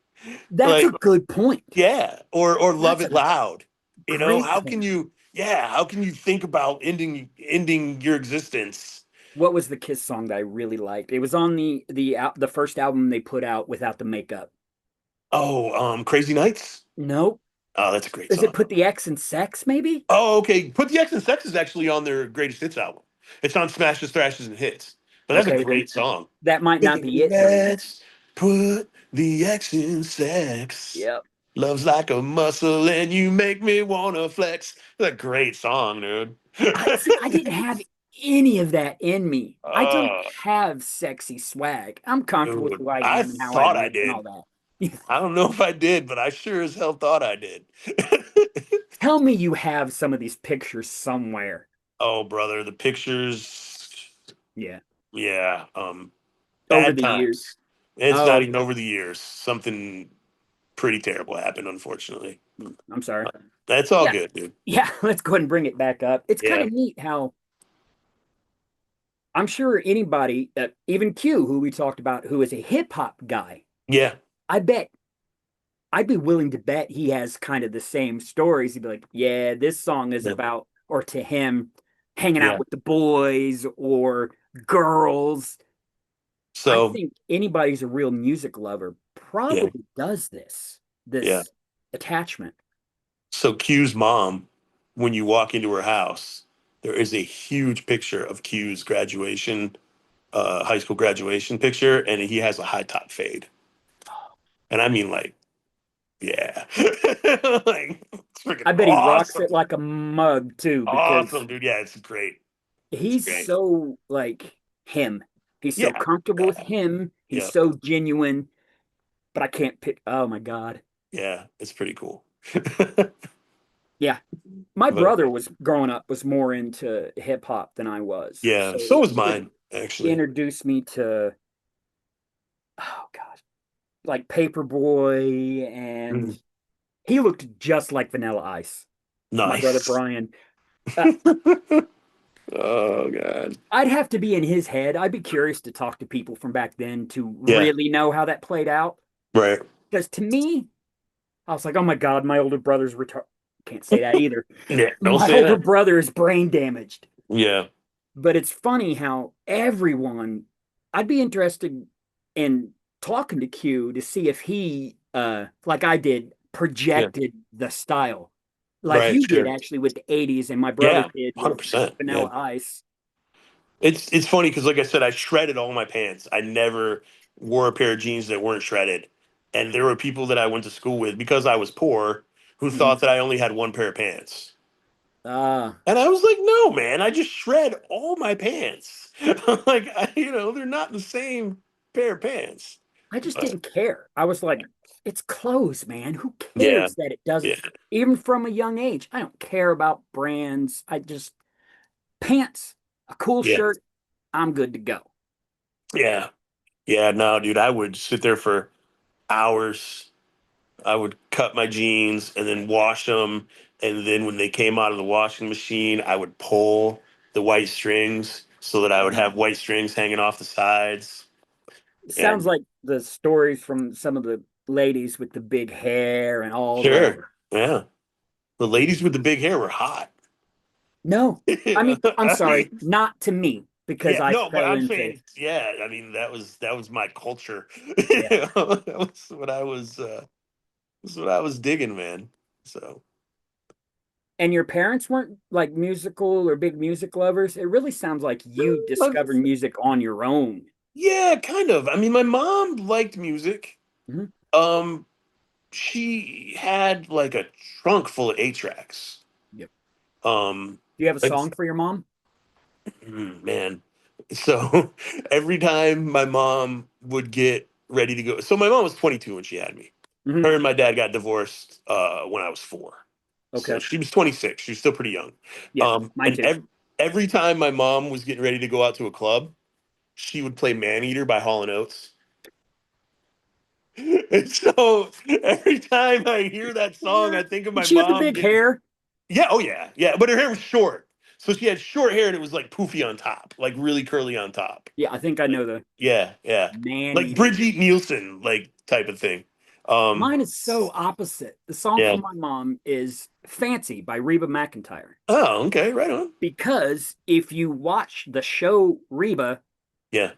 That's a Like good point. yeah, or love That's it a loud. You know, great how can point. you yeah, how can you think about ending your existence? What was the Kiss song that I really liked? It was on the first album they put out without the makeup. Oh, Crazy Nights? Nope. Oh, that's a great Is it song. Put the X in Sex, maybe? Oh, okay. Put the X and Sex is actually on their greatest hits album. It's on Smashes, Thrashes, and Hits. But that's a Okay, then great song. that might not be it then. Let's put the X in sex. Yep. Love's like a muscle and you make me wanna flex. That's a great song, dude. I see. I didn't have any of that in me. I don't uh, have sexy swag. I'm comfortable with Dude, who I I am and how I thought I look and did. all that. I don't know if I did, but I sure as hell thought I did. Tell me you have some of these pictures somewhere. Oh, brother, the pictures. Yeah. Yeah, Over bad the years. times. It's Oh, not even okay. over the years. Something pretty terrible happened, unfortunately. I'm sorry. That's all Yeah. good, dude. Yeah. Let's go ahead and bring it back up. It's kind Yeah, of neat how I'm sure anybody, even Q, who we talked about, who is a hip hop guy, yeah, I bet I'd be willing to bet he has kind of the same stories. He'd be like, yeah, this song is yeah, about, or to him, hanging out yeah. with the boys or girls. I So, think anybody who's a real music lover yeah, probably does this, yeah. this attachment. So Q's mom, when you walk into her house, there is a huge picture of Q's graduation, high school graduation picture, and he has a high top fade. And I mean, like, yeah, like it's freaking I bet he rocks it awesome, like a mug too, because awesome, dude. Yeah, it's great. It's he's great. so like him. He's so Yeah, comfortable with yeah, him. He's yeah, so genuine, but I can't pick. Oh my God. yeah. It's pretty cool. Yeah. My But brother was growing up was more into hip hop than I was. yeah, So so was he would mine actually. introduce me to, oh gosh, like Paperboy, and Mhm. he looked just like Vanilla Ice. My brother Nice. Brian. Uh, Oh God. I'd have to be in his head. I'd be curious to talk to people from back then to Yeah. really know how that played out. Right. Because to me, I was like, oh my God, my older brother's retarded. Can't say that either. Yeah. Don't My say older that. brother is brain damaged. Yeah. But it's funny how everyone, I'd be interested in talking to Q to see if he, like I did, Yeah. projected the style, like Right. you did Sure. actually with the 80s, and my brother Yeah. did with 100%. Yeah. Vanilla Ice. It's funny because, like I said, I shredded all my pants. I never wore a pair of jeans that weren't shredded, and there were people that I went to school with because I was poor who thought Mhm. that I only had one pair of pants. Uh, And I was like, no, man, I just shred all my pants. Like, they're not the same pair of pants. I just But didn't care. I was like, it's clothes, man. Who yeah, cares that it doesn't? yeah, Even from a young age, I don't care about brands. I just, pants, a cool yeah, shirt, I'm good to go. yeah, yeah. No, dude, I would sit there for hours. I would cut my jeans and then wash them. And then when they came out of the washing machine, I would pull the white strings so that I would have white strings hanging off the sides. Sounds And like the stories from some of the ladies with the big hair and all the sure, yeah, the ladies with the big hair were hot. No, I mean, I'm sorry, not to me because Yeah, I no, but fell I'm into, saying, yeah, I mean, that was my culture. yeah. That was what I was that's what I was digging, man. So And your parents weren't like musical or big music lovers. It really sounds like you uh, discovered music on your own. yeah, kind of. I mean, my mom liked music. Mhm. Um, she had like a trunk full of 8 tracks. Yep. Um, Do you have a like, song for your mom? man. So every time my mom would get ready to go, so my mom was 22 when she had me. Hmm. Her and my dad got divorced when I was 4. So Okay. she was 26. She was still pretty young. Yeah, mine And too. every time my mom was getting ready to go out to a club, she would play Man Eater by Hall and Oates. And so every time I hear that song, I think of Did my she have the mom big getting, hair? yeah, oh yeah, yeah. But her hair was short. So she had short hair and it was like poofy on top, like really curly on top. Yeah, I think I Like, know the yeah, yeah. man Like eater. Brigitte Nielsen, like type of thing. Um, Mine is so opposite. The song yeah. from my mom is Fancy by Reba McEntire. Oh, okay, right on. Because if you watch the show Reba, Yeah.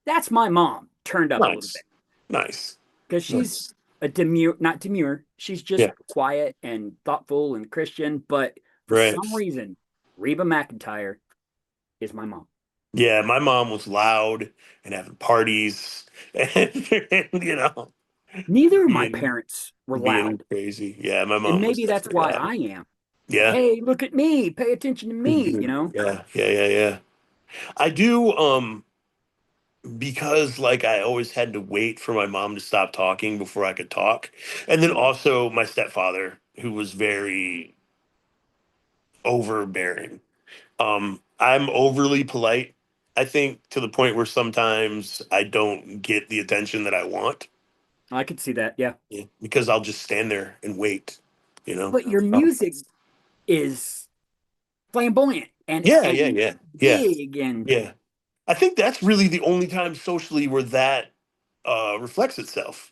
that's my mom turned up a little bit. Nice. Nice. Because she's Nice. a demure, not demure, she's just Yeah. quiet and thoughtful and Christian. But for Right. some reason, Reba McEntire is my mom. Yeah, my mom was loud and having parties and, Neither of my being parents were being loud. crazy. Yeah, my And mom was maybe that's definitely why loud. I am. Yeah. Hey, look at me. Pay attention to me, you Mhm. know? Yeah, yeah, yeah, yeah. I do because like I always had to wait for my mom to stop talking before I could talk. And then Yeah. also my stepfather who was very overbearing. I'm overly polite, I think, to the point where sometimes I don't get the attention that I want. I could see that. Yeah. Yeah, because I'll just stand there and wait, you know. But your Oh. music is flamboyant Yeah, yeah, and yeah, yeah, big and yeah. I think that's really the only time socially where that reflects itself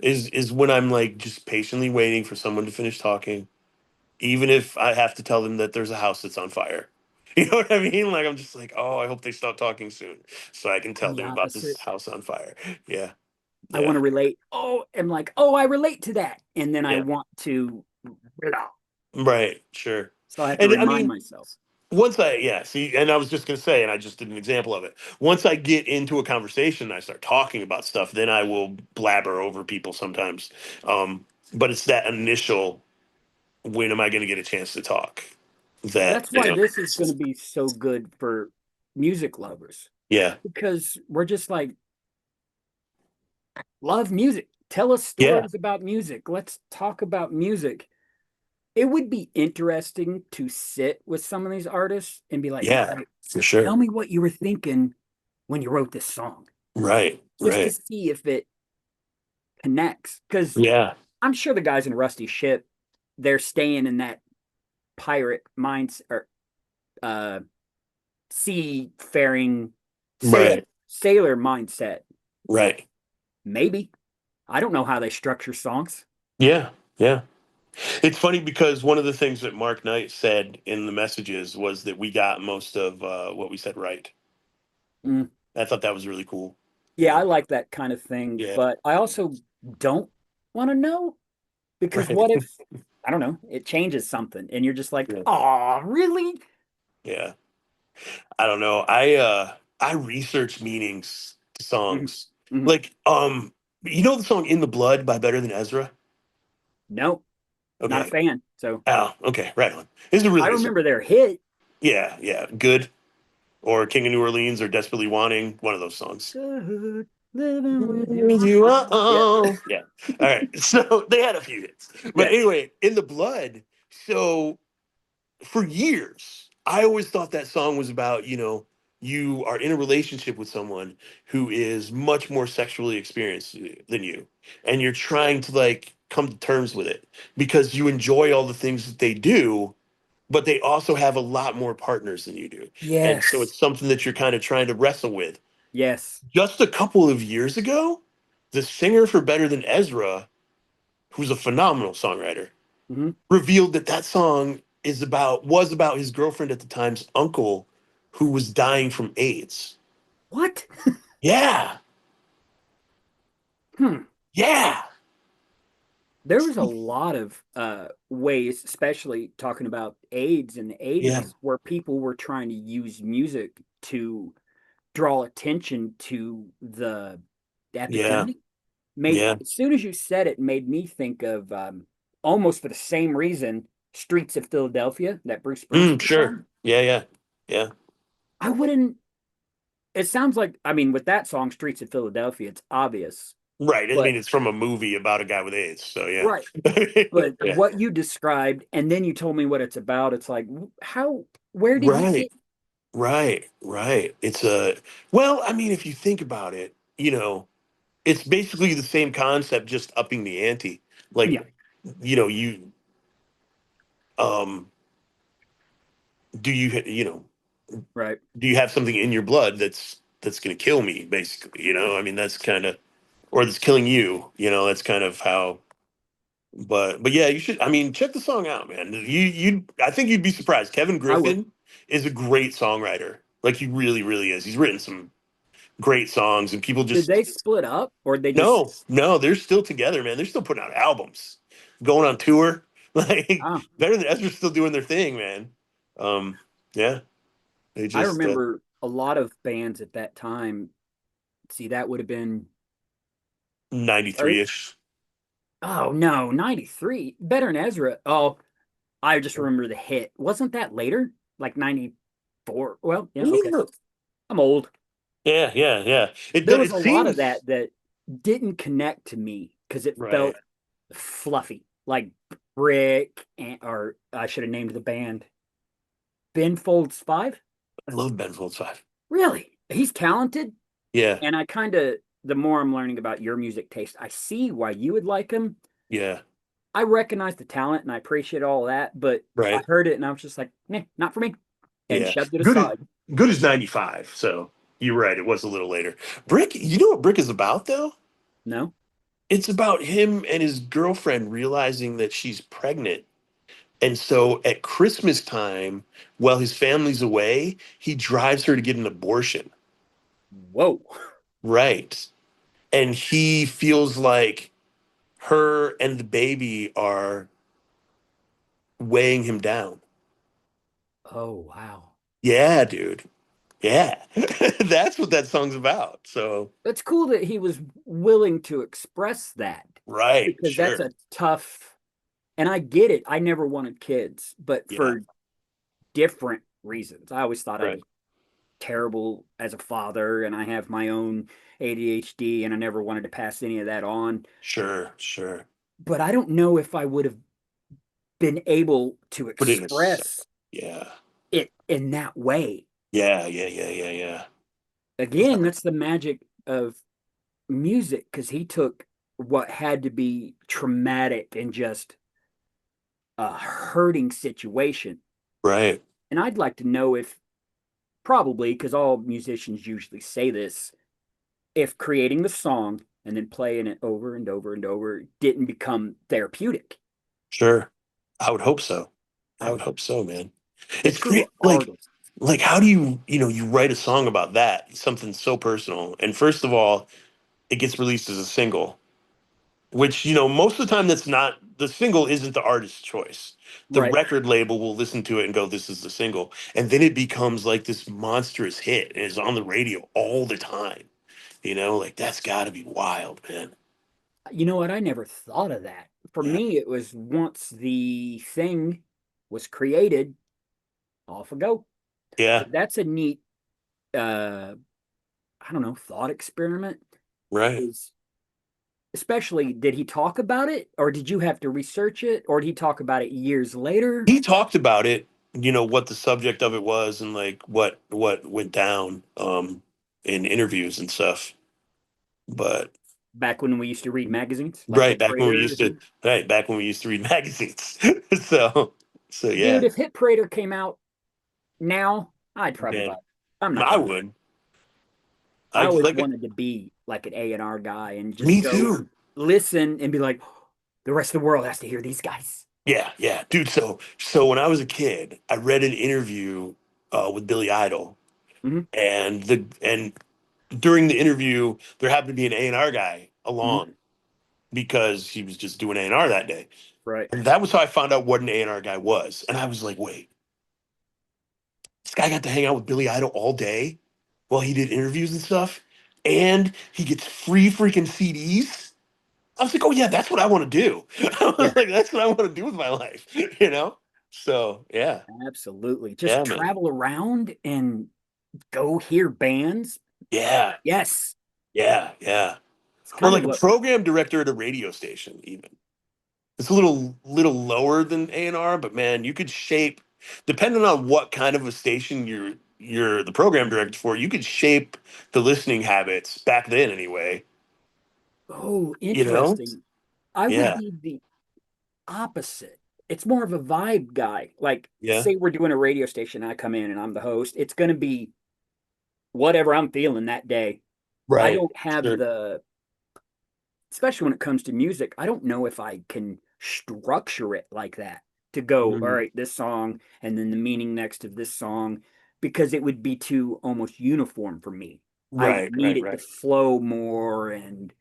is when I'm like just patiently waiting for someone to finish talking, even if I have to tell them that there's a house that's on fire. You know what I mean? Like I'm just like, oh, I hope they stop talking soon, so I can I'm tell the them about opposite. this house on fire. Yeah, I want yeah, to relate. Oh, I'm like, oh, I relate to that. And then I yeah. want to, blah. Right, sure. So I have to And I remind mean, myself. once I, yeah, see, and I was just gonna say, and I just did an example of it. Once I get into a conversation, and I start talking about stuff, then I will blabber over people sometimes. But it's that initial, when am I going to get a chance to talk? That, That's why this is going to be so good for music lovers yeah, because we're just like, love music. Tell us yeah, stories about music. Let's talk about music. It would be interesting to sit with some of these artists and be like, all yeah, right, for tell sure. me what you were thinking when you wrote this song, Right, just to right. see if it connects. Because Yeah, I'm sure the guys in Rusty Ship, they're staying in that pirate minds or uh seafaring right, sailor mindset. right. Maybe. I don't know how they structure songs. Yeah, yeah. It's funny because one of the things that Mark Knight said in the messages was that we got most of what we said right. Mm, I thought that was really cool. You yeah, I know? like that kind of thing, Yeah, but I also don't want to know because right. what if I don't know, it changes something and you're just like, Yeah, "Oh, really?" yeah. I don't know. I research meanings to Mhm, songs. mhm. Like you know the song "In the Blood" by Better Than Ezra? No, not a Okay. fan. So Oh, okay, right on. It's a I really good song. remember their hit. Yeah, yeah, good. Or King of New Orleans or Desperately Wanting, one of those songs. Good living with you. With you, Yeah. yeah. All right. So they had a few hits. But Yeah. anyway, In the Blood. So for years, I always thought that song was about, you are in a relationship with someone who is much more sexually experienced than you. And you're trying to like come to terms with it because you enjoy all the things that they do, but they also have a lot more partners than you do. And so Yes. it's something that you're kind of trying to wrestle with. Yes. Just a couple of years ago, the singer for Better Than Ezra, who's a phenomenal songwriter, Hmm. revealed that that song was about his girlfriend at the time's uncle who was dying from AIDS. What? Yeah. Hmm. Yeah. There was a lot of ways, especially talking about AIDS in the Yeah. 80s, where people were trying to use music to draw attention to the Yeah. epidemic. Made Yeah. as soon as you said it, made me think of almost for the same reason, "Streets of Philadelphia," that Bruce Mm, Springsteen sure. song. Yeah, yeah. Yeah. I wouldn't. It sounds like, I mean, with that song, "Streets of Philadelphia," it's obvious, Right. I but mean, it's from a movie about a guy with AIDS. So yeah. right. But Yeah. what you described, and then you told me what it's about. It's like, how? Where did he Right. get? Right. Right. It's a well, I mean, if you think about it, it's basically the same concept, just upping the ante. Like, Yeah, you um do right. do you have something in your blood that's going to kill me, basically? I mean, that's kind of, or that's killing you. That's kind of how. But yeah, you should. I mean, check the song out, man. I think you'd be surprised. Kevin I would. Griffin is a great songwriter. Like, he really, really is. He's written some great songs, and people Did just they split up, or they just? no, no, they're still together, man. They're still putting out albums, going on tour. Like, Ah, better than Ezra's still doing their thing, man. Um, yeah, they I just remember a lot of bands at that time. See, that would have been. 93 ish. Oh no, 93. Better than Ezra. Oh, I just remember the hit. Wasn't that later? Like 94. Well, yeah, okay. Yeah, I'm old. yeah, yeah, yeah. There was It a lot of seems that didn't connect to me because it right. felt fluffy, like Brick, or I should have named the band Ben Folds Five. I love Ben Folds Five. Really? He's talented. Yeah, And I kind of, the more I'm learning about your music taste, I see why you would like him. yeah, I recognize the talent and I appreciate all that, but I right. heard it and I was just like, not for me, and Yeah, shoved it good as aside. good as 95. So you're right. It was a little later. Brick. You know what Brick is about, though? No? It's about him and his girlfriend realizing that she's pregnant. And so at Christmas time, while his family's away, he drives her to get an abortion. Whoa. Right. And he feels like her and the baby are weighing him down. Oh, wow. Yeah, dude. Yeah. That's what that song's about. So, That's cool that he was willing to express that right. because that's Sure. a tough, and I get it. I never wanted kids, but Yeah. for different reasons. I always thought I Right. was terrible as a father and I have my own ADHD and I never wanted to pass any of that on. Sure. Sure. But I don't know if I would have been able to Put it in a, express yeah. it in that way. Yeah. Yeah. Yeah. Yeah. Yeah. Again, that's the magic of music because he took what had to be traumatic and just a hurting situation. Right. And I'd like to know if, probably, because all musicians usually say this, if creating the song and then playing it over and over and over didn't become therapeutic. Sure. I would hope so. I I, would hope so, man. the It's true great. artist, Like, how do you write a song about that? Something so personal. And first of all, it gets released as a single, which, most of the time that's not the single isn't the artist's choice. The right? record label will listen to it and go, this is the single. And then it becomes like this monstrous hit and is on the radio all the time. Like, that's got to be wild, man. You know what? I never thought of that. For Yeah. me, it was once the thing was created, off I go. Yeah. But that's a neat, uh, I don't know, thought experiment. Right. Is especially, did he talk about it, or did you have to research it, or did he talk about it years later? He talked about it, what the subject of it was and like what went down in interviews and stuff. But Back when we used to read magazines like right Hit back when we Parader. used to right back when we used to read magazines. so so Dude, yeah, if Hit Parader came out now, I'd probably buy man. it. I'm not I gonna lie. would. I I always like it. wanted to be like an A&R guy and just Me go too. listen and be like, the rest of the world has to hear these guys. Yeah, yeah, dude. So when I was a kid, I read an interview with Billy Idol, Hmm. and during the interview, there happened to be an A&R guy Hmm. along because he was just doing A&R that day, Right. and that was how I found out what an A&R guy was. And I was like, wait, this guy got to hang out with Billy Idol all day while he did interviews and stuff, and he gets free freaking CDs. I was like, oh yeah, that's what I want to do. I Yeah, was like, that's what I want to do with my life, you know? So yeah, absolutely. Just yeah, man. travel around and go hear bands. Yeah, Yes, yeah, yeah. it's Or kind of like a what. program director at a radio station, even. It's a little lower than A&R, but man, you could shape, depending on what kind of a station you're the program director for, you could shape the listening habits back then anyway. Oh, You know? interesting. I would Yeah, be the opposite. It's more of a vibe guy. Like, yeah. say we're doing a radio station, I come in and I'm the host. It's going to be whatever I'm feeling that day. I Right. don't have Sure. the, especially when it comes to music, I don't know if I can structure it like that to go, all Mhm. right, this song and then the meaning next of this song, because it would be too almost uniform for me. I would Right, need right, it to right. flow more and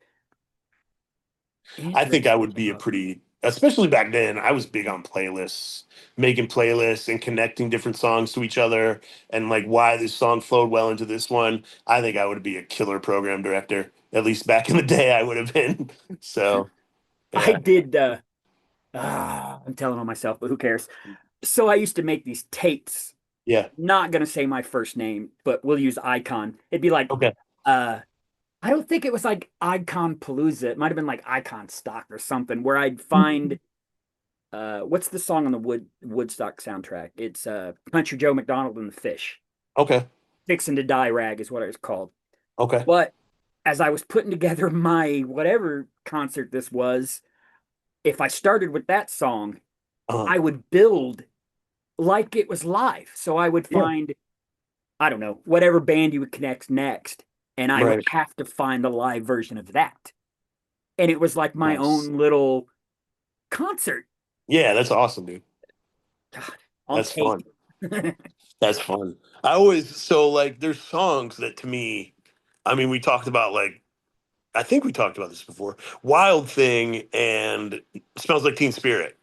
I think I interesting. would be a pretty, especially back then, I was big on playlists, making playlists and connecting different songs to each other and like why this song flowed well into this one. I think I would be a killer program director. At least back in the day, I would have been. So, I yeah. did I'm telling on myself, but who cares? So I used to make these tapes. Yeah. Not gonna say my first name, but we'll use Icon. It'd be like Okay. uh I don't think it was like Icon Palooza. It might have been like Icon Stock or something where I'd find what's the song on the Woodstock soundtrack? It's Country Joe McDonald and the Fish. Okay. Fixin' to Die Rag is what it was called. Okay. But as I was putting together my whatever concert this was, if I started with that song, Uh, I would build like it was live. So I would yeah. find, I don't know, whatever band you would connect next, and I would Right. have to find the live version of that. And it was like my Nice. own little concert. Yeah, that's awesome, dude. God, on That's tape. fun. That's fun. I always, so like, there's songs that to me, I mean, we talked about like, I think we talked about this before. Wild Thing and Smells Like Teen Spirit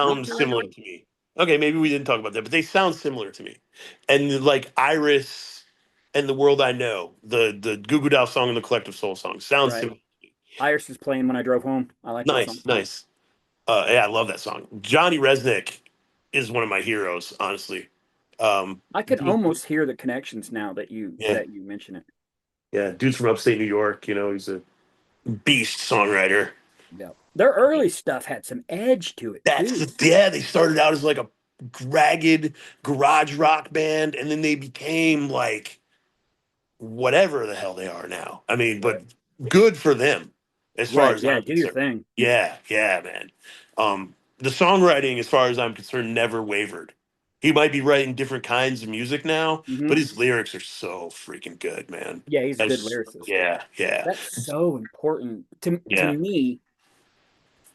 Not sound similar directly. to me. Okay, maybe we didn't talk about that, but they sound similar to me. And like Iris and The World I Know, the Goo Goo Dolls song and the Collective Soul song sounds Right. similar. Iris was playing when I drove home. I like that song. Nice, nice. Yeah, I love that song. Johnny Resnick is one of my heroes, honestly. I could Dude, almost hear the connections now yeah, that you mention it. yeah. Dude's from upstate New York. You know, he's a beast songwriter. Yeah. Their early stuff had some edge to it That's too. yeah. They started out as like a ragged garage rock band, and then they became like whatever the hell they are now. I mean, but Right. good for them as far Right. as Yeah, I'm do your concerned. thing. Yeah, yeah, man. The songwriting, as far as I'm concerned, never wavered. He might be writing different kinds of music now, but Hmm. his lyrics are so freaking good, man. Yeah, he's a good That's lyricist. yeah, yeah, That's so important to yeah, me.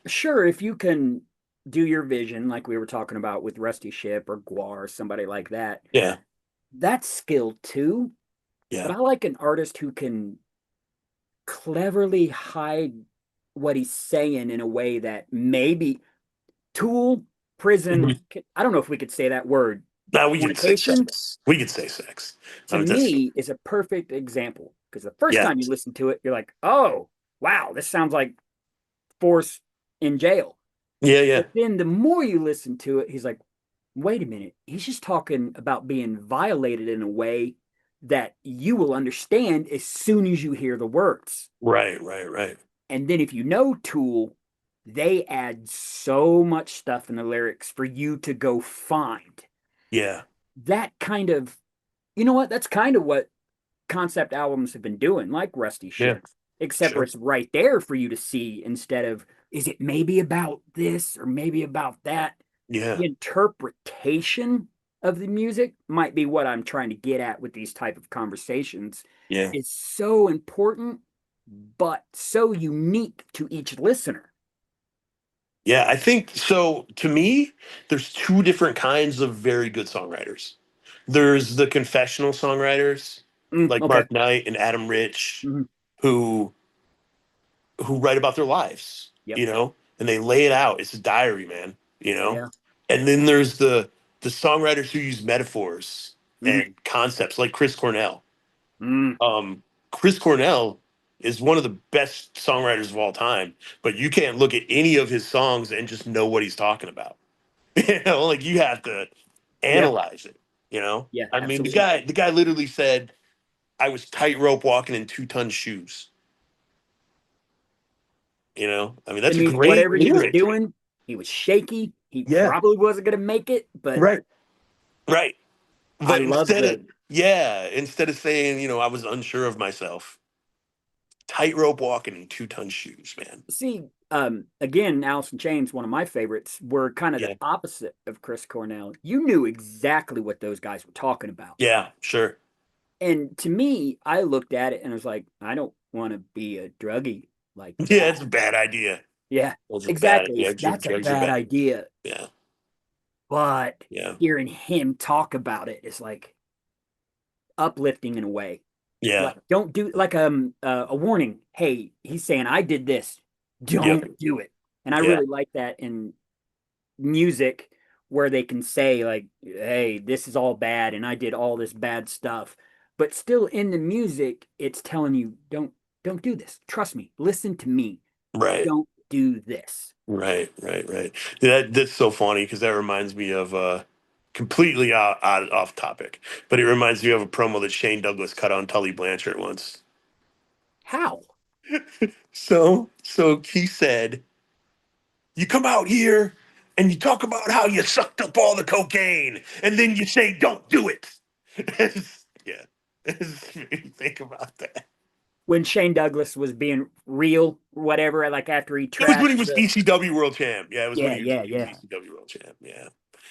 Sure, if you can do your vision, like we were talking about with Rusty Ship or Guar or somebody like that, yeah, that's skill too. But yeah. I like an artist who can cleverly hide what he's saying in a way that maybe Tool, prison, Mhm. I don't know if we could say that word, Now we could say fornication, sex. We could say sex. I to mean, that's me is a perfect example. Because the first yeah, time you listen to it, you're like, oh, wow, this sounds like Force in jail. yeah, yeah, But then the more you listen to it, he's like, wait a minute. He's just talking about being violated in a way that you will understand as soon as you hear the words. right, right, right. And then if you know Tool, they add so much stuff in the lyrics for you to go find. Yeah, That kind of, you know what? That's kind of what concept albums have been doing, like Rusty yeah, Ship, except where sure. it's right there for you to see instead of, is it maybe about this or maybe about that? Yeah, The interpretation of the music might be what I'm trying to get at with these type of conversations. yeah, It's so important, but so unique to each listener. Yeah, I think so. To me, there's two different kinds of very good songwriters. There's the confessional songwriters like Okay. Mark Knight and Adam Rich Hmm. who write about their lives, Yep. and they lay it out. It's a diary, man, you know. Yeah. And then there's the songwriters who use metaphors Hmm. and concepts like Chris Cornell. Mm. Um, Chris Cornell is one of the best songwriters of all time, but you can't look at any of his songs and just know what he's talking about. Like you have to Yeah. analyze it. Yeah. I mean, Absolutely. the guy literally said, "I was tightrope walking in 2 ton shoes." I mean, It that's a means great whatever he was lyric. doing, he was shaky. He Yeah, probably wasn't going to make it, but right, right. I But love instead of the yeah, instead of saying, I was unsure of myself, tightrope walking in 2 ton shoes, man. see. Again, Alice in Chains, one of my favorites, were kind of the Yeah, opposite of Chris Cornell. You knew exactly what those guys were talking about. yeah, sure. And to me, I looked at it and I was like, I don't want to be a druggie like Yeah, that. it's a bad idea. Yeah, Those are bad. exactly. Yeah, That's a drugs are bad bad. idea. Yeah, But yeah, hearing him talk about it is like uplifting in a way. yeah, Like, don't do like a warning. Hey, he's saying I did this. yep, Don't do it. And I yeah, really like that in music where they can say like, hey, this is all bad and I did all this bad stuff. But still in the music, it's telling you don't do this. Trust me. Listen to me. right. Don't do this. Right, right, right. That's so funny because that reminds me of completely off topic, but it reminds me of a promo that Shane Douglas cut on Tully Blanchard once. How? So he said, "You come out here and you talk about how you sucked up all the cocaine, and then you say don't do it." Yeah, think about that. When Shane Douglas was being real, whatever, like after he It was when he trashed was the ECW World Champ. Yeah, it was when yeah, he yeah, was yeah. ECW World Champ. Yeah,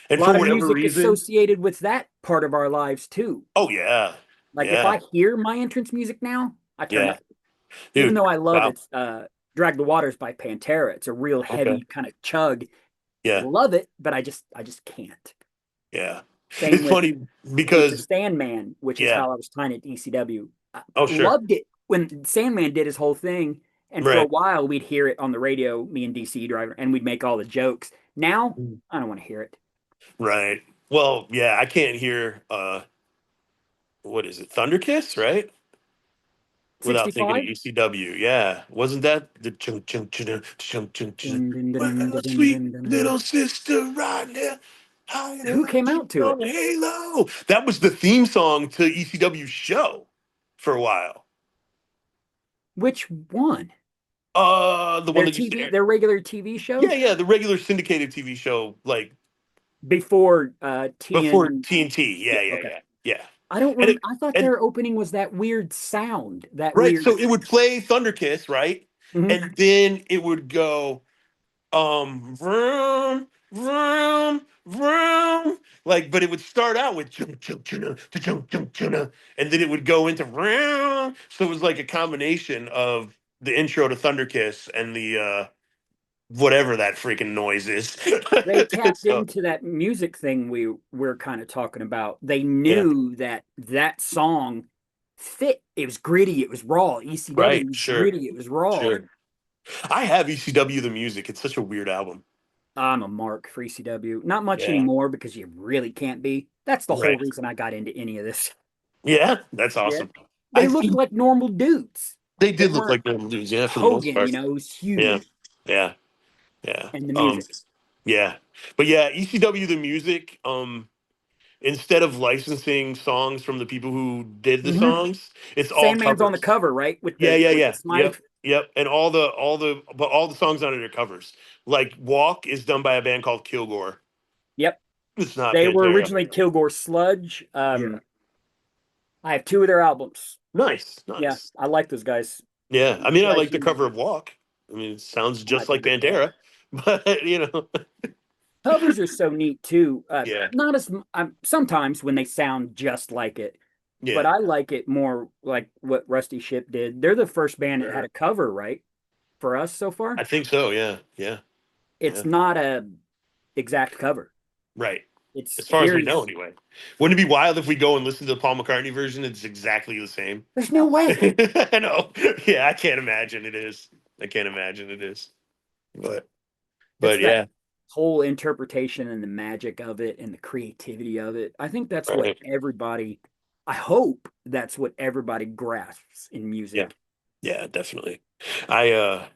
A and for lot of whatever music reason, associated with that part of our lives too. oh yeah, Like if yeah, I hear my entrance music now, I turn yeah. up. Even Dude, though I love wow. it's Drag the Waters by Pantera. It's a real Okay. heavy kind of chug. Yeah. Love it, but I just can't. Yeah. Same It's with funny It's a because Sandman, which is yeah. how I was trying at ECW. I Oh sure. loved it when Sandman did his whole thing, and for a Right. while we'd hear it on the radio, me and DC driver, and we'd make all the jokes. Now Mm. I don't want to hear it. Right. Well, yeah, I can't hear what is it? Thunderkiss, right? Without thinking of 65? ECW. Yeah. Wasn't that the chung chung chung chung chung chung Dun, dun, dun, dun, well, dun, sweet dun, dun, dun. little sister right now. Who Hiding came out to on it? Halo. That was the theme song to ECW show for a while. Which one? The one that used to air. Their regular TV Yeah, show yeah, the regular syndicated TV show, like before before TN. TNT. Yeah, Yeah, yeah, okay. yeah, yeah. I don't And rem I thought and their opening was that weird sound, that right, weird. so it would play Thunderkiss, right? Mhm. And then it would go vroom, vroom, vroom. Like, but it would start out with chum chum tuna, chum chum tuna, and then it would go into vroom. So it was like a combination of the intro to Thunderkiss and the whatever that freaking noise is. They tapped So into that music thing we're kind of talking about. They yeah, knew that that song fit. It was gritty. It was raw. right, ECW was sure, gritty. It was raw. sure. I have ECW the music. It's such a weird album. I'm a mark for ECW. Not much Yeah. anymore because you really can't be. That's the whole Right. reason I got into any of this. Yeah, that's Yeah. awesome. They I looked think like normal dudes. they They did look weren't like normal dudes, yeah, for the most Hogan, part. who's Yeah, huge. yeah, yeah. And the music. Yeah. But yeah, ECW the music, instead of licensing songs from the people who did the Hmm. songs, it's all Sandman's on the covers. cover, right? With Yeah, the yeah, with the yeah. Smythe. Yep, yep. And all the songs on it are covers. Like Walk is done by a band called Kilgore. Yep. It's not They were Pantera. originally Kilgore Sludge. Yeah. I have two of their albums. Nice, Yeah, nice. I like those guys. Yeah. I mean, I Guys, like the cover of Walk. I mean, it sounds I like just a like good cover. Pantera, but Covers are so neat too. yeah, Not as sometimes when they sound just like it, but yeah. I like it more like what Rusty Ship did. They're the first band that had Sure. a cover, right, for us so far. I think so. Yeah, yeah. It's Yeah. not a exact cover. Right. It's As far as we know, here's anyway. Wouldn't it be wild if we go and listen to the Paul McCartney version? It's exactly the same. there's no way. I know. Yeah, I can't imagine it is. I can't imagine it is. But It's but that yeah. whole interpretation and the magic of it and the creativity of it. I think that's what Right. everybody, I hope that's what everybody grasps in Yeah. music. Yeah, definitely. I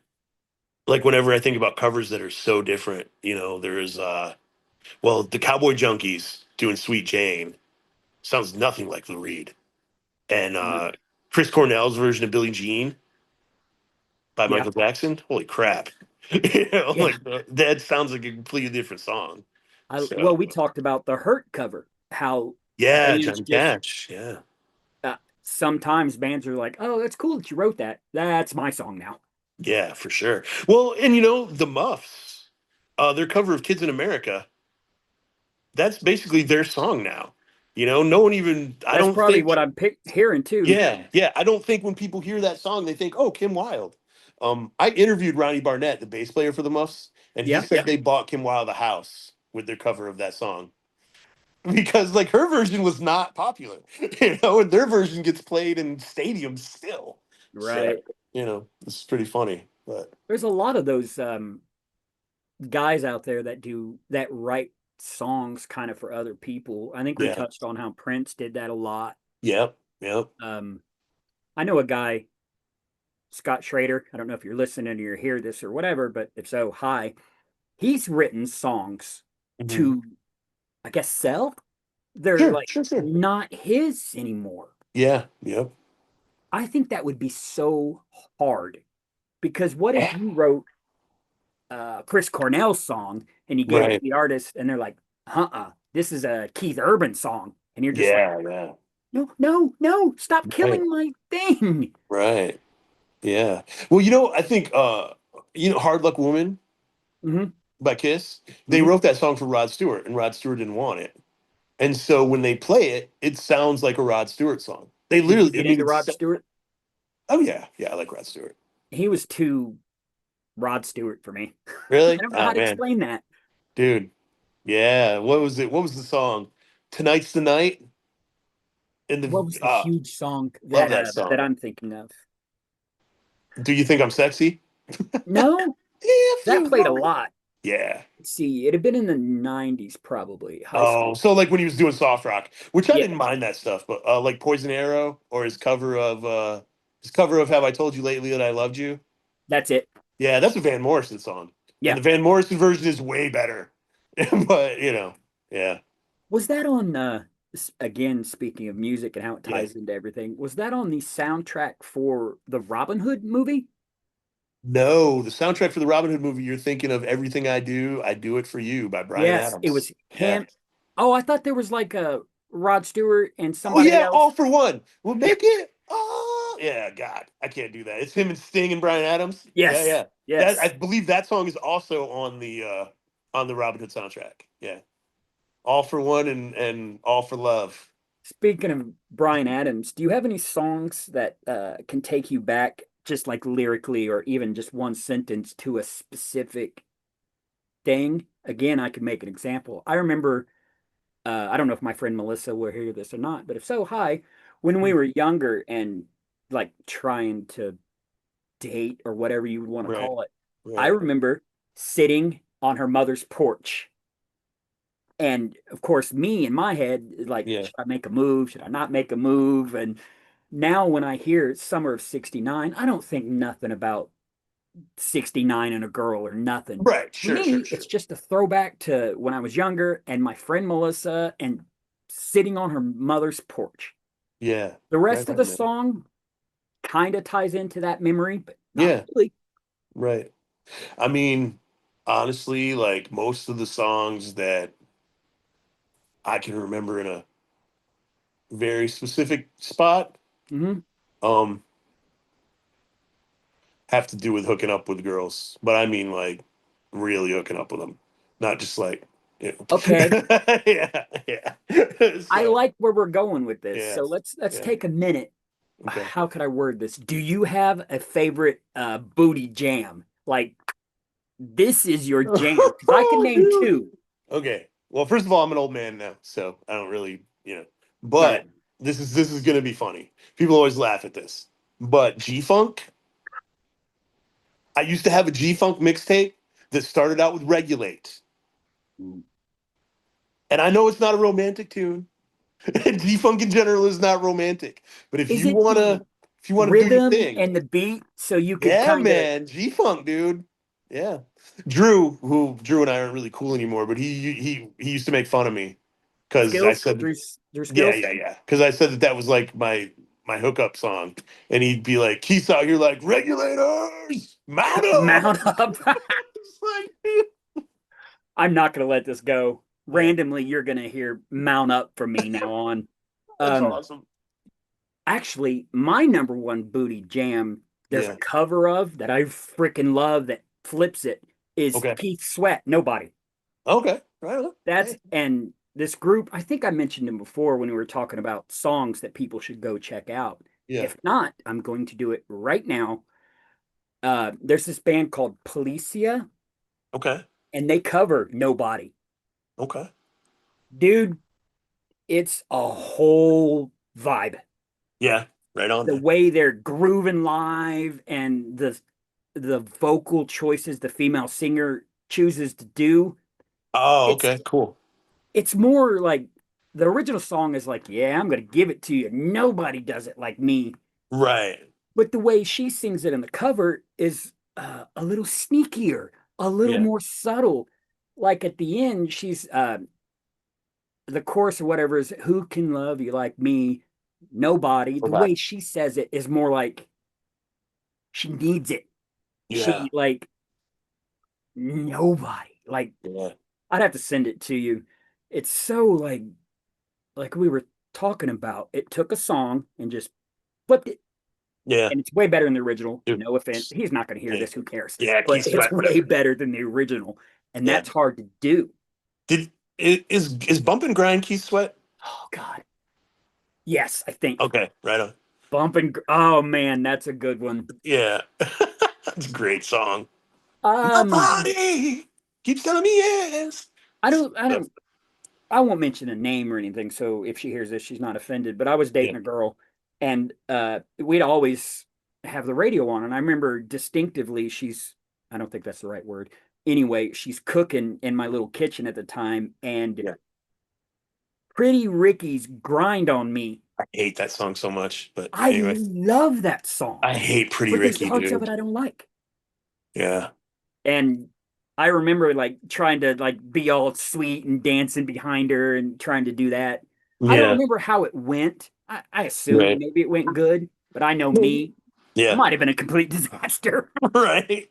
like whenever I think about covers that are so different, there's well, the Cowboy Junkies doing Sweet Jane sounds nothing like Lou Reed. And No. Chris Cornell's version of Billie Jean by Yeah. Michael Jackson. Holy crap! Yeah. Like that sounds like a completely different song. Well, So we talked about the Hurt cover, how yeah, bands Johnny just, Cash. Yeah, sometimes bands are like, oh, that's cool that you wrote that. That's my song now. yeah, for sure. Well, and the Muffs, their cover of "Kids in America," that's basically their song now. No one even. I That's don't probably think. what I'm hearing too. Yeah, yeah. I don't think when people hear that song, they think, "Oh, Kim Wilde." I interviewed Ronnie Barnett, the bass player for the Muffs, and he Yeah. said they bought Kim Wilde a house with their cover of that song because, like, her version was not popular, and their version gets played in stadiums still. So, Right. it's pretty funny, but There's a lot of those guys out there that write songs kind of for other people. I think we yeah, touched on how Prince did that a lot. yep, yep. Um, I know a guy, Scott Schrader. I don't know if you're listening or you hear this or whatever, but if so, hi. He's written songs Hmm. to, I guess, sell. They're Sure, like sure, sure. not his anymore. Yeah, yep. I think that would be so hard because what if Yeah. you wrote Chris Cornell's song and you gave it to Right. the artist and they're like, this is a Keith Urban song. And you're just like, Yeah, yeah. no, no, no, stop Right, killing my thing. right. Yeah. Well, I think Hard Luck Woman Hmm. by Kiss, they Hmm. wrote that song for Rod Stewart, and Rod Stewart didn't want it. And so when they play it, it sounds like a Rod Stewart song. They Did you literally, I get mean, into Rod Stewart? oh yeah, yeah, I like Rod Stewart. He was too Rod Stewart for me. I Really? don't know Oh how to man, explain that. dude. Yeah. What was it? What was the song? Tonight's the night. In What the was the huge song love that that that song. I'm thinking of? Do you think I'm sexy? No, If that you played a want. lot. Yeah. Let's see, it had been in the 90s, probably high Oh, school. so like when he was doing soft rock, which I Yeah, didn't mind that stuff, but like Poison Arrow or his cover of Have I Told You Lately That I Loved You? that's it. Yeah, that's a Van Morrison song. And Yeah. the Van Morrison version is way better. But, yeah, Was that on again, speaking of music and how it yeah. ties into everything, was that on the soundtrack for the Robin Hood movie? No, the soundtrack for the Robin Hood movie, you're thinking of Everything I Do It For You by Bryan Yes, it Adams. was Yeah. him. Oh, I thought there was like a Rod Stewart and Oh somebody yeah, All else. for One. We'll Yeah. make it. Oh yeah, God, I can't do that. It's him and Sting and Bryan Adams. Yeah, Yes. yeah. That I Yes. believe that song is also on the Robin Hood soundtrack. Yeah, All for One and All for Love. Speaking of Bryan Adams, do you have any songs that can take you back, just like lyrically or even just one sentence to a specific thing? Again, I could make an example. I remember, I don't know if my friend Melissa will hear this or not, but if so, hi. When we were younger and like trying to date or whatever you would want to Right, call it, I right. remember sitting on her mother's porch. And of course, me in my head, like, Yeah, should I make a move? Should I not make a move? And now when I hear Summer of 69, I don't think nothing about 69 and a girl or nothing. right. For Sure, sure, me, it's sure. just a throwback to when I was younger and my friend Melissa and sitting on her mother's porch. Yeah, The right rest of the on, man. song kind of ties into that memory, but not Yeah, really. right. I mean, honestly, like most of the songs that I can remember in a very specific spot, Hmm. um, have to do with hooking up with girls, but I mean like really hooking up with them, not just like Okay. yeah, yeah. I So like where we're going with this. yeah, So let's yeah. take a minute. Okay. How could I word this? Do you have a favorite booty jam? Like This is your jam because I can Oh, name dude. two. Okay. Well, first of all, I'm an old man now, so I don't really, All right. But this is gonna be funny. People always laugh at this, but G Funk. I used to have a G Funk mixtape that started out with Regulate, and I know it's not a romantic tune. And G Funk in general is not romantic, but Is it the if you wanna do your rhythm thing, and the beat so you could yeah, kind of man, G Funk, dude. Yeah, Drew and I aren't really cool anymore, but he used to make fun of me because I skills, said, Drew yeah, skills? yeah, yeah, because I said that that was like my hookup song, and he'd be like, Keith's out here like regulators, mount up. Mount up. It's like, I'm not going to let this go. yeah, Randomly, you're going to hear mount up from me now on. that's Um, awesome. Actually, my number one booty jam, there's a Yeah. cover of that I freaking love that flips it, is Okay. Keith Sweat, Nobody. Okay. Right on. That's, Hey. and this group, I think I mentioned him before when we were talking about songs that people should go check out. Yeah. If not, I'm going to do it right now. There's this band called Policia, Okay. and they cover Nobody. Okay. Dude, it's a whole vibe. Yeah. Right on, The man. way they're grooving live and the vocal choices the female singer chooses to do. Oh, It's okay. Cool. it's more like the original song is like, yeah, I'm gonna give it to you. Nobody does it like me. Right. But the way she sings it in the cover is a little sneakier, a little Yeah. more subtle. Like at the end, she's the chorus or whatever is who can love you like me? Nobody. The Okay. way she says it is more like she needs it. Yeah. She like nobody. Like Yeah. I'd have to send it to you. It's so like we were talking about. It took a song and just flipped it. Yeah. And it's way better than the original. Dude. No offense. He's not going to hear Yeah. this. Who cares? Yeah. But Keith it's Sweat, way whatever. better than the original. And Yeah. that's hard to do. Did is Bump and Grind Keith Sweat? Oh God. Yes, I think. Okay. Right on. Oh man, that's a good one. Yeah. That's a great song. My Um, body keeps telling me yes. I don't I won't mention a name or anything, so if she hears this, she's not offended. But I was Yeah. dating a girl, and we'd always have the radio on, and I remember distinctively I don't think that's the right word. Anyway, she's cooking in my little kitchen at the time, and Yeah. Pretty Ricky's "Grind on Me." I hate that song so much. But I anyway, love that song, I hate Pretty but there's Ricky, parts of it dude. I don't like. Yeah. And I remember like trying to like be all sweet and dancing behind her and trying to do that. I don't Yeah. remember how it went. I assume Right. maybe it went good, but I know me. It Yeah. might have been a complete disaster. Right.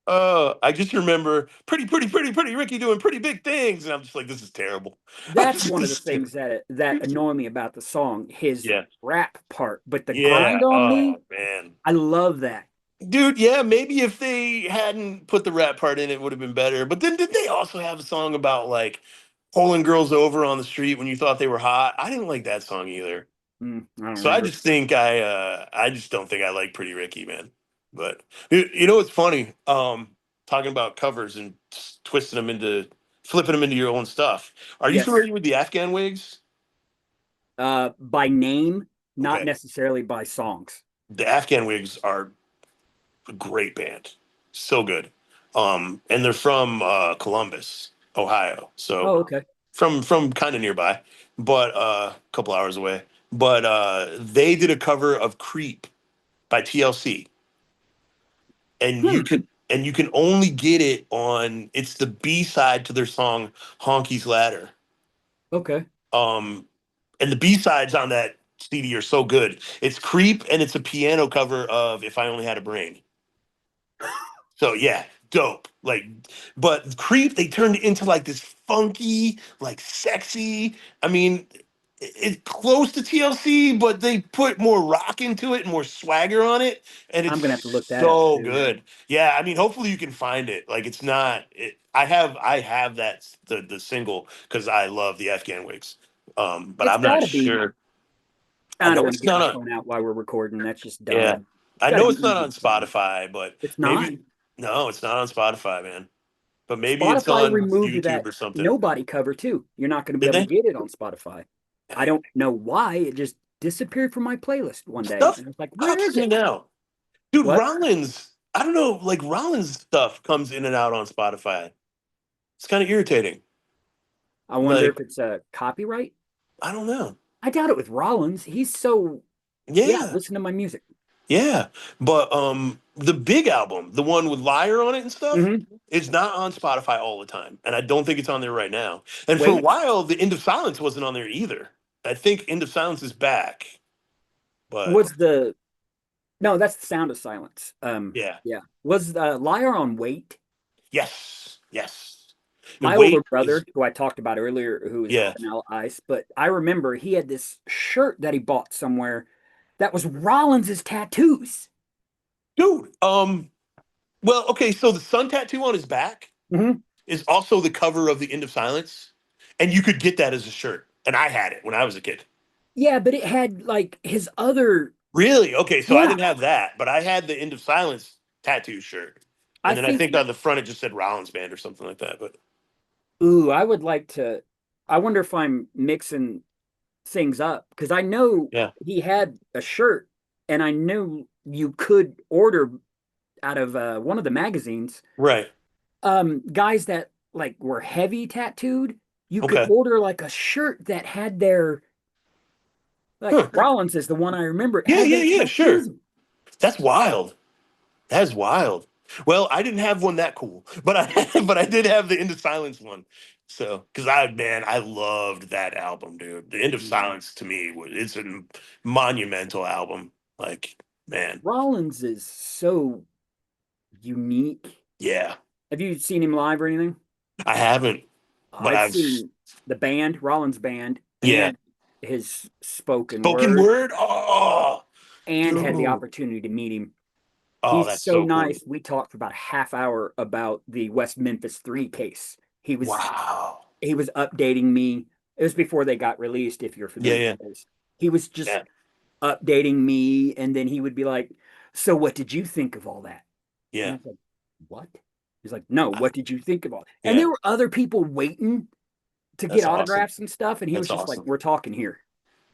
I just remember pretty Ricky doing pretty big things, and I'm just like, this is terrible. That's This one of the is ter- things that annoy me about the song, his yeah, rap part. But the yeah. grind on me, Oh man, I love that. dude. Yeah, maybe if they hadn't put the rap part in, it would have been better. But then, did they also have a song about like pulling girls over on the street when you thought they were hot? I didn't like that song either. I don't So I remember. just think I just don't think I like Pretty Ricky, man. But you know what's funny? Talking about covers and twisting them into flipping them into your own stuff. Are you Yes. familiar with the Afghan Wigs? By name, not Okay. necessarily by songs. The Afghan Wigs are a great band. So good. And they're from Columbus, Ohio. So Oh, okay. from kind of nearby, but a couple hours away. But they did a cover of Creep by TLC. And Hmm. you can only get it on it's the B side to their song Honky's Ladder. Okay. Um and the B sides on that CD are so good. It's Creep and it's a piano cover of If I Only Had a Brain. So yeah, dope. Like, but Creep they turned it into like this funky, like sexy. I mean, it's close to TLC, but they put more rock into it and more swagger on it, and it's I'm gonna have to look that up so too. good. Yeah, I mean, hopefully you can find it. Like, it's not. I have that the single because I love the Afghan Wigs. But It's I'm not got to be. sure. I I don't know want to it's get not my on. phone out while we're recording. That's just Yeah, dumb. It's I got to know be it's not easy on to find. Spotify, but It's not. maybe. No, it's not on Spotify, man. But maybe it's Spotify on removed YouTube that or something. nobody cover too. You're not going to be Did able to they? get it on Spotify. I Dang. don't know why. It just disappeared from my playlist one day. Stuff And I was like, where pops is in it? and out. Dude, What? Rollins, I don't know, like Rollins stuff comes in and out on Spotify. It's kind of irritating. I wonder Like, if it's a copyright. I don't know. I doubt it with Rollins. He's so, yeah, Yeah, listen to my music. yeah. But the big album, the one with Liar on it and stuff, Hmm. is not on Spotify all the time. And I don't think it's on there right now. And for a Wait, while, the End of Silence wasn't on there either. I think End of Silence is back. But was the, no, that's the Sound of Silence. yeah. Yeah. Was Liar on Wait? Yes. Yes. And My older Wait brother, is who I talked about earlier, who is yeah. Vanilla Ice, but I remember he had this shirt that he bought somewhere that was Rollins's tattoos. Dude, well, okay, so the sun tattoo on his back Hmm. is also the cover of the End of Silence, and you could get that as a shirt. And I had it when I was a kid. Yeah, but it had like his other, Really? Okay, so I yeah, didn't have that, but I had the End of Silence tattoo shirt. I And then I think, think on the front it just said Rollins Band or something like that. But ooh, I would like to, I wonder if I'm mixing things up because I know yeah. he had a shirt and I knew you could order out of one of the magazines, Right. guys that like were heavy tattooed, you could Okay. order like a shirt that had their like Huh. Rollins is the one I remember. It Yeah, had yeah, their yeah, sure. tattoos. That's wild. That's wild. Well, I didn't have one that cool, but I but I did have the End of Silence one. So, because I loved that album, dude. The End of Mhm. Silence to me was it's a monumental album. Like, man, Rollins is so unique. yeah. Have you seen him live or anything? I haven't, but I've I've seen the band, Rollins band, yeah. and his spoken Spoken word, word. Oh, and had the dude. opportunity to meet him. Oh, He's that's so so cool. nice. We talked for about a half hour about the West Memphis 3 case. Wow. He was updating me. It was before they got released, if you're Yeah, familiar yeah, with those. He was just yeah, updating me, and then he would be like, "So what did you think of all that?" And I yeah, was like, "What?" He's like, "No, what did you think of all?" And yeah. there were other people waiting to get That's awesome. autographs and stuff, and he was That's just like, awesome. "We're talking here."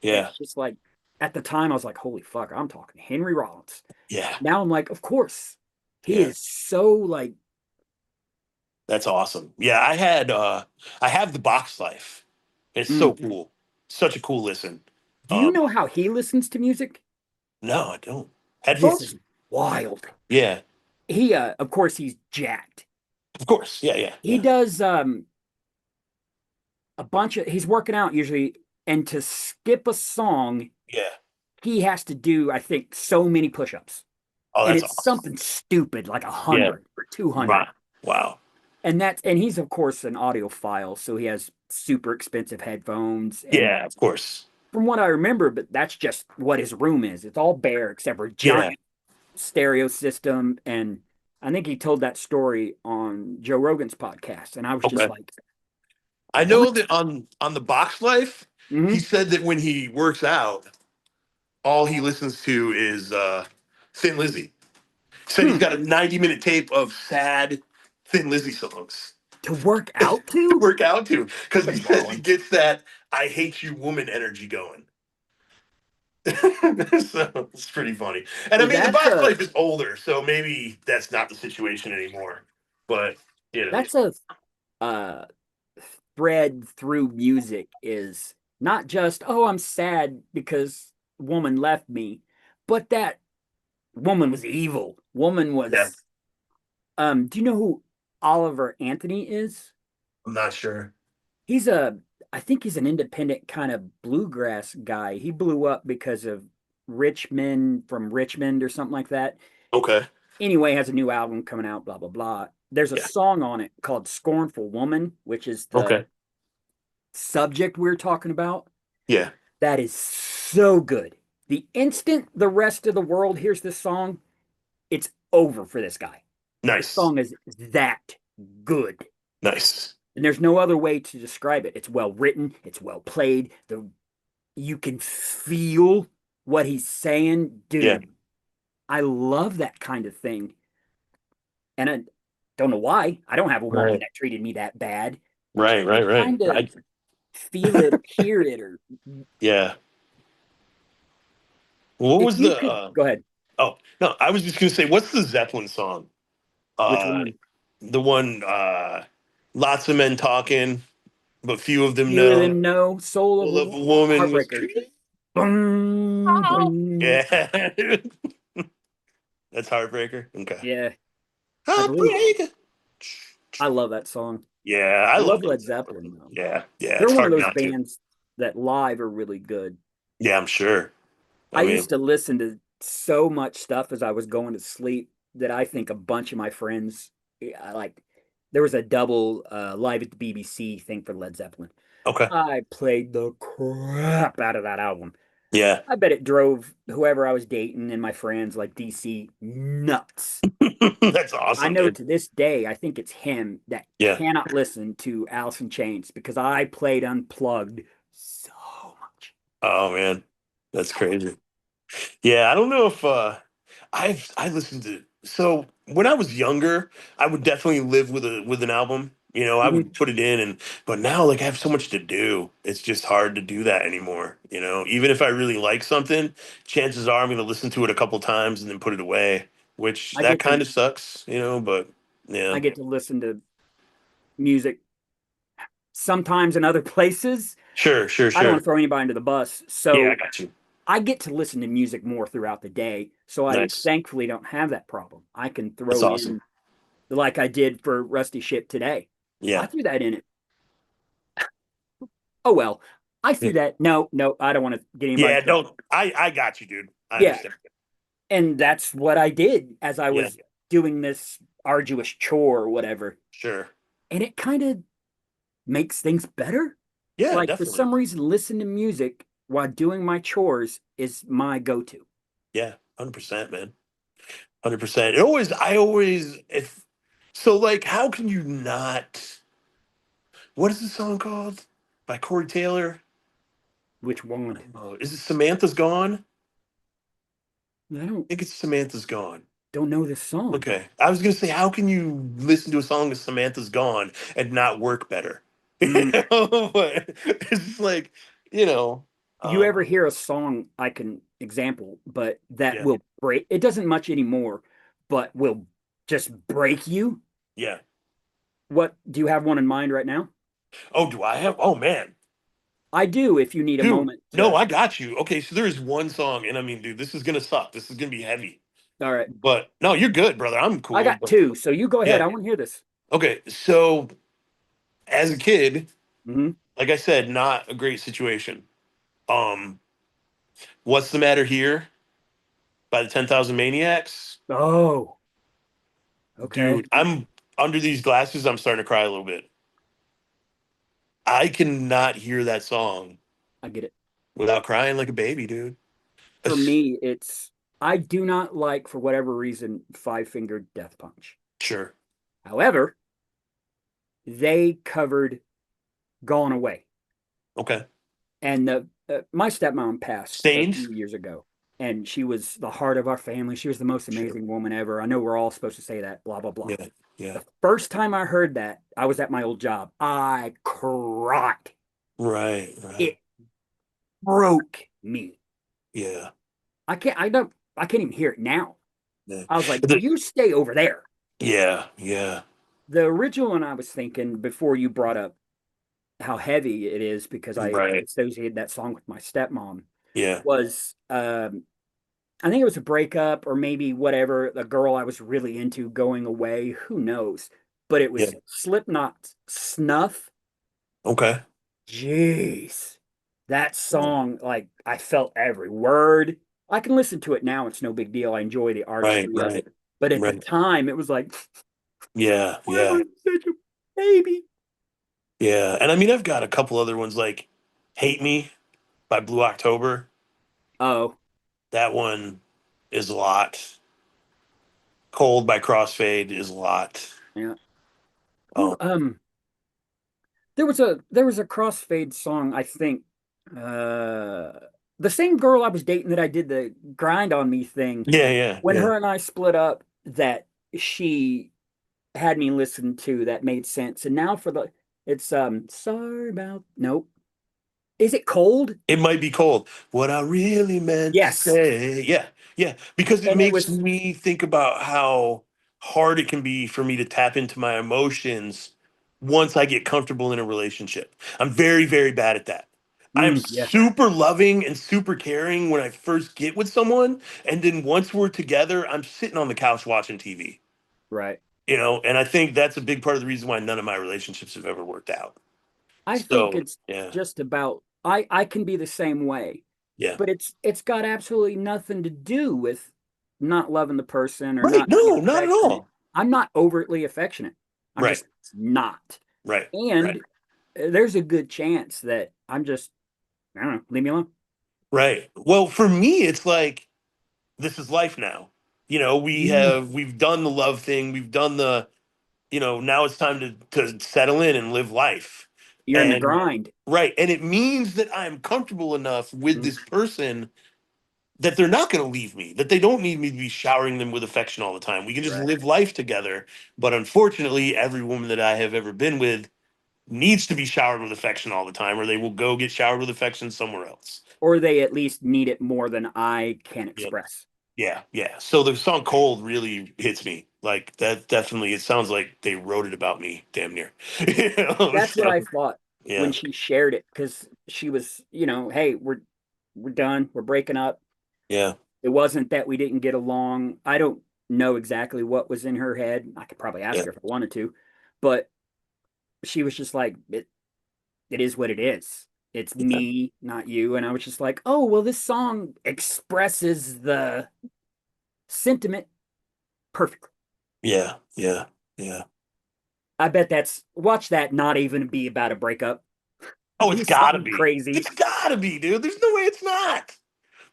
And Yeah, it's just like at the time I was like, "Holy fuck, I'm talking Henry Rollins." yeah, Now I'm like, "Of course." He yeah. is so like, That's awesome. Yeah, I have the box life. It's so mm. cool. Such a cool listen. Do you Um, know how he listens to music? no, I don't. This Headphones? is wild. Yeah, He of course he's jacked. of course. Yeah, yeah, He yeah, does a bunch of he's working out usually, and to skip a song, yeah. he has to do, I think, so many push-ups. Oh, And that's it's awesome. something stupid, like a Yeah. hundred or 200. Wow. Wow. And he's of course an audiophile, so he has super expensive headphones. And Yeah, of course. from what I remember, but that's just what his room is. It's all bare except for a Yeah. giant stereo system. And I think he told that story on Joe Rogan's podcast. And I was just Okay. like, I what? know that on the box life, he Hmm. said that when he works out, all he listens to is Thin Lizzy. Said he's Hmm. got a 90-minute tape of sad Thin Lizzy songs To work out to to? work out to because he Quit says he balling. gets that "I hate you" woman energy going. So it's pretty funny. And I Well, mean, the box life is older, so maybe that's not the situation anymore. But you know, that's a uh thread through music is not just, oh, I'm sad because woman left me, but that woman was evil. Woman yeah, was do you know who Oliver Anthony is? I'm not sure. He's a I think he's an independent kind of bluegrass guy. He blew up because of Richmond from Richmond or something like that. Okay. Anyway, has a new album coming out, blah blah blah. There's a Yeah. song on it called Scornful Woman, which is the Okay. subject we're talking about. Yeah. That is so good. The instant the rest of the world hears this song, it's over for this guy. This Nice. song is that good. Nice. And there's no other way to describe it. It's well written, it's well played. You can feel what he's saying. Yeah. Dude, I love that kind of thing. And I don't know why. I don't have a woman Right. that treated me that bad. Right. I Right. Right. kind of feel it or hear it, or Yeah. What if was you the? could go ahead. Oh no, I was just gonna say, what's the Zeppelin song? Which Uh, one? the one. Lots of men talking, but few of them Few of know. them know. Soul of Full of a a woman was. Heartbreaker. Boom, boom. Yeah. That's Heartbreaker. Okay. Yeah, I believe Heartbreaker. I love that song. Yeah, I I love love Led Led Zeppelin Zeppelin. though. Yeah, yeah, They're it's one of hard those not to. bands that live are really good. Yeah, I'm sure. I I mean, used to listen to so much stuff as I was going to sleep that I think a bunch of my friends, like, there was a double live at the BBC thing for Led Zeppelin. okay. I played the crap out of that album. Yeah. I bet it drove whoever I was dating and my friends like DC nuts. That's I awesome, know dude. to this day, I think it's him that Yeah. cannot listen to Alice in Chains because I played unplugged so much. Oh man. That's crazy. Yeah, I don't know if I listened to so when I was younger, I would definitely live with an album. You know, I Mhm. would put it in and but now like I have so much to do. It's just hard to do that anymore, you know. Even if I really like something, chances are I'm going to listen to it a couple times and then put it away, which I that get kind to of sucks, you know, but I yeah. get to listen to music sometimes in other places. Sure, sure, I don't want sure. to throw anybody under the bus. Yeah, I So got you. I get to listen to music more throughout the day. So I Nice. thankfully don't have that problem. I can That's throw awesome. in like I did for Rusty Ship today. I Yeah. threw that in it. Oh well. I Yeah. threw that. No, no, I don't want to get anybody in Yeah, trouble. don't I got you, dude. I Yeah. understand. And that's what I did as I Yeah, was doing this arduous chore or whatever. sure. And it kind of makes things better. Yeah, Like for definitely. some reason, listen to music while doing my chores is my go-to. Yeah, 100%, man. 100%. I always, if, so like, how can you not, what is the song called? By Corey Taylor? Which one? Oh, is it Samantha's Gone? I I think it's Samantha's Gone. don't know this song. Okay. I was going to say, how can you listen to a song of Samantha's Gone and not work better? You Mm. know, but it's just like, you know, You ever um, hear a song I can example, but that yeah, will break? It doesn't much anymore, but will just break you. yeah. What do you have one in mind right now? Oh, do I have? Oh, man. I do. If you need a Dude, moment no, to. I got you. Okay, so there is one song, and I mean, dude, this is gonna suck. This is gonna be heavy. All right, But no, you're good, brother. I'm I cool. got But two, so you go ahead. yeah. I want to hear this. Okay, so as a kid, Hmm. like I said, not a great situation. Um, What's the Matter Here by the 10,000 Maniacs? Oh, okay. Dude, I'm under these glasses, I'm starting to cry a little bit. I cannot hear that song I get it. without crying like a baby, dude. For me, it's I do not like, for whatever reason, Five Finger Death Punch. Sure. However, they covered Gone Away. Okay. And my stepmom passed a Stains? few years ago, and she was the heart of our family. She was the most Sure. amazing woman ever. I know we're all supposed to say that, blah, blah, blah. Yeah. Yeah. The first time I heard that, I was at my old job. I cried. Right. Right. It broke me. Yeah. I can't even hear it now. Yeah. I was like, you stay over there. Yeah, yeah, The original one I was thinking before you brought up how heavy it is because I right. associated that song with my stepmom Yeah, was I think it was a breakup or maybe whatever, a girl I was really into going away, who knows. But it yeah. was Slipknot Snuff. Okay. Jeez. That song, like I felt every word. I can listen to it now, it's no big deal. I enjoy the Right, artistry of right, it. But at the right. time it was like, Yeah, why am yeah, I such a baby? yeah. And I mean, I've got a couple other ones like "Hate Me" by Blue October. Oh, That one is a lot. "Cold" by Crossfade is a lot. yeah. Who Um, there was a crossfade song, I think. Uh the same girl I was dating that I did the grind on me thing, yeah, yeah, when yeah. her and I split up, that she had me listen to that made sense. And now for the it's sorry about nope. Is it cold? It might be cold. What I really meant to Yes. say. Yeah, yeah. Because it And it makes was me think about how hard it can be for me to tap into my emotions once I get comfortable in a relationship. I'm very, very bad at that. I'm yeah, super loving and super caring when I first get with someone. And then once we're together, I'm sitting on the couch watching TV, right. and I think that's a big part of the reason why none of my relationships have ever worked out. I think So, it's yeah, just about I can be the same way, yeah. but it's got absolutely nothing to do with not loving the person or Right. not being No, not at affectionate. all. I'm not overtly affectionate. I'm Right. just not. Right. Right. And there's a good chance that I'm just I don't know, leave me alone. Right. Well, for me, it's like this is life now. Mm, We've done the love thing. We've done now it's time to settle in and live life. you're in the And grind. right. And it means that I'm comfortable enough with Mm, this person that they're not going to leave me, that they don't need me to be showering them with affection all the time. We can just right. live life together. But unfortunately, every woman that I have ever been with needs to be showered with affection all the time, or they will go get showered with affection somewhere else. Or they at least need it more than I can Yeah. express. Yeah, yeah. So the song "Cold" really hits me. Like that, definitely. It sounds like they wrote it about me, damn near. That's what So I thought when yeah, she shared it because she was, hey, we're done, we're breaking up. yeah, It wasn't that we didn't get along. I don't know exactly what was in her head. I could probably ask yeah, her if I wanted to, but she was just like, it is what it is. It's yeah, me, not you. And I was just like, oh, well, this song expresses the sentiment perfectly. yeah, yeah, yeah. I bet watch that not even be about a breakup. Oh, it's Do gotta something be. crazy. It's gotta be, dude. There's no way it's not.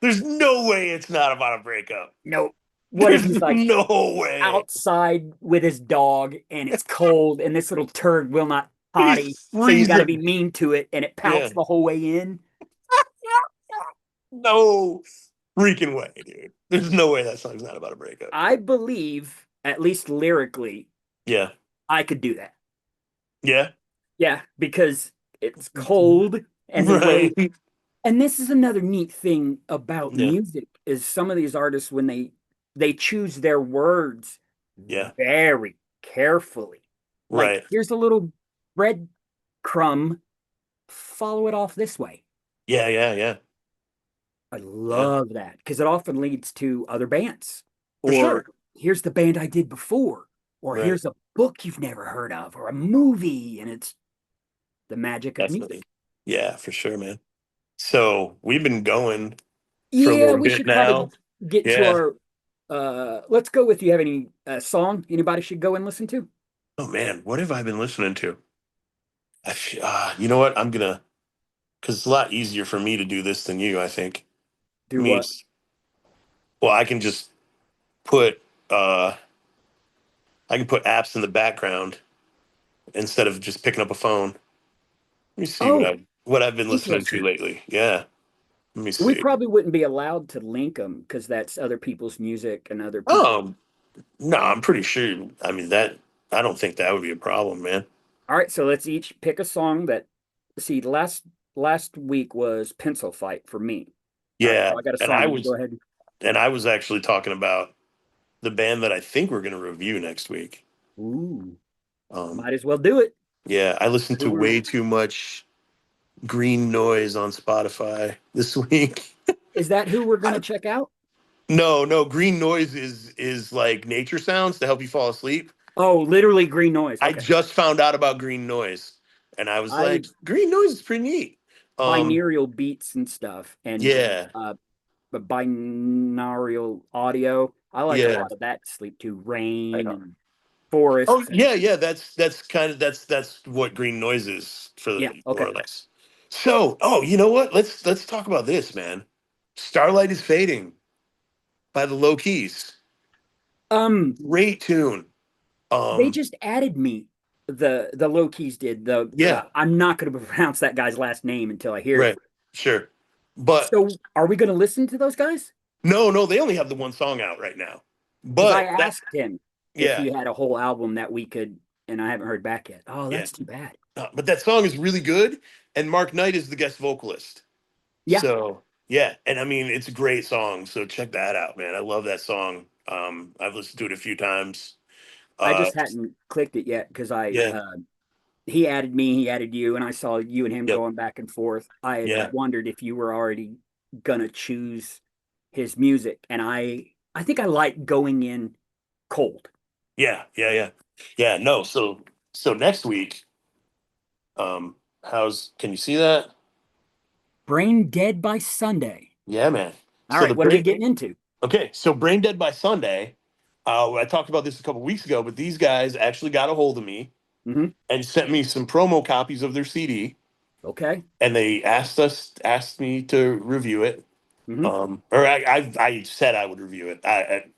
There's no way it's not about a breakup. No. What if he's There's like no way. outside with his dog and it's cold and this little turd will not potty, He's so you got to be freezing. mean to it and it pouts Yeah. the whole way in? No freaking way, dude. There's no way that song's not about a breakup. I believe, at least lyrically, Yeah. I could do that. Yeah. Yeah, because it's cold and the way, Right. and this is another neat thing about Yeah. music is some of these artists when they choose their words Yeah. very carefully. Like, Right. here's a little breadcrumb, follow it off this way. Yeah. Yeah. Yeah. I Yeah. love that because it often leads to other bands. For Or sure. here's the band I did before. Or Right. here's a book you've never heard of, or a movie. And it's the magic of Definitely. music. Yeah, for sure, man. So we've been going for a Yeah, little we bit should probably now. get to Yeah. our let's go with you have any song anybody should go and listen to? Oh man, what have I been listening to? You know what? because it's a lot easier for me to do this than you, I think. I Do mean, what? well, put, uh, I can put apps in the background instead of just picking up a phone. Let me see Oh, what I've been listening to interesting. lately. Yeah. Let me We see. probably wouldn't be allowed to link them because that's other people's music and other people. Oh, no, I'm pretty sure. I mean, I don't think that would be a problem, man. All right, so let's each pick a song that see last week was Pencil Fight for me. All right, Yeah. so I got a And song. You go ahead. I was actually talking about the band that I think we're going to review next week. Ooh, Um, might as well do it. yeah, I listened to Who we're- way too much green noise on Spotify this week. Is that who we're gonna I, check out? no, no, green noise is like nature sounds to help you fall asleep. Oh, literally green noise. I Okay. just found out about green noise, and I was I like, green noise is pretty neat. Um, binaural beats and stuff and yeah, but binaural audio. I like a yeah. lot of that to sleep to. Rain I and Oh forests and yeah, yeah. That's kind of that's what green noise is for yeah, more okay. or less. So, oh, you know what? Let's talk about this, man. Starlight is Fading by the Low Keys. Um Great tune. they Um, just added me. The low keys did the yeah, I'm not going to pronounce that guy's last name until I hear it. right, sure. But So are we going to listen to those guys? no, no, they only have the one song out right now. Because I But that asked him. if Yeah, you had a whole album that we could, and I haven't heard back yet. Oh, yeah. that's too bad. But that song is really good, and Mark Knight is the guest vocalist. Yeah, So yeah, and I mean it's a great song. So check that out, man. I love that song. I've listened to it a few times. I Uh, just hadn't clicked it yet because yeah, he added me, he added you, and I saw you and him yep, going back and forth. I had yeah, wondered if you were already gonna choose his music, and I think I like going in cold. yeah. Yeah, no, so next week, how's can you see that? Brain Dead by Sunday. Yeah, man. All So the right, what are we brain getting into? okay, so Brain Dead by Sunday. I talked about this a couple weeks ago, but these guys actually got a hold of me Hmm. and sent me some promo copies of their CD, Okay. and they asked me to review it. Hmm. Or I said I would review it.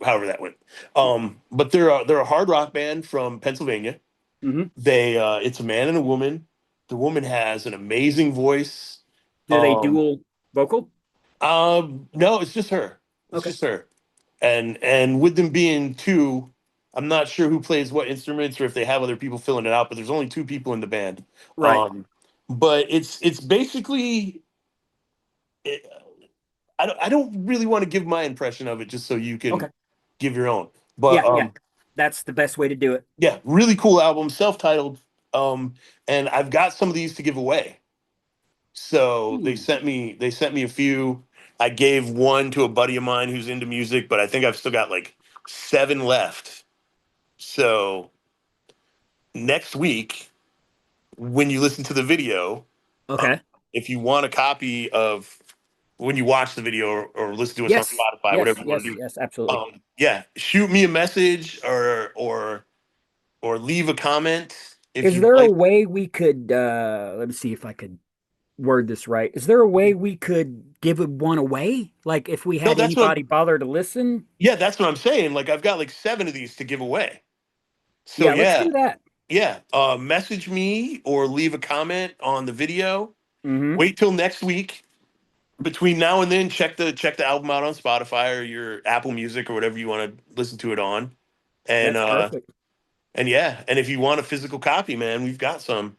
However that went. But they're a hard rock band from Pennsylvania. Hmm. They it's a man and a woman. The woman has an amazing voice. Do they Um, dual vocal? no, it's just her. It's Okay. just her. And with them being two, I'm not sure who plays what instruments or if they have other people filling it out. But there's only two people in the band. Right. Um, but it's basically. I don't really want to give my impression of it just so you Okay. can give your own. But Yeah, yeah. That's the best way to do it. yeah, really cool album, self-titled. And I've got some of these to give away. So Ooh. they sent me a few. I gave one to a buddy of mine who's into music, but I think I've still got like seven left. So next week, when you listen to the video, uh, Okay. if you want a copy of when you watch the video or listen to us on Yes. Spotify, Yes. whatever you want to Yes. do, Yes. Absolutely. yeah, shoot me a message or leave a comment if Is you'd there a like. way we could let me see if I could word this right. Is there a way we could give one away? Like if we No, had that's what. anybody bother to listen? Yeah, that's what I'm saying. Like I've got like seven of these to give away. So Yeah, let's yeah, do that. yeah. Message me or leave a comment on the video. Hmm. Wait till next week. Between now and then, check the album out on Spotify or your Apple Music or whatever you want to listen to it on. And That's perfect. and yeah, and if you want a physical copy, man, we've got some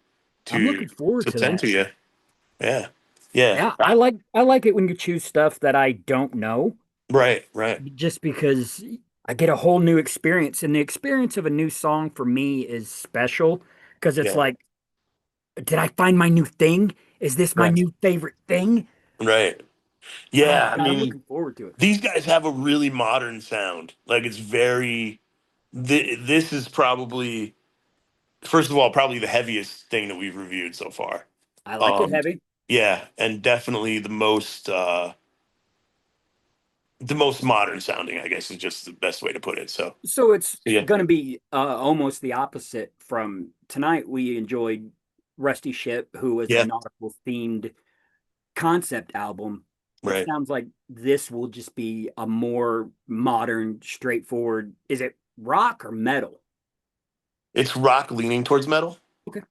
I'm to looking forward to to send that. to you. Yeah, yeah. Yeah, I like it when you choose stuff that I don't know, Right, right. just because I get a whole new experience, and the experience of a new song for me is special because it's Yeah, like, did I find my new thing? Is this my right, new favorite thing? right. Oh Yeah, I God, I'm mean, looking forward to it. these guys have a really modern sound. Like it's very. This is probably first of all probably the heaviest thing that we've reviewed so far. I like it Um, heavy. yeah, and definitely the most modern sounding. I guess is just the best way to put it. So So it's yeah, going to be almost the opposite from tonight. We enjoyed Rusty Ship, who was a yeah, nautical themed concept album. It right. sounds like this will just be a more modern, straightforward. Is it rock or metal? It's rock leaning towards metal. Okay.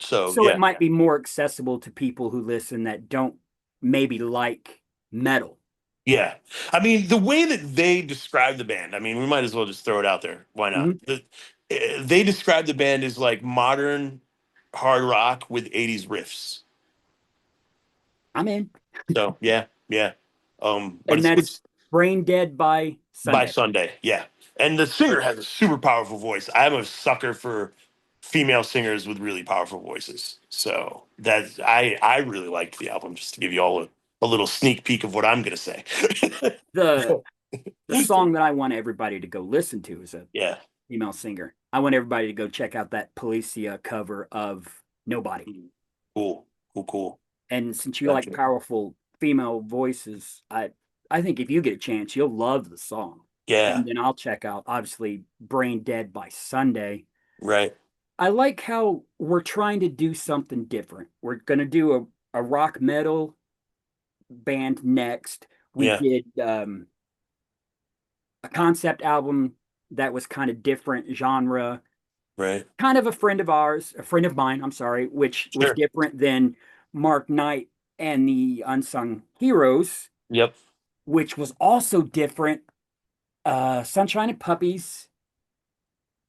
So So it yeah, might be more accessible to people who listen that don't maybe like metal. yeah. I mean, the way that they describe the band. I mean, we might as well just throw it out there. Why not? Hmm. They describe the band as like modern hard rock with 80s riffs. I'm in. So yeah, yeah. But And it's that's Brain Dead by by Sunday. Sunday, yeah. And the singer has a super powerful voice. I'm a sucker for female singers with really powerful voices. So that's I really liked the album. Just to give you all a little sneak peek of what I'm gonna say. The the song that I want everybody to go listen to is a Yeah. female singer. I want everybody to go check out that Policia cover of Nobody. Cool. Cool. Cool. And since you like Gotcha. powerful female voices, I think if you get a chance, you'll love the song. Yeah. And then I'll check out obviously Brain Dead by Sunday. Right. I like how we're trying to do something different. We're gonna do a rock metal band next. We Yeah. did a concept album that was kind of different genre, Right. kind of a friend of mine, I'm sorry, which was Sure. different than Mark Knight and the Unsung Heroes, Yep. which was also different. Sunshine and Puppies,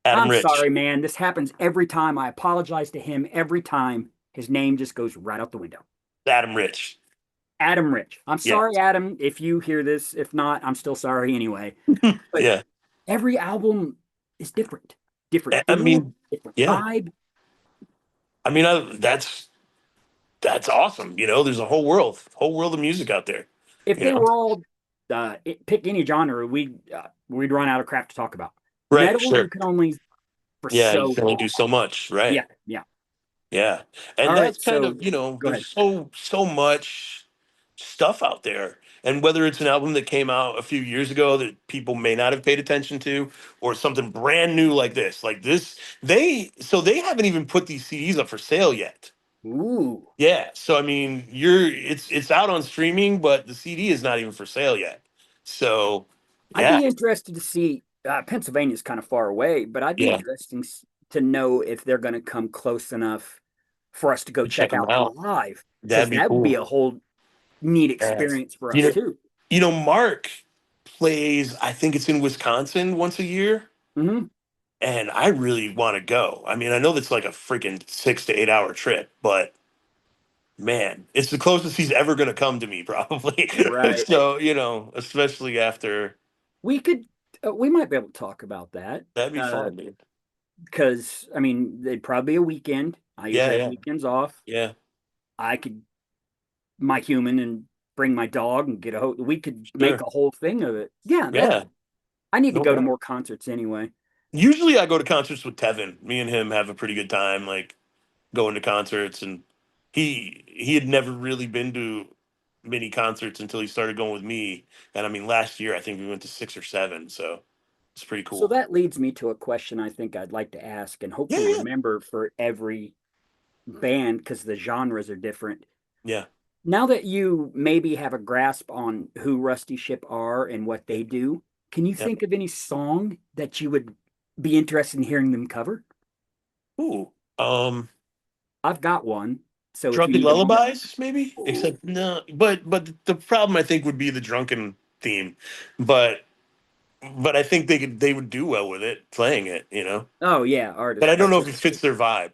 Adam I'm Rich. sorry, man. This happens every time. I apologize to him every time. His name just goes right out the window. Adam Rich. Adam Rich. I'm Yeah. sorry, Adam, if you hear this. If not, I'm still sorry anyway. But Yeah. every album is different, different I feel, mean, different yeah. vibe. I mean, that's awesome. There's a whole world of music out there. If You they know. were all pick any genre, we'd run out of crap to talk about. Right. Metal, you Sure. can only for Yeah. You so can only do long. so much. Yeah, Right. yeah. Yeah. All And right, that's kind so of, go there's ahead. so much stuff out there. And whether it's an album that came out a few years ago that people may not have paid attention to, or something brand new like this, they haven't even put these CDs up for sale yet. Ooh, Yeah. So I mean, it's out on streaming, but the CD is not even for sale yet. So I'd yeah, be interested to see. Pennsylvania's kind of far away, but I'd be yeah. interesting to know if they're going to come close enough for us to go Check check them out out. live, That'd because be that would be cool. a whole neat Yeah. experience for You us know, too. Mark plays, I think it's in Wisconsin once a year, Hmm. and I really want to go. I mean, I know that's like a freaking 6 to 8 hour trip, but man, it's the closest he's ever going to come to me, probably. Right. So, especially after, We could, we might be able to talk about that. that'd be fun, dude. Because I mean, they'd probably be a weekend. I Yeah, usually have yeah, weekends off. yeah. I could my human and bring my dog and get a whole. We could make Sure. a whole thing of it. Yeah, that Yeah, I need to no go to doubt. more concerts anyway. Usually I go to concerts with Tevin. Me and him have a pretty good time, like going to concerts, and he had never really been to many concerts until he started going with me. And I mean, last year I think we went to 6 or 7, so it's pretty So cool. that leads me to a question I think I'd like to ask and Yeah, hopefully yeah, remember for every band because the genres are different. yeah, Now that you maybe have a grasp on who Rusty Ship are and what they do, can you yeah. think of any song that you would be interested in hearing them cover? Ooh, I've got one. So if you drunken need a moment, lullabies, maybe. oh, Except no, but the problem I think would be the drunken theme, but I think they would do well with it playing it. oh yeah, But I don't know if it artistically. fits their vibe.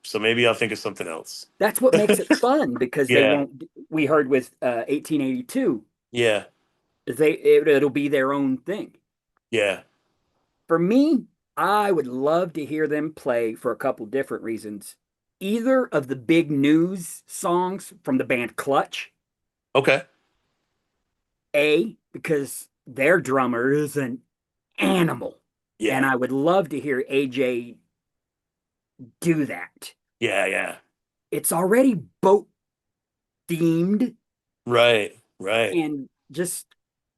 So maybe I'll think of something else. That's what makes it fun because they Yeah, won't. We heard with 1882, yeah, it'll be their own thing. yeah, For me, I would love to hear them play for a couple different reasons. Either of the big news songs from the band Clutch, okay, because their drummer is an animal, and yeah, I would love to hear AJ do that. yeah, yeah, It's already boat themed, right, right, and just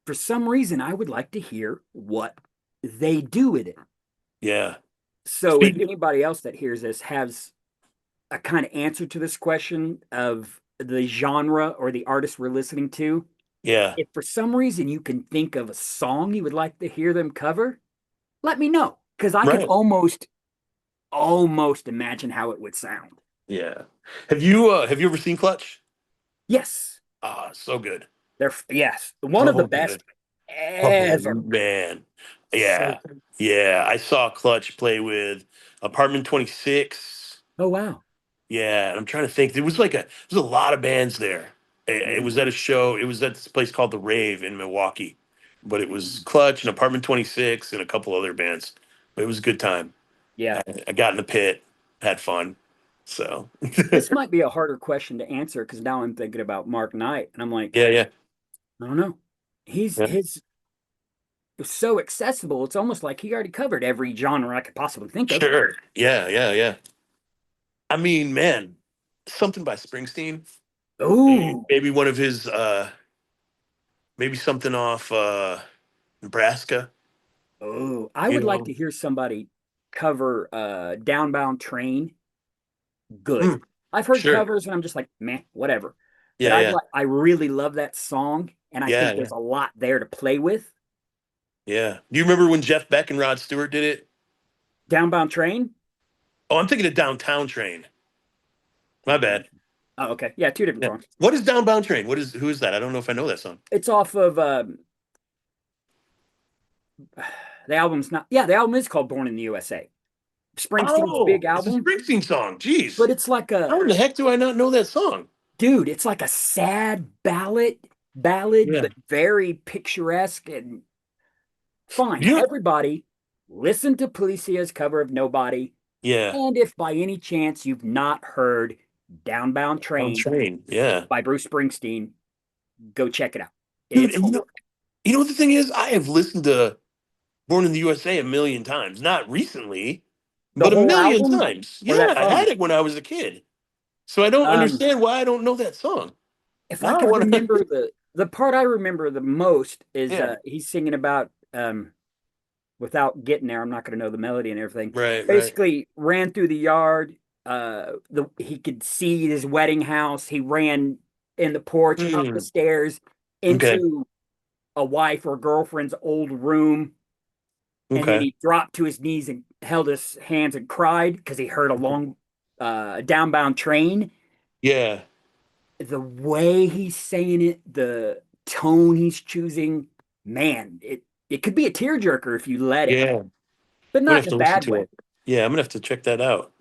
for some reason, I would like to hear what they do with it. yeah. So, if Speak, anybody else that hears this has a kind of answer to this question of the genre or the artist we're listening to, yeah, if for some reason you can think of a song you would like to hear them cover, let me know because I can right, almost imagine how it would sound. yeah. Have you ever seen Clutch? Yes, Ah, so good, they're yes, one of the so best good. Oh ever. man, So, yeah, yeah. I saw Clutch play with Apartment 26. oh wow. Yeah, and I'm trying to think. There was a lot of bands there. It Mm, was at a show. It was at this place called the Rave in Milwaukee, but it was Clutch and Apartment 26 and a couple other bands. But it was a good time. yeah. I got in the pit, had fun. So This might be a harder question to answer because now I'm thinking about Mark Knight, and I'm like, yeah, yeah, I don't know. He's yeah. his is so accessible. It's almost like he already covered every genre I could possibly think of. Sure. Yeah, yeah, yeah. I mean, man, something by Springsteen. Maybe, Oh, maybe one of his maybe something off Nebraska, oh, I you would like to know. hear somebody cover Downbound Train good. Mm, I've heard sure. covers and I'm just like, meh, whatever. But Yeah, yeah. I really love that song and I Yeah, think yeah. there's a lot there to play with. Yeah. Do you remember when Jeff Beck and Rod Stewart did it? Downbound Train? Oh, I'm thinking of Downtown Train. My Downbound. bad. Oh, okay. Yeah, two different Yeah. songs. What is Downbound Train? Who is that? I don't know if I know that song. It's off of The album's not, yeah, the album is called Born in the USA. Springsteen's big Oh, it's a album, Springsteen song. but Jeez. it's like a, How in the heck do I not know that song? dude, it's like a sad ballad, Yeah. but very picturesque and fine. Yeah. Everybody listen to Policia's cover of Nobody. Yeah. And if by any chance you've not heard Downbound On Train train. Yeah. by Bruce Springsteen, go check it out. Dude, It's and you know what the thing is? I have listened to Born in the USA a million times. Not recently, the but a whole million album times. or Yeah, that I had song. it when I was a kid. So I don't Um, understand why I don't know that song. if I Now I could want to. remember the part I remember the most is Yeah. he's singing about without getting there, I'm not going to know the melody and everything. Right, right. Basically, ran through the yard. He could see his wedding house. He ran in the porch, up the Hmm. stairs, Okay. into a wife or girlfriend's old room, and then Okay. he dropped to his knees and held his hands and cried because he heard a long, downbound train. Yeah. The way he's saying it, the tone he's choosing, man, it could be a tearjerker if you let it, Yeah. I'm but gonna not have in a to listen bad to way. it. Yeah, I'm gonna have to check that out.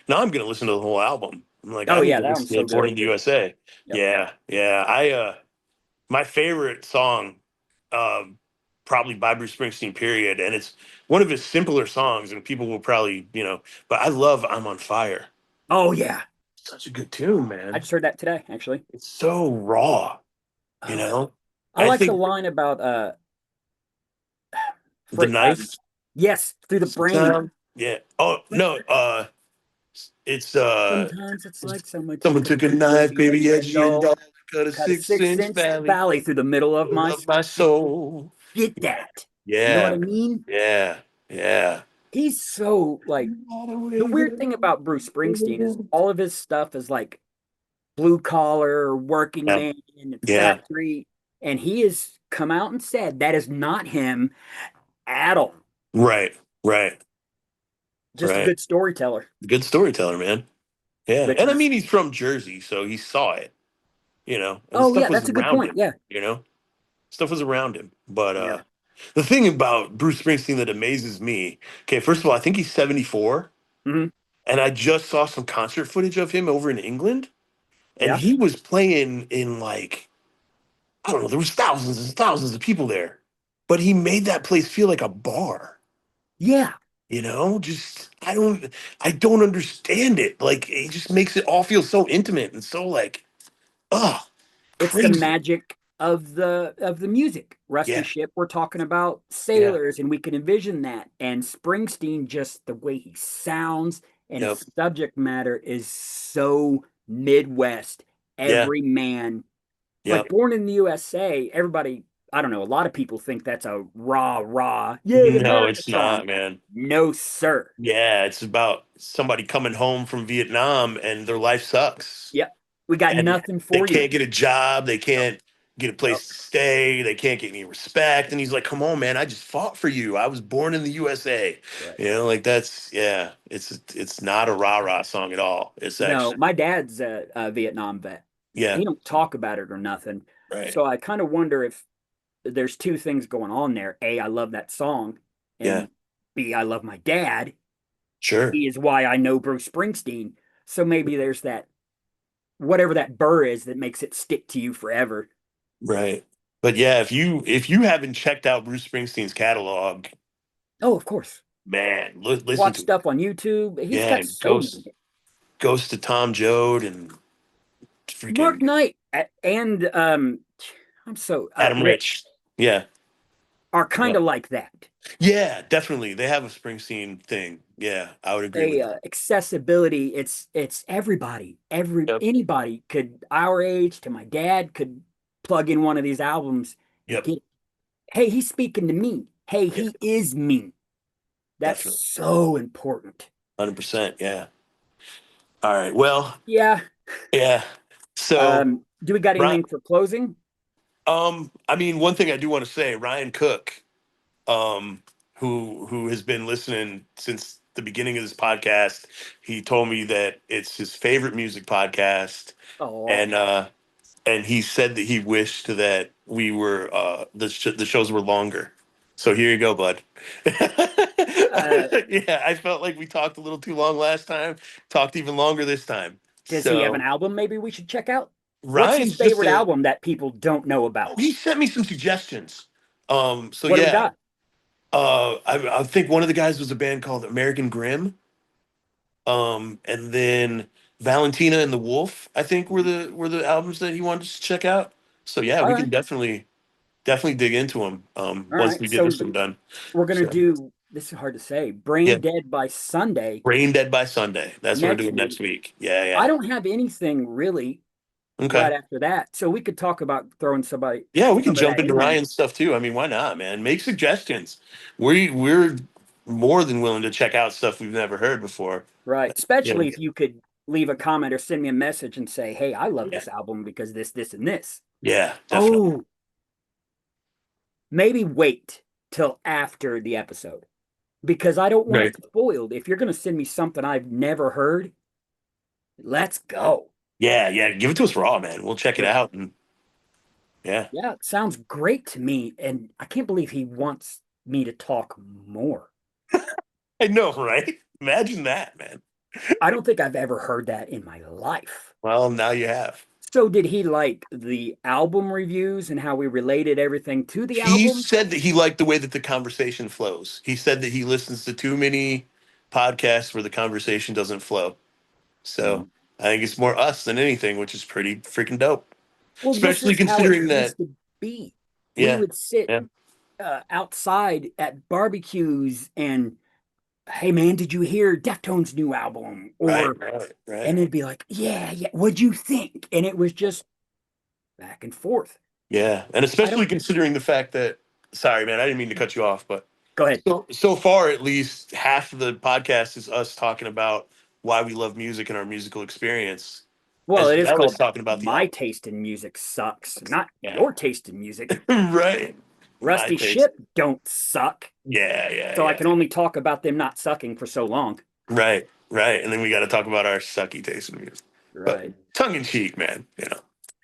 Now I'm gonna listen to the whole album. I'm like, Oh I need yeah, to that one's listen so to Born good. in the USA. Yep. Yeah, yeah. My favorite song, um, probably by Bruce Springsteen, period. And it's one of his simpler songs, and people will probably, but I love I'm on Fire. Oh yeah, Such a good tune, I man. just heard that today actually. It's so raw, you Oh, know? I I like the think line about the knife, yes, through the brain. sometimes, yeah. Oh no, it's Sometimes it's like someone someone took a took a knife, knife, baby, baby, edgy and edgy and dull, dull, cut a cut a 6 inch 6 inch valley valley through the middle of my of my soul. get that. You know what Yeah, I mean? yeah, yeah. He's so like the weird thing about Bruce Springsteen is all of his stuff is like blue collar, working Yeah, man, and yeah. factory, and he has come out and said that is not him at all. Right, right, Just a right. good storyteller. Good storyteller, man. Yeah. But And I he's mean, he's from Jersey, so he saw it, and the oh stuff yeah, was that's a good around point. him, Yeah. stuff was around him. But Yeah. the thing about Bruce Springsteen that amazes me, okay, first of all, I think he's 74, Hmm. and I just saw some concert footage of him over in England, and Yeah. he was playing in like, I don't know, there was thousands and thousands of people there, but he made that place feel like a bar. Yeah. Just I don't understand it. Like it just makes it all feel so intimate and so like, oh, It's the crazy. magic of the music. Rusty Yeah, Ship, we're talking about yeah, sailors, and we can envision that. And Springsteen, just the way he sounds and yep, his subject matter is so Midwest. yeah, Every man, like yep. Born in the USA, everybody, I don't know, a lot of people think that's a rah, yay, No, America it's song. not, man. No, sir. Yeah, it's about somebody coming home from Vietnam and their life sucks. Yep. We got And nothing they for you. can't get a job, they Yep. can't get a Yep. place to stay, they can't get any respect. And he's like, "Come on, man, I just fought for you. I was born in the USA." Right. Like that's yeah, it's not a rah-rah song at all. It's No, actually my dad's a Vietnam vet. yeah, He don't talk about it or nothing. right. So I kind of wonder if there's two things going on there. A, I love that song, Yeah, and B, I love my dad. sure. C is why I know Bruce Springsteen. So maybe there's that whatever that burr is that makes it stick to you forever. Right. But yeah, if you haven't checked out Bruce Springsteen's catalog, Oh, of course. man, listen Watch to it. stuff on YouTube. He's Yeah, got so many. goes to Tom Joad and Mark freaking Knight and I'm so Adam Rich Rich. Yeah. are kind Yeah. of like that. Yeah, definitely. They have a Springsteen thing. Yeah, I would agree with A that. accessibility. It's everybody. Yep. Anybody could our age to my dad could plug in one of these albums and Yep. get. Hey, he's speaking to me. Hey, Yeah, he is me. That's definitely. so important. 100%. Yeah. All right. Well, Yeah. yeah. So, Do we got Ryan, anything for closing? I mean, one thing I do want to say, Ryan Cook, um, who has been listening since the beginning of this podcast. He told me that it's his favorite music podcast, Oh, and he said that he wished that we were the shows were longer. So here you go, bud. Uh, Yeah, I felt like we talked a little too long last time. Talked even longer this time. does he have an So album maybe we should check out? What's his Ryan's just favorite a. album that people don't know Oh, about? he sent me some suggestions. So What do we yeah. got? I think one of the guys was a band called American Grim. And then Valentina and the Wolf, I think were the albums that he wanted us to check out. So yeah, All we right. can definitely dig into them All once right. we get So this one done. we're going to So do this is hard to say. yeah, Brain Dead by Sunday Brain Dead by Sunday. That's what we're next doing week. next week. Yeah, I yeah. don't have anything really Okay. right after that. So we could talk about throwing Yeah, we can some of jump that into in there. Ryan's stuff too. I mean, why not, man? Make suggestions. We're more than willing to check out stuff we've never heard before. Right. Yeah, Especially if you could leave a comment or send me a message and say, "Hey, I love yeah, this album because this and this." yeah, definitely. Oh, maybe wait till after the episode because I don't want Right. it spoiled. If you're going to send me something I've never heard, let's go. Yeah, yeah. Give it to us raw, man. We'll check it But out and yeah. yeah, it sounds great to me. And I can't believe he wants me to talk more. I know, right? Imagine that, man. I don't think I've ever heard that in my life. Well, now you have. So, did he like the album reviews and how we related everything to the He album? said that he liked the way that the conversation flows. He said that he listens to too many podcasts where the conversation doesn't flow. So Mm. I think it's more us than anything, which is pretty freaking dope. Well, this Especially is how it considering that, used to be. We yeah, would sit yeah, outside at barbecues and, hey, man, did you hear Deftones' new album? right, Or, right, right. and it'd be like, yeah, yeah, what'd you think? And it was just back and forth. Yeah. And I especially don't, considering the fact that, sorry, man, I didn't mean to cut you off, but go ahead. so far, at least half of the podcast is us talking about why we love music and our musical experience, Well, as it is well as called talking about the My album. Taste in Music Sucks, not Yeah. your taste in music. Right. My Rusty taste. Ship don't suck. Yeah, yeah, So I yeah. can only talk about them not sucking for so long. Right, right. And then we got to talk about our sucky taste in music. But Right. tongue in cheek, man.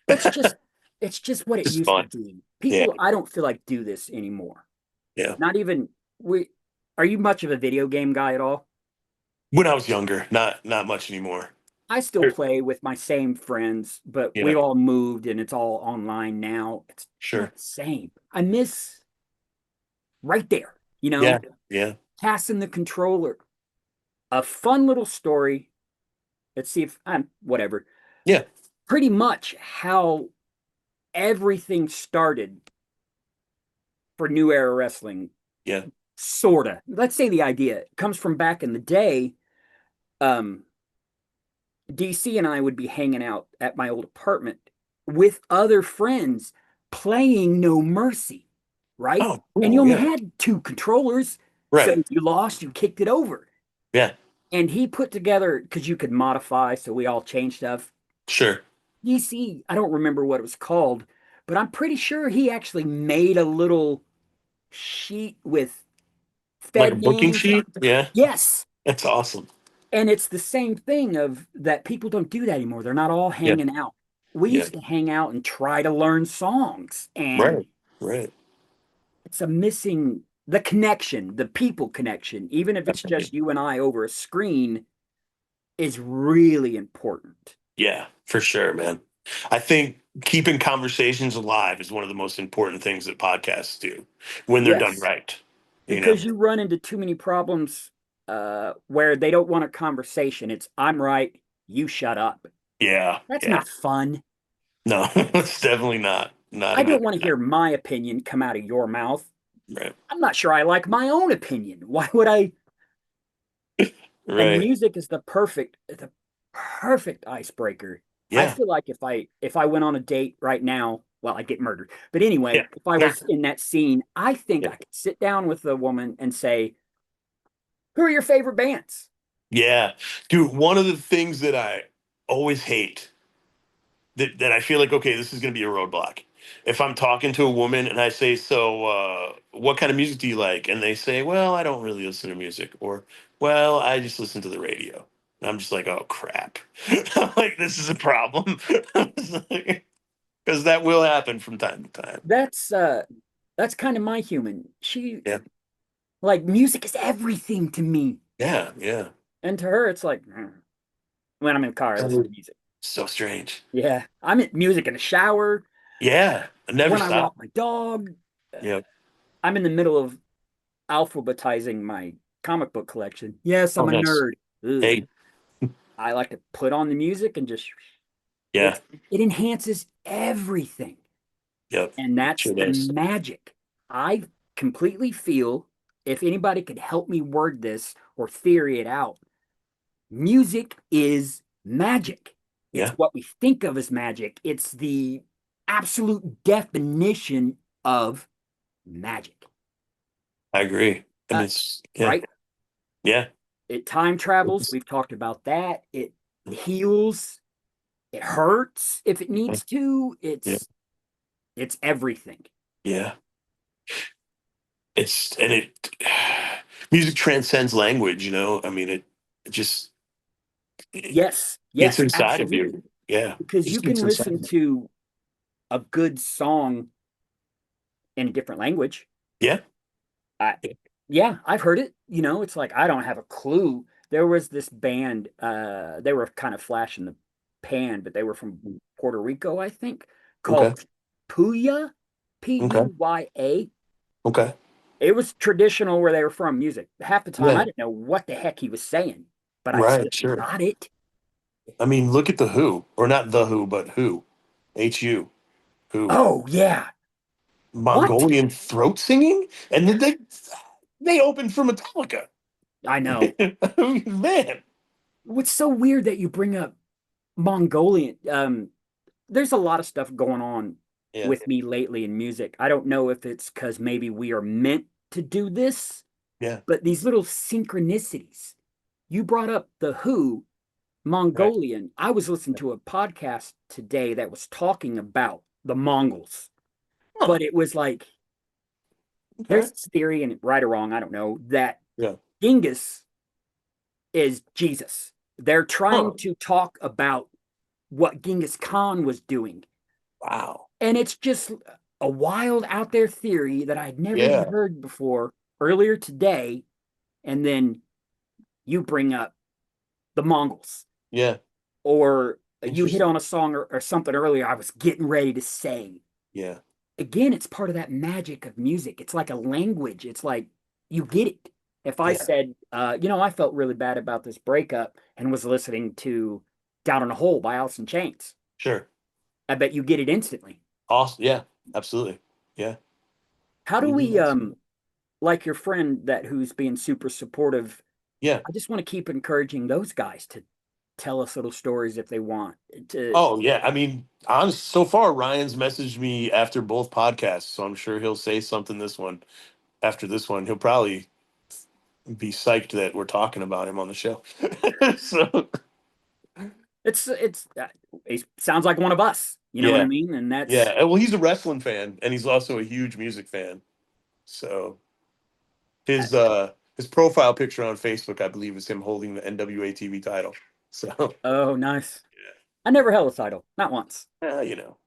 It's just it's just what it Just used to fun. be. Yeah, People I don't feel like do this anymore. yeah. Not even we are you much of a video game guy at all? When I was younger, not much anymore. I still Sure. play with my same friends, but we Yeah, all moved and it's all online now. It's not sure. the same. I miss right there, you Yeah, know, yeah, passing the controller. A fun little story. Let's see if I'm whatever. yeah, Pretty much how everything started for New Era Wrestling, yeah. sorta. Let's say the idea comes from back in the day. Um, DC and I would be hanging out at my old apartment with other friends playing No Mercy, right? Oh, And you cool. only Yeah. had two controllers. So Right. if you lost, you kicked it over. Yeah, And he put together, because you could modify, so we all changed stuff. sure. DC, I don't remember what it was called, but I'm pretty sure he actually made a little sheet with Like a fed booking games. sheet. Yeah, Yes. that's awesome. And it's the same thing of that people don't do that anymore. They're not all Yeah, hanging out. We yeah. used to hang out and try to learn songs, and Right, right. it's a missing the connection, the people connection, even if it's just you and I over a screen, is really important. Yeah, for sure, man. I think keeping conversations alive is one of the most important things that podcasts do when they're done Yes, right. You know? because you run into too many problems where they don't want a conversation. It's I'm right, you shut up. Yeah, That's yeah. not fun. No, it's definitely not a I good don't want to time. hear my opinion come out of your mouth. Right, I'm not sure I like my own opinion. Why would I? And right. music is the perfect icebreaker. I Yeah, feel like if I went on a date right now, well, I'd get murdered. But yeah, anyway, if I was in that scene, I think yeah, I could sit down with a woman and say, "Who are your favorite bands?" yeah. Dude, one of the things that I always hate that I feel like, okay, this is going to be a roadblock. If I'm talking to a woman and I say, so what kind of music do you like? And they say, well, I don't really listen to music, or, well, I just listen to the radio. And I'm just like, oh, crap. I'm like, this is a problem. Because that will happen from time to time. That's That's kind of my human. She Yeah. like music is everything to me. Yeah. Yeah. And to her, it's like when I'm in the car, I listen to music. So strange. Yeah. I'm in music in the shower, Yeah. I never when I walk stop. my dog. Yeah. I'm in the middle of alphabetizing my comic book collection. Yes, Oh, I'm a nice. nerd. Ugh. Hey. I like to put on the music and just Yeah. it enhances everything. Yep. And that's Sure the does. magic. I completely feel if anybody could help me word this or theory it out, music is magic. It's Yeah. what we think of as magic. It's the absolute definition of magic. I agree. And Uh, it's, yeah. right? Yeah. It time travels. It's- We've talked about that. It heals. It hurts if it needs to. Yeah. It's everything. Yeah. It's, and it, music transcends language, you know? I mean, it just, it Yes, gets yes, inside of absolutely. you. Yeah. Because you Just gets can inside listen of you. to a good song in a different language. Yeah. I, yeah, I've heard it. It's like I don't have a clue. There was this band, they were kind of flash in the pan, but they were from Puerto Rico, I think, called Okay. Puya, Okay. Puya. Okay. It was traditional where they were from music. Half the time I Yeah. didn't know what the heck he was saying, but I Right. still Sure. got it. I mean, look at the Who, or not the Who, but Who, HU, Who, Oh yeah. What? Mongolian throat singing, and then they opened for Metallica. I know. Man, What's so weird that you bring up Mongolian? There's a lot of stuff going on yeah, with me lately in music. I don't know if it's because maybe we are meant to do this, yeah, but these little synchronicities. You brought up the Who, right, Mongolian. I was listening to a podcast today that was talking about the Mongols, huh, but it was like okay, there's this theory, and right or wrong, I don't know, that yeah, Genghis is Jesus. They're trying huh, to talk about what Genghis Khan was doing. wow, And it's just a wild out there theory that I'd never even yeah, heard before earlier today. And then you bring up the Mongols, yeah, or you hit interesting, on a song or something earlier I was getting ready to say. yeah, Again, it's part of that magic of music. It's like a language. It's like you get it. If I yeah, said, I felt really bad about this breakup and was listening to Down in a Hole by Alice in Chains, sure, I bet you get it instantly. awesome, yeah, absolutely, yeah, How do you do we, that, like your friend that who's being super supportive, yeah. I just want to keep encouraging those guys to tell us little stories if they want to. Oh yeah, I mean, honest, so far Ryan's messaged me after both podcasts, so I'm sure he'll say something this one after this one. He'll probably be psyched that we're talking about him on the show. So It's it sounds like one of us. You know what I yeah, mean? And that's yeah. Well, he's a wrestling fan, and he's also a huge music fan. So his profile picture on Facebook, I believe, is him holding the NWA TV title. So oh nice. I never held a title, not once. you know,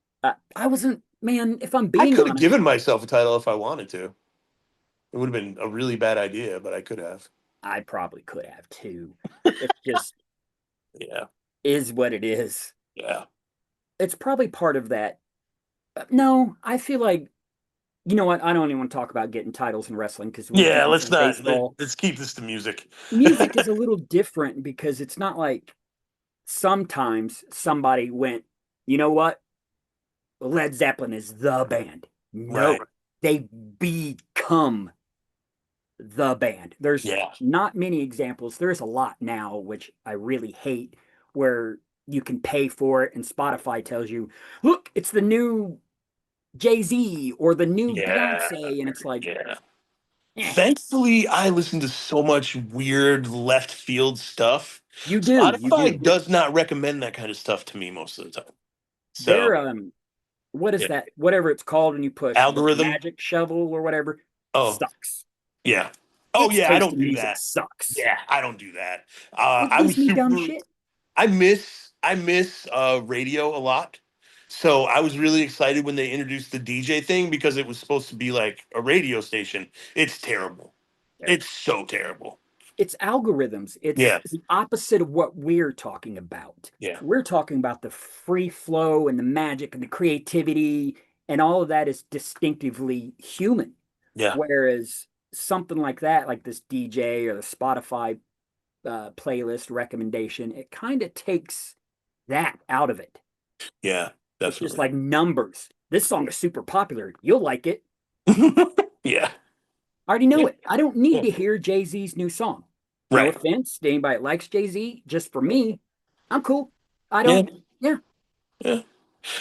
I wasn't, man. If I'm I being could have honest, given myself a title if I wanted to. It would have been a really bad idea, but I could have. I probably could have too. It just Yeah, is what it is. yeah, It's probably part of that. No, I feel like you know what? I don't even want to talk about getting titles in wrestling because we'll yeah. get Let's into not. baseball. Let's keep this to music. Music is a little different because it's not like sometimes somebody went, you know what? Led Zeppelin is the band. No, Right. they become the band. There's Yeah. not many examples. There's a lot now, which I really hate, where you can pay for it and Spotify tells you, look, it's the new Jay-Z or the new Yeah. Beyonce. And it's like, Yeah. eh, Thankfully, I listen to so much weird left field stuff. you do, you Spotify do. does not recommend that kind of stuff to me most of the time. They're So, what is yeah. that? Whatever it's called when you push the Algorithm. magic shovel or whatever Oh, sucks. yeah. Oh, Its yeah. I taste don't in do music that. sucks. Yeah, I don't do that. It I gives was me dumb super. shit. I miss radio a lot. So I was really excited when they introduced the DJ thing because it was supposed to be like a radio station. It's terrible. It's so terrible. It's algorithms. It's Yeah. the opposite of what we're talking about. Yeah. We're talking about the free flow and the magic and the creativity, and all of that is distinctively human. Yeah. Whereas something like that, like this DJ or the Spotify playlist recommendation, it kind of takes that out of it. Yeah. It's just Definitely. like numbers. This song is super popular. You'll like it. Yeah. I already know Yeah. it. I don't need Yeah. to hear Jay Z's new song. No Right. offense to anybody that likes Jay Z. Just for me, I'm cool. I Yeah. don't. Yeah. Yeah.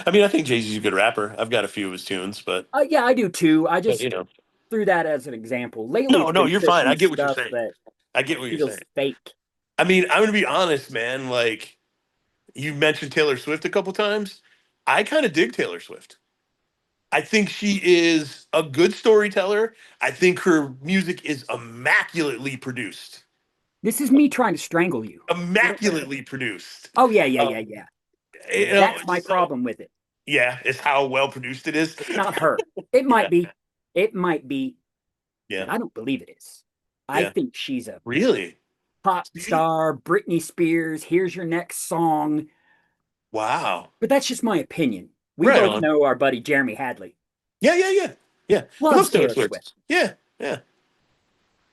I mean, I think Jay Z's a good rapper. I've got a few of his tunes, Yeah, I do too. I but just threw that as an example. Lately, no, it's no, been you're fine. I pushing get what you're stuff saying. that I get what you're saying. feels fake. I mean, I'm gonna be honest, man. Like you mentioned Taylor Swift a couple times. I kind of dig Taylor Swift. I think she is a good storyteller. I think her music is immaculately produced. This is me trying to strangle you. Immaculately produced. Oh, yeah, yeah, yeah, Um, yeah. That's my so problem with it. yeah, it's how well produced it is. It's not her. It might Yeah, be. It might be, but yeah, I don't believe it is. I yeah. think she's a Really? pop See? star, Britney Spears. Here's your next song. Wow. But that's just my opinion. We Right both on. know our buddy Jeremy Hadley Yeah, yeah, yeah, yeah. I loves love Taylor Taylor Swift. Swift. Yeah, yeah,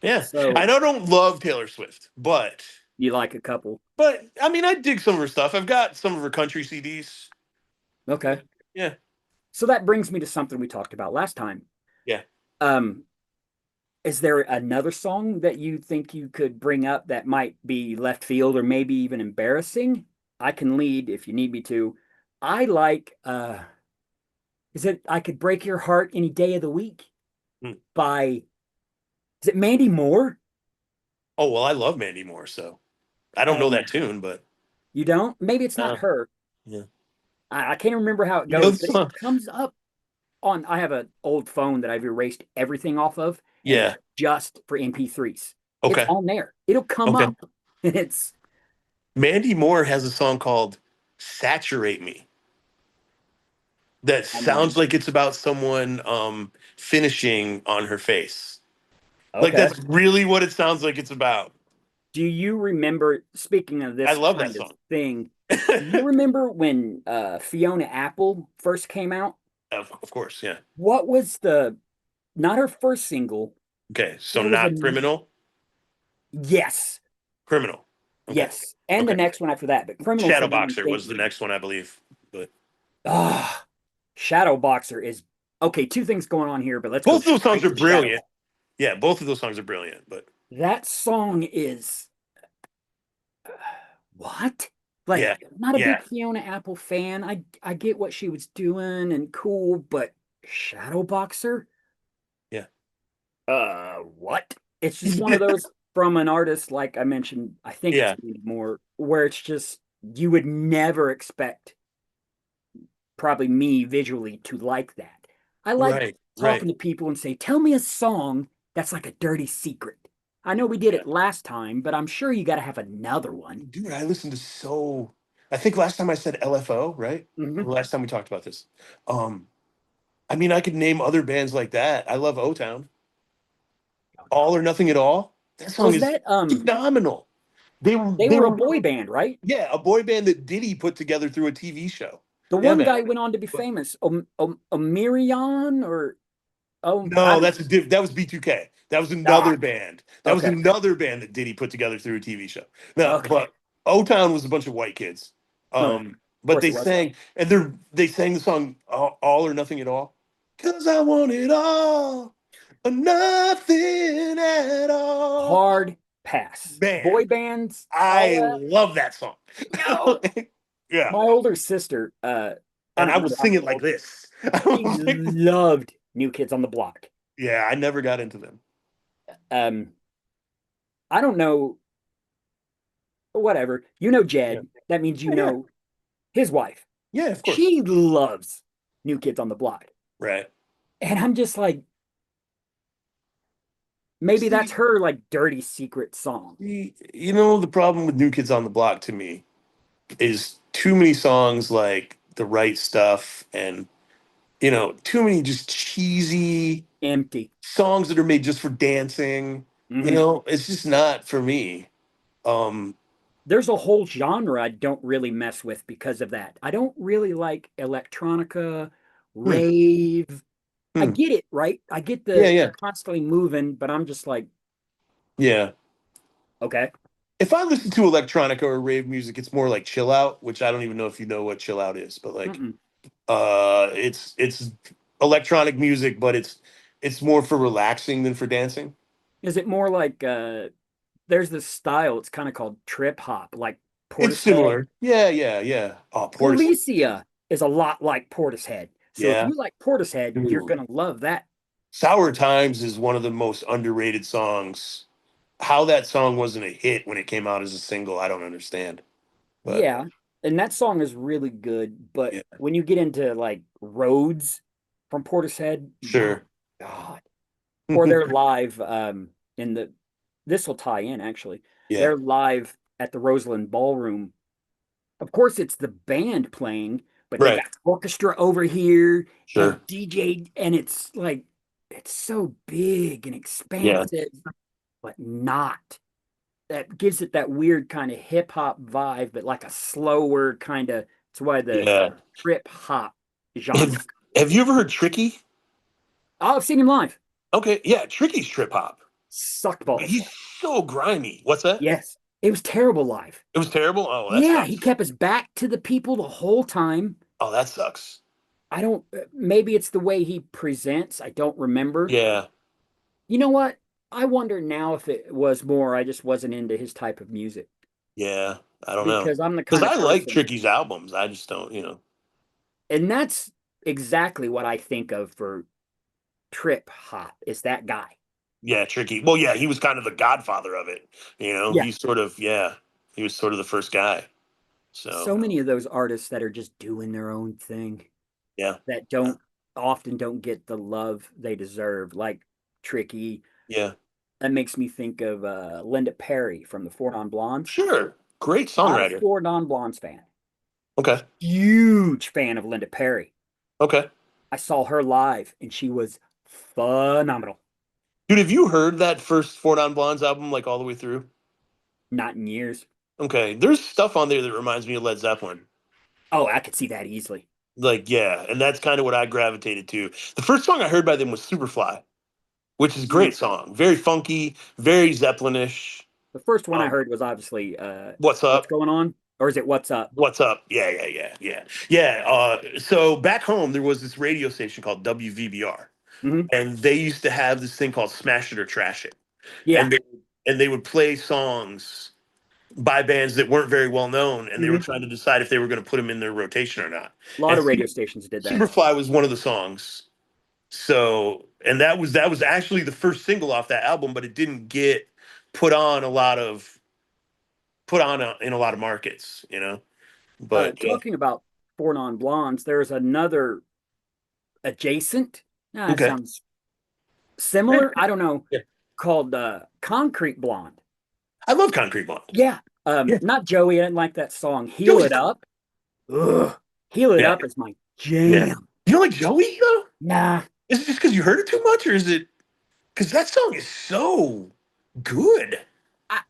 yeah. I So know I don't love Taylor Swift, you like a couple. but I mean, I dig some of her stuff. I've got some of her country CDs. Okay. Yeah, So that brings me to something we talked about last time. yeah. Um, is there another song that you think you could bring up that might be left field or maybe even embarrassing? I can lead if you need me to. I like is it I Could Break Your Heart Any Day of the Week Hmm. by is it Mandy Moore? Oh well, I love Mandy Moore, so I don't know And that tune, but you don't? Maybe it's not uh, her. yeah. I can't remember how it You know goes, the but it song? comes up on I have an old phone that I've erased everything off of, and it's Yeah. just for MP3s. It's Okay. on there. It'll come Okay. up, and it's Mandy Moore has a song called "Saturate Me" that I sounds mean, like it's about someone finishing on her face. Like okay. that's really what it sounds like it's about. Do you remember, speaking of I this love that kind of song. thing, do you remember when Fiona Apple first came out? Of course, yeah. What was the not her first single? Okay, so There was a not criminal, yes, criminal. Okay, yes, and the okay. next one after that, but Criminal's the Shadow one I'm Boxer was the thinking. next one, I believe. But Ah, Shadow Boxer is okay. Two things going on here, but let's go both of those songs straight are to Shadow brilliant. Boxer. Yeah, both of those songs are brilliant. But That song is what? Like, yeah, I'm not a yeah, big Fiona Apple fan. I get what she was doing and cool, but Shadow Boxer? yeah, What? It's just one of those from an artist like I mentioned. I think it's yeah. more where it's just you would never expect probably me visually to like that. I like Right, right. talking to people and say, "Tell me a song that's like a dirty secret." I know we did Yeah. it last time, but I'm sure you got to have another one. Dude, I listened to so. I think last time I said LFO, right? Mhm. Or last time we talked about this. Um, I mean, I could name other bands like that. I love O Town. All or Nothing at All. That song Was is that phenomenal. They were they they were a were boy band, right? yeah, a boy band that Diddy put together through a TV show. The Yeah, one man. guy went on to be But famous. Omirion or I no, don't that was B2K. That was ah another band. That was okay. another band that Diddy put together through a TV show. No, Okay. but O Town was a bunch of white kids. Okay. Of But course they it was. sang and they sang the song All or Nothing at All. Cause I want it all or nothing at all. Hard pass. Boy Man, bands, all I that. love that song. No. Yeah. My older sister, I And don't I know would that I'm sing it like old. this. She loved New Kids on the Block. Yeah, I never got into them. Um, I don't know, whatever. You know Yeah. Jed. That means you Yeah, yeah. know his wife. Yeah, of course. She loves New Kids on the Block. Right. And I'm just like, maybe that's See, her like dirty secret song. you know, the problem with New Kids on the Block to me is too many songs like the right stuff, and too many just cheesy Empty. songs that are made just for dancing. Hmm. It's just not for me. Um, There's a whole genre I don't really mess with because of that. I don't really like electronica, hmm, rave. I hmm. get it, right? I get Yeah, the yeah, they're constantly moving, but I'm just like, yeah. okay. If I listen to electronica or rave music, it's more like chill out, which I don't even know if you know what chill out is, but like Mm-mm. it's electronic music, but it's more for relaxing than for dancing. Is it more like there's this style, it's kind of called trip hop, like It's Portishead. similar. Yeah, yeah, yeah. Oh, Portis. Policia is a lot like Portishead. So if Yeah. you like Portishead, you're Dude. gonna love that. Sour Times is one of the most underrated songs. How that song wasn't a hit when it came out as a single, I don't understand. But Yeah. And that song is really good, but yeah, when you get into like Roads from Portishead, my sure. God. Or they're live in the this will tie in actually. Yeah, They're live at the Roseland Ballroom. Of course, it's the band playing, but they right. got orchestra over here and Sure. DJ, and it's like it's so big and Yeah. expansive, but not. That gives it that weird kind of hip hop vibe, but like a slower kind of. It's why the Yeah. trip hop genre. Have, have you ever heard Tricky? Oh, I've seen him live. Okay, yeah, Tricky's trip hop. Sucked But balls. he's so grimy. What's that? Yes, it was terrible live. It was terrible. Oh, that Yeah, he sucks. kept his back to the people the whole time. Oh, that sucks. I don't, maybe it's the way he presents. I don't remember. Yeah, You know what? I wonder now if it was more, I just wasn't into his type of music yeah. I don't know. because I'm the Because kind of I like person, Tricky's albums. I just don't. and that's exactly what I think of for trip hop is that guy. Yeah, Tricky. Well, yeah, he was kind of the godfather of it. Yeah. He's sort of, yeah, he was sort of the first guy. So, So many of those artists that are just doing their own thing yeah, that yeah, don't often don't get the love they deserve, like Tricky. yeah. That makes me think of Linda Perry from the Four Non Blondes. Sure. Great Not a songwriter. Four Non Blondes fan. Okay. Huge fan of Linda Perry. Okay. I saw her live and she was phenomenal. Dude, have you heard that first Four Non Blondes album like all the way through? Not in years. Okay. There's stuff on there that reminds me of Led Zeppelin. Oh, I could see that easily. Like, yeah, and that's kind of what I gravitated to. The first song I heard by them was Superfly, which is a Mm. great song. Very funky, very Zeppelinish. The first one I Um, heard was obviously What's What's Up? Going On? Or is it What's Up? What's up? Yeah, yeah, yeah, yeah, yeah. So back home, there was this radio station called WVBR, Hmm. and they used to have this thing called Smash It or Trash It, Yeah. and they would play songs by bands that weren't very well known, and they were Hmm. trying to decide if they were going to put them in their rotation or not. A lot And of radio stations did that. Superfly was one of the songs. So, and that was actually the first single off that album, but it didn't get put on a lot of in a lot of markets. But yeah, Talking about Four Non Blondes, there's another adjacent. Nah, that okay. sounds similar. I don't know. Called Concrete Blonde. I love Concrete Blonde. Yeah. Yeah, Not Joey. I didn't like that song. Heal Joey's It Up. Ugh. Heal It yeah, Up is my yeah. jam. You don't like Joey though? Nah. Is it just because you heard it too much, or is it because that song is so good? I,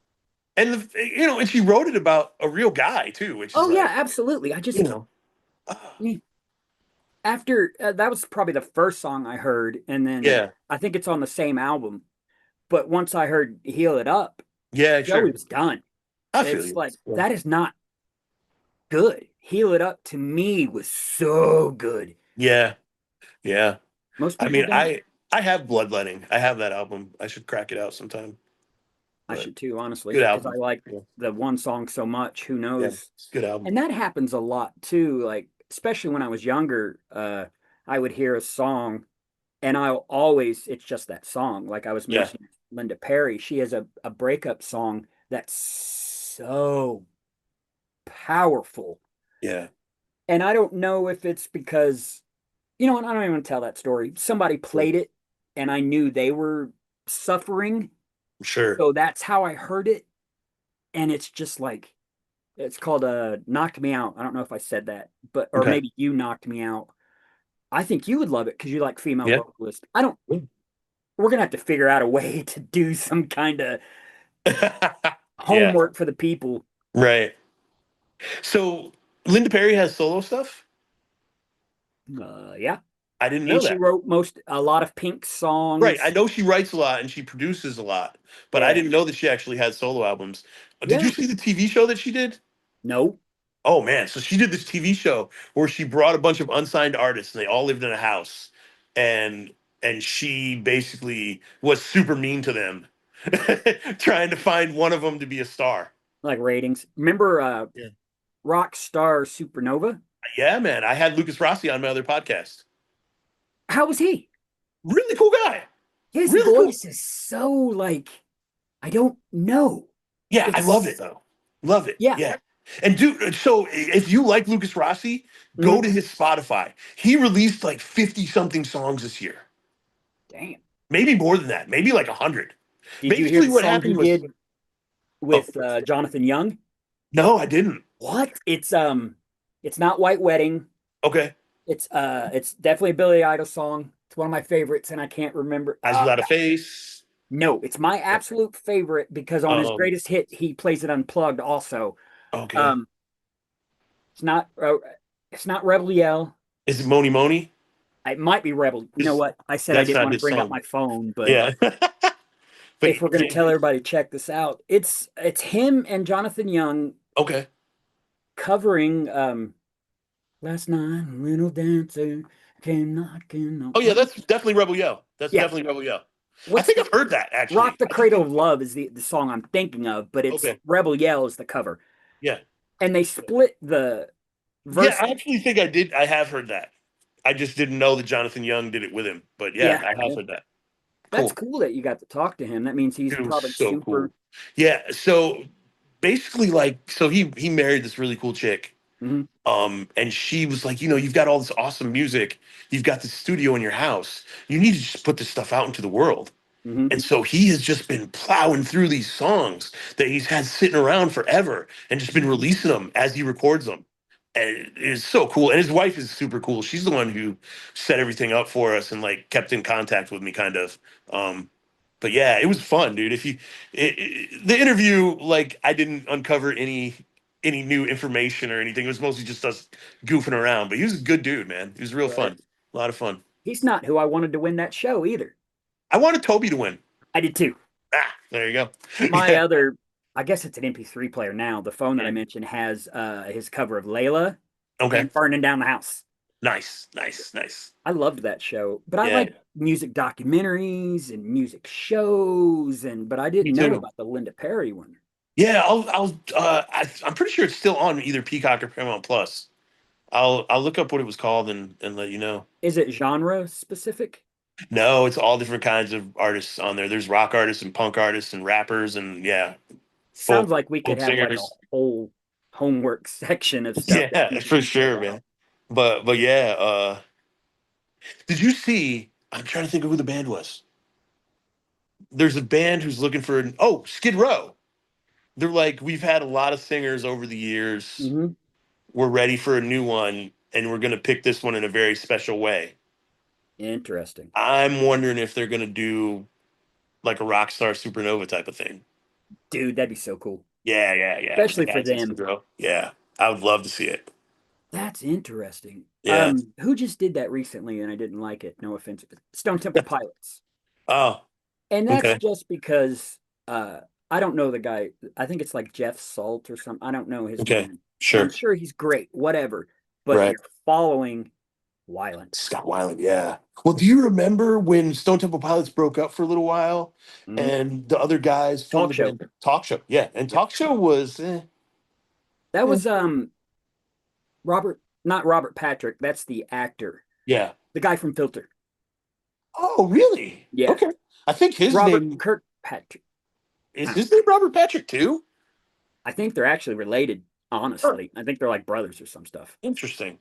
And she wrote it about a real guy too, which is oh yeah, like, absolutely. I you just know, uh, after that was probably the first song I heard, and then yeah, I think it's on the same album. But once I heard Heal It Up, yeah, Joey sure. was done. I feel It's you. like Yeah, that is not good. Heal It Up to me was so good. yeah, yeah. Most I people mean, don't. I have Bloodletting. I have that album. I should crack it out sometime. I But should too, honestly, good because I album. like Yeah, the one song so much. Who yeah, knows? it's a good album. And that happens a lot too. Like, especially when I was younger, I would hear a song and I'll always, it's just that song. Like I was Yeah, mentioning Linda Perry, she has a breakup song that's so powerful. yeah, And I don't know if it's because, you know, and I don't even want to tell that story. Somebody sure. played it and I knew they were suffering. Sure. So that's how I heard it. And it's just like, It's called Knocked Me Out. I don't know if I said that, but or Okay. maybe You Knocked Me Out. I think you would love it because you like female Yeah. vocalists. I don't We're gonna have to figure out a way to do some kind of Yeah. homework for the people. Right. So Linda Perry has solo stuff? Yeah. I didn't And know she that. wrote a lot of Pink Right. I songs. know she writes a lot and she produces a lot, but I Yeah. didn't know that she actually had solo albums. Did you Yeah. see the TV show that she did? No. Oh man, so she did this TV show where she brought a bunch of unsigned artists and they all lived in a house and she basically was super mean to them trying to find one of them to be a star. Like ratings. Remember Yeah. Rock Star Supernova? Yeah, man. I had Lucas Rossi on my other podcast. How was he? Really cool guy. His Really cool. voice is so like I don't know. Yeah, I love it It's though. Love it. yeah. Yeah. And dude, so if you like Lucas Rossi, go Mhm. to his Spotify. He released like 50 something songs this year. Damn. Maybe more than that. Maybe like 100. Did you hear Basically the what song he happened was, did oh, with Jonathan Young? no, I didn't. What? It's not White Wedding. Okay. It's definitely a Billy Idol song. It's one of my favorites, and I can't remember. Eyes Without a Face. No, it's my absolute favorite because on his Um, greatest hit, he plays it unplugged also. okay. Um, it's not it's not Rebel Yell. Is it Moni Moni? It might be Rebel. You know Is what? I said I that's didn't not want to his bring up song. my phone, but Yeah. But if we're gonna tell everybody check this out, it's him and Jonathan Young okay. covering Last Night a Little Dancer came knocking on. Oh yeah, that's definitely Rebel Yell. That's Yeah. definitely Rebel Yell. I What's think the I've heard that Rock actually. the I think Cradle of Love is the song I'm thinking of, but it's okay. Rebel Yell is the cover. Yeah. And they split the Yeah, verse. I actually think I did. I have heard that. I just didn't know that Jonathan Young did it with him. But yeah, Yeah, I have heard that. that's Cool. cool that you got to talk to him. That means he's Dude, probably so super. cool. Yeah. So basically, like, so he married this really cool chick. Mhm, And she was like, you've got all this awesome music. You've got this studio in your house. You need to just put this stuff out into the world. mhm, And so he has just been plowing through these songs that he's had sitting around forever and just been releasing them as he records them. And it is so cool. And his wife is super cool. She's the one who set everything up for us and like kept in contact with me kind of. But yeah, it was fun, dude. The interview, like I didn't uncover any new information or anything. It was mostly just us goofing around. But he was a good dude, man. He was real right. fun. A lot of fun. He's not who I wanted to win that show either. I wanted Toby to win. I did too. Ah, there you go. My Yeah. other, I guess it's an MP3 player now. The phone that I Yeah. mentioned has his cover of Layla Okay. and Burning Down the House. Nice. Nice. Nice. I loved that show, but I Yeah. like music documentaries and music shows, and but I Me didn't know too. about the Linda Perry one. Yeah. I'm pretty sure it's still on either Peacock or Paramount Plus. I'll look up what it was called and let you know. Is it genre specific? No, it's all different kinds of artists on there. There's rock artists and punk artists and rappers and yeah, folk Sounds like we could folk have like a singers. whole homework section of stuff that Yeah, people for can check sure, out. man. But yeah, did you see? I'm trying to think of who the band was. There's a band who's looking for Skid Row. They're like, we've had a lot of singers over the years. Hmm. We're ready for a new one, and we're gonna pick this one in a very special way. Interesting. I'm wondering if they're gonna do like a Rockstar Supernova type of thing. Dude, that'd be so cool. Yeah, yeah, yeah. With the Especially for guys in them. Skid Row. Yeah, I would love to see it. That's interesting. Yeah. Who just did that recently and I didn't like it? No offense. Stone Temple Pilots. Oh, And that's okay, just because I don't know the guy. I think it's like Jeff Salt or something. I don't know his okay, name. I'm sure. sure he's great, whatever. But Right. you're following Wyland. Scott Weiland, yeah. Well, do you remember when Stone Temple Pilots broke up for a little while Mhm. and the other guys formed Talk the show. band Talk Show? Yeah, and Yep. Talk Show was, That eh, was Robert, not Robert Patrick. That's the actor, yeah. the guy from Filter. Oh, really? Yeah, Okay. I think his Robert name Kirkpatrick. is Huh. his name Robert Patrick too. I think they're actually related. Huh. Honestly, I think they're like brothers or some stuff. Interesting.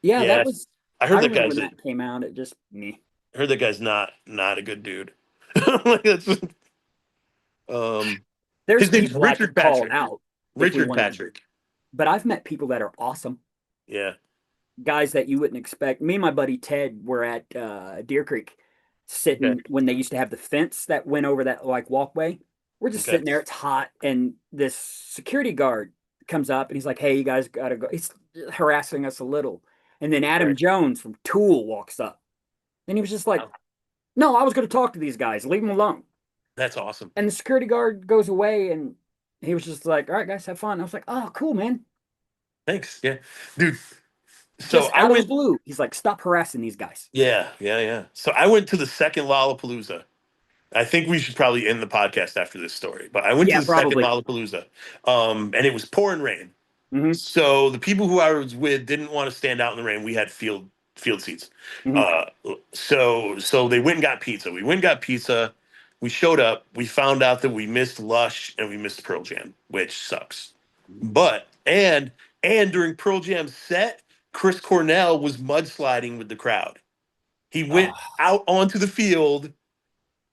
Yeah, that Yeah, was. I I heard that remember guy's when a, that came out. It just me. I heard that guy's not a good dude. Like, that's, um, There's his name's people I could Richard call Patrick. out. if we Richard wanted to. Patrick. But I've met people that are awesome, Yeah. guys that you wouldn't expect. Me and my buddy Ted were at Deer Creek Okay. sitting when they used to have the fence that went over that like walkway. We're just Okay. sitting there, it's hot, and this security guard comes up and he's like, "Hey, you guys gotta go." He's harassing us a little. And then Adam Okay. Jones from Tool walks up. And he was just like, Wow. "No, I was gonna talk to these guys, leave them alone." That's awesome. And the security guard goes away and he was just like, "All right, guys, have fun." I was like, "Oh, cool, man." Thanks. Yeah. Dude, so Just I out of the went, blue. He's like, "Stop harassing these guys." yeah, yeah, yeah. So I went to the second Lollapalooza. I think we should probably end the podcast after this story, but I went to Yeah, the second probably. Lollapalooza, and it was pouring rain. Hmm. So the people who I was with didn't want to stand out in the rain. We had field seats. Hmm. Uh, so they went and got pizza. We went and got pizza. We showed up. We found out that we missed Lush and we missed Pearl Jam, which sucks. But and during Pearl Jam's set, Chris Cornell was mudsliding with the crowd. He went Oh, out onto the field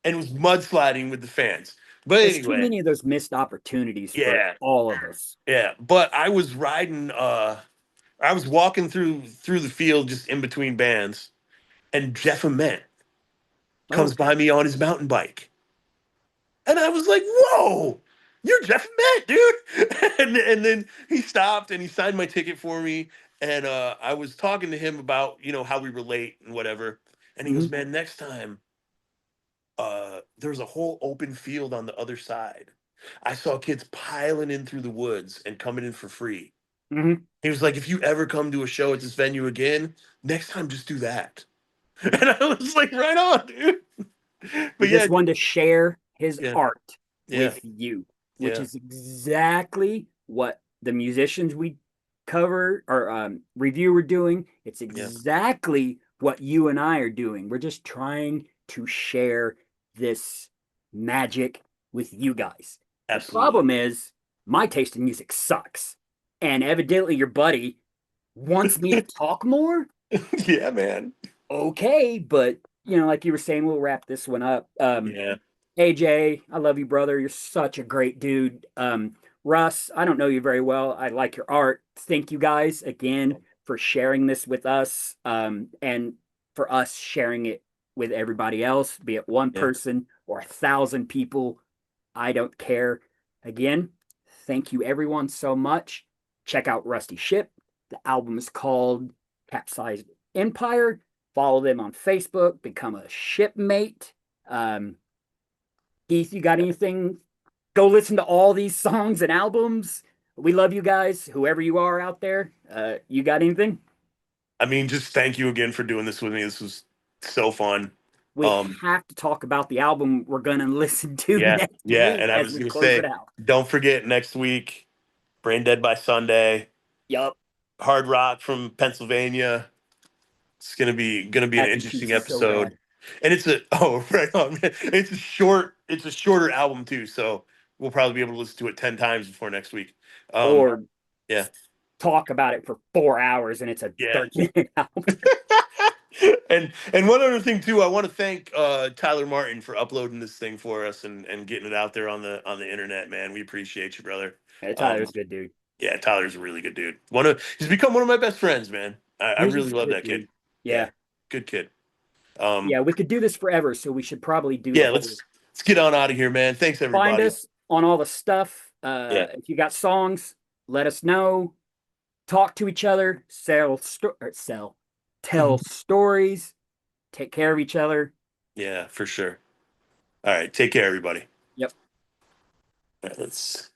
and was mudsliding with the fans. But it's too anyway, many of those missed opportunities for yeah, all of us. yeah. But I was riding. I was walking through the field just in between bands, and Jeff Ament Oh, comes by me on his mountain bike, and I was like, "Whoa, you're Jeff Ament, dude!" And then he stopped and he signed my ticket for me, and I was talking to him about how we relate and whatever, and he goes, hmm, "Man, next time, there's a whole open field on the other side. I saw kids piling in through the woods and coming in for free." hmm. He was like, "If you ever come to a show at this venue again, next time just do that." And I was like, "Right on, dude." He But yeah, just wanted to share his yeah, art yeah, with you, which yeah, is exactly what the musicians we cover or review are doing. It's yeah, exactly what you and I are doing. We're just trying to share this magic with you guys. The absolutely. problem is my taste in music sucks. And evidently your buddy wants me to talk more. Yeah, man. Okay, but like you were saying, we'll wrap this one up. Yeah, AJ, I love you, brother. You're such a great dude. Russ, I don't know you very well. I like your art. Thank you guys again for sharing this with us, and for us sharing it with everybody else, be it one yeah. person or 1,000 people. I don't care. Again, thank you everyone so much. Check out Rusty Ship. The album is called Capsized Empire. Follow them on Facebook. Become a shipmate. Um, Keith, you got anything? Go listen to all these songs and albums. We love you guys, whoever you are out there. You got anything? I mean, just thank you again for doing this with me. This was so fun. We Um, have to talk about the album we're going to listen to yeah, next yeah. week And I as was we gonna close it say, out. don't forget next week, Brain Dead by Sunday, Yup, Hard Rock from Pennsylvania. It's gonna be an that should be interesting so episode. bad. And it's a right on, man. It's a shorter album too, so we'll probably be able to listen to it 10 times before next week. Um, Or yeah. talk about it for 4 hours and it's a Yeah. 30-minute album. And one other thing too, I want to thank Tyler Martin for uploading this thing for us and getting it out there on the internet, man. We appreciate you, brother. Tyler's Um, a good dude. yeah, Tyler's a really good dude. He's become one of my best friends, man. I He's really just a love good that kid. dude. Yeah, Yeah. good kid. Um, Yeah, we could do this forever, so we should probably do the yeah, whole let's get on out of here, man. Thanks find everybody. us on all the stuff. Yeah. If you got songs, let us know. Talk to each other, tell stories, take care of each other. Yeah, for sure. All right, take care, everybody. Yep. All right, let's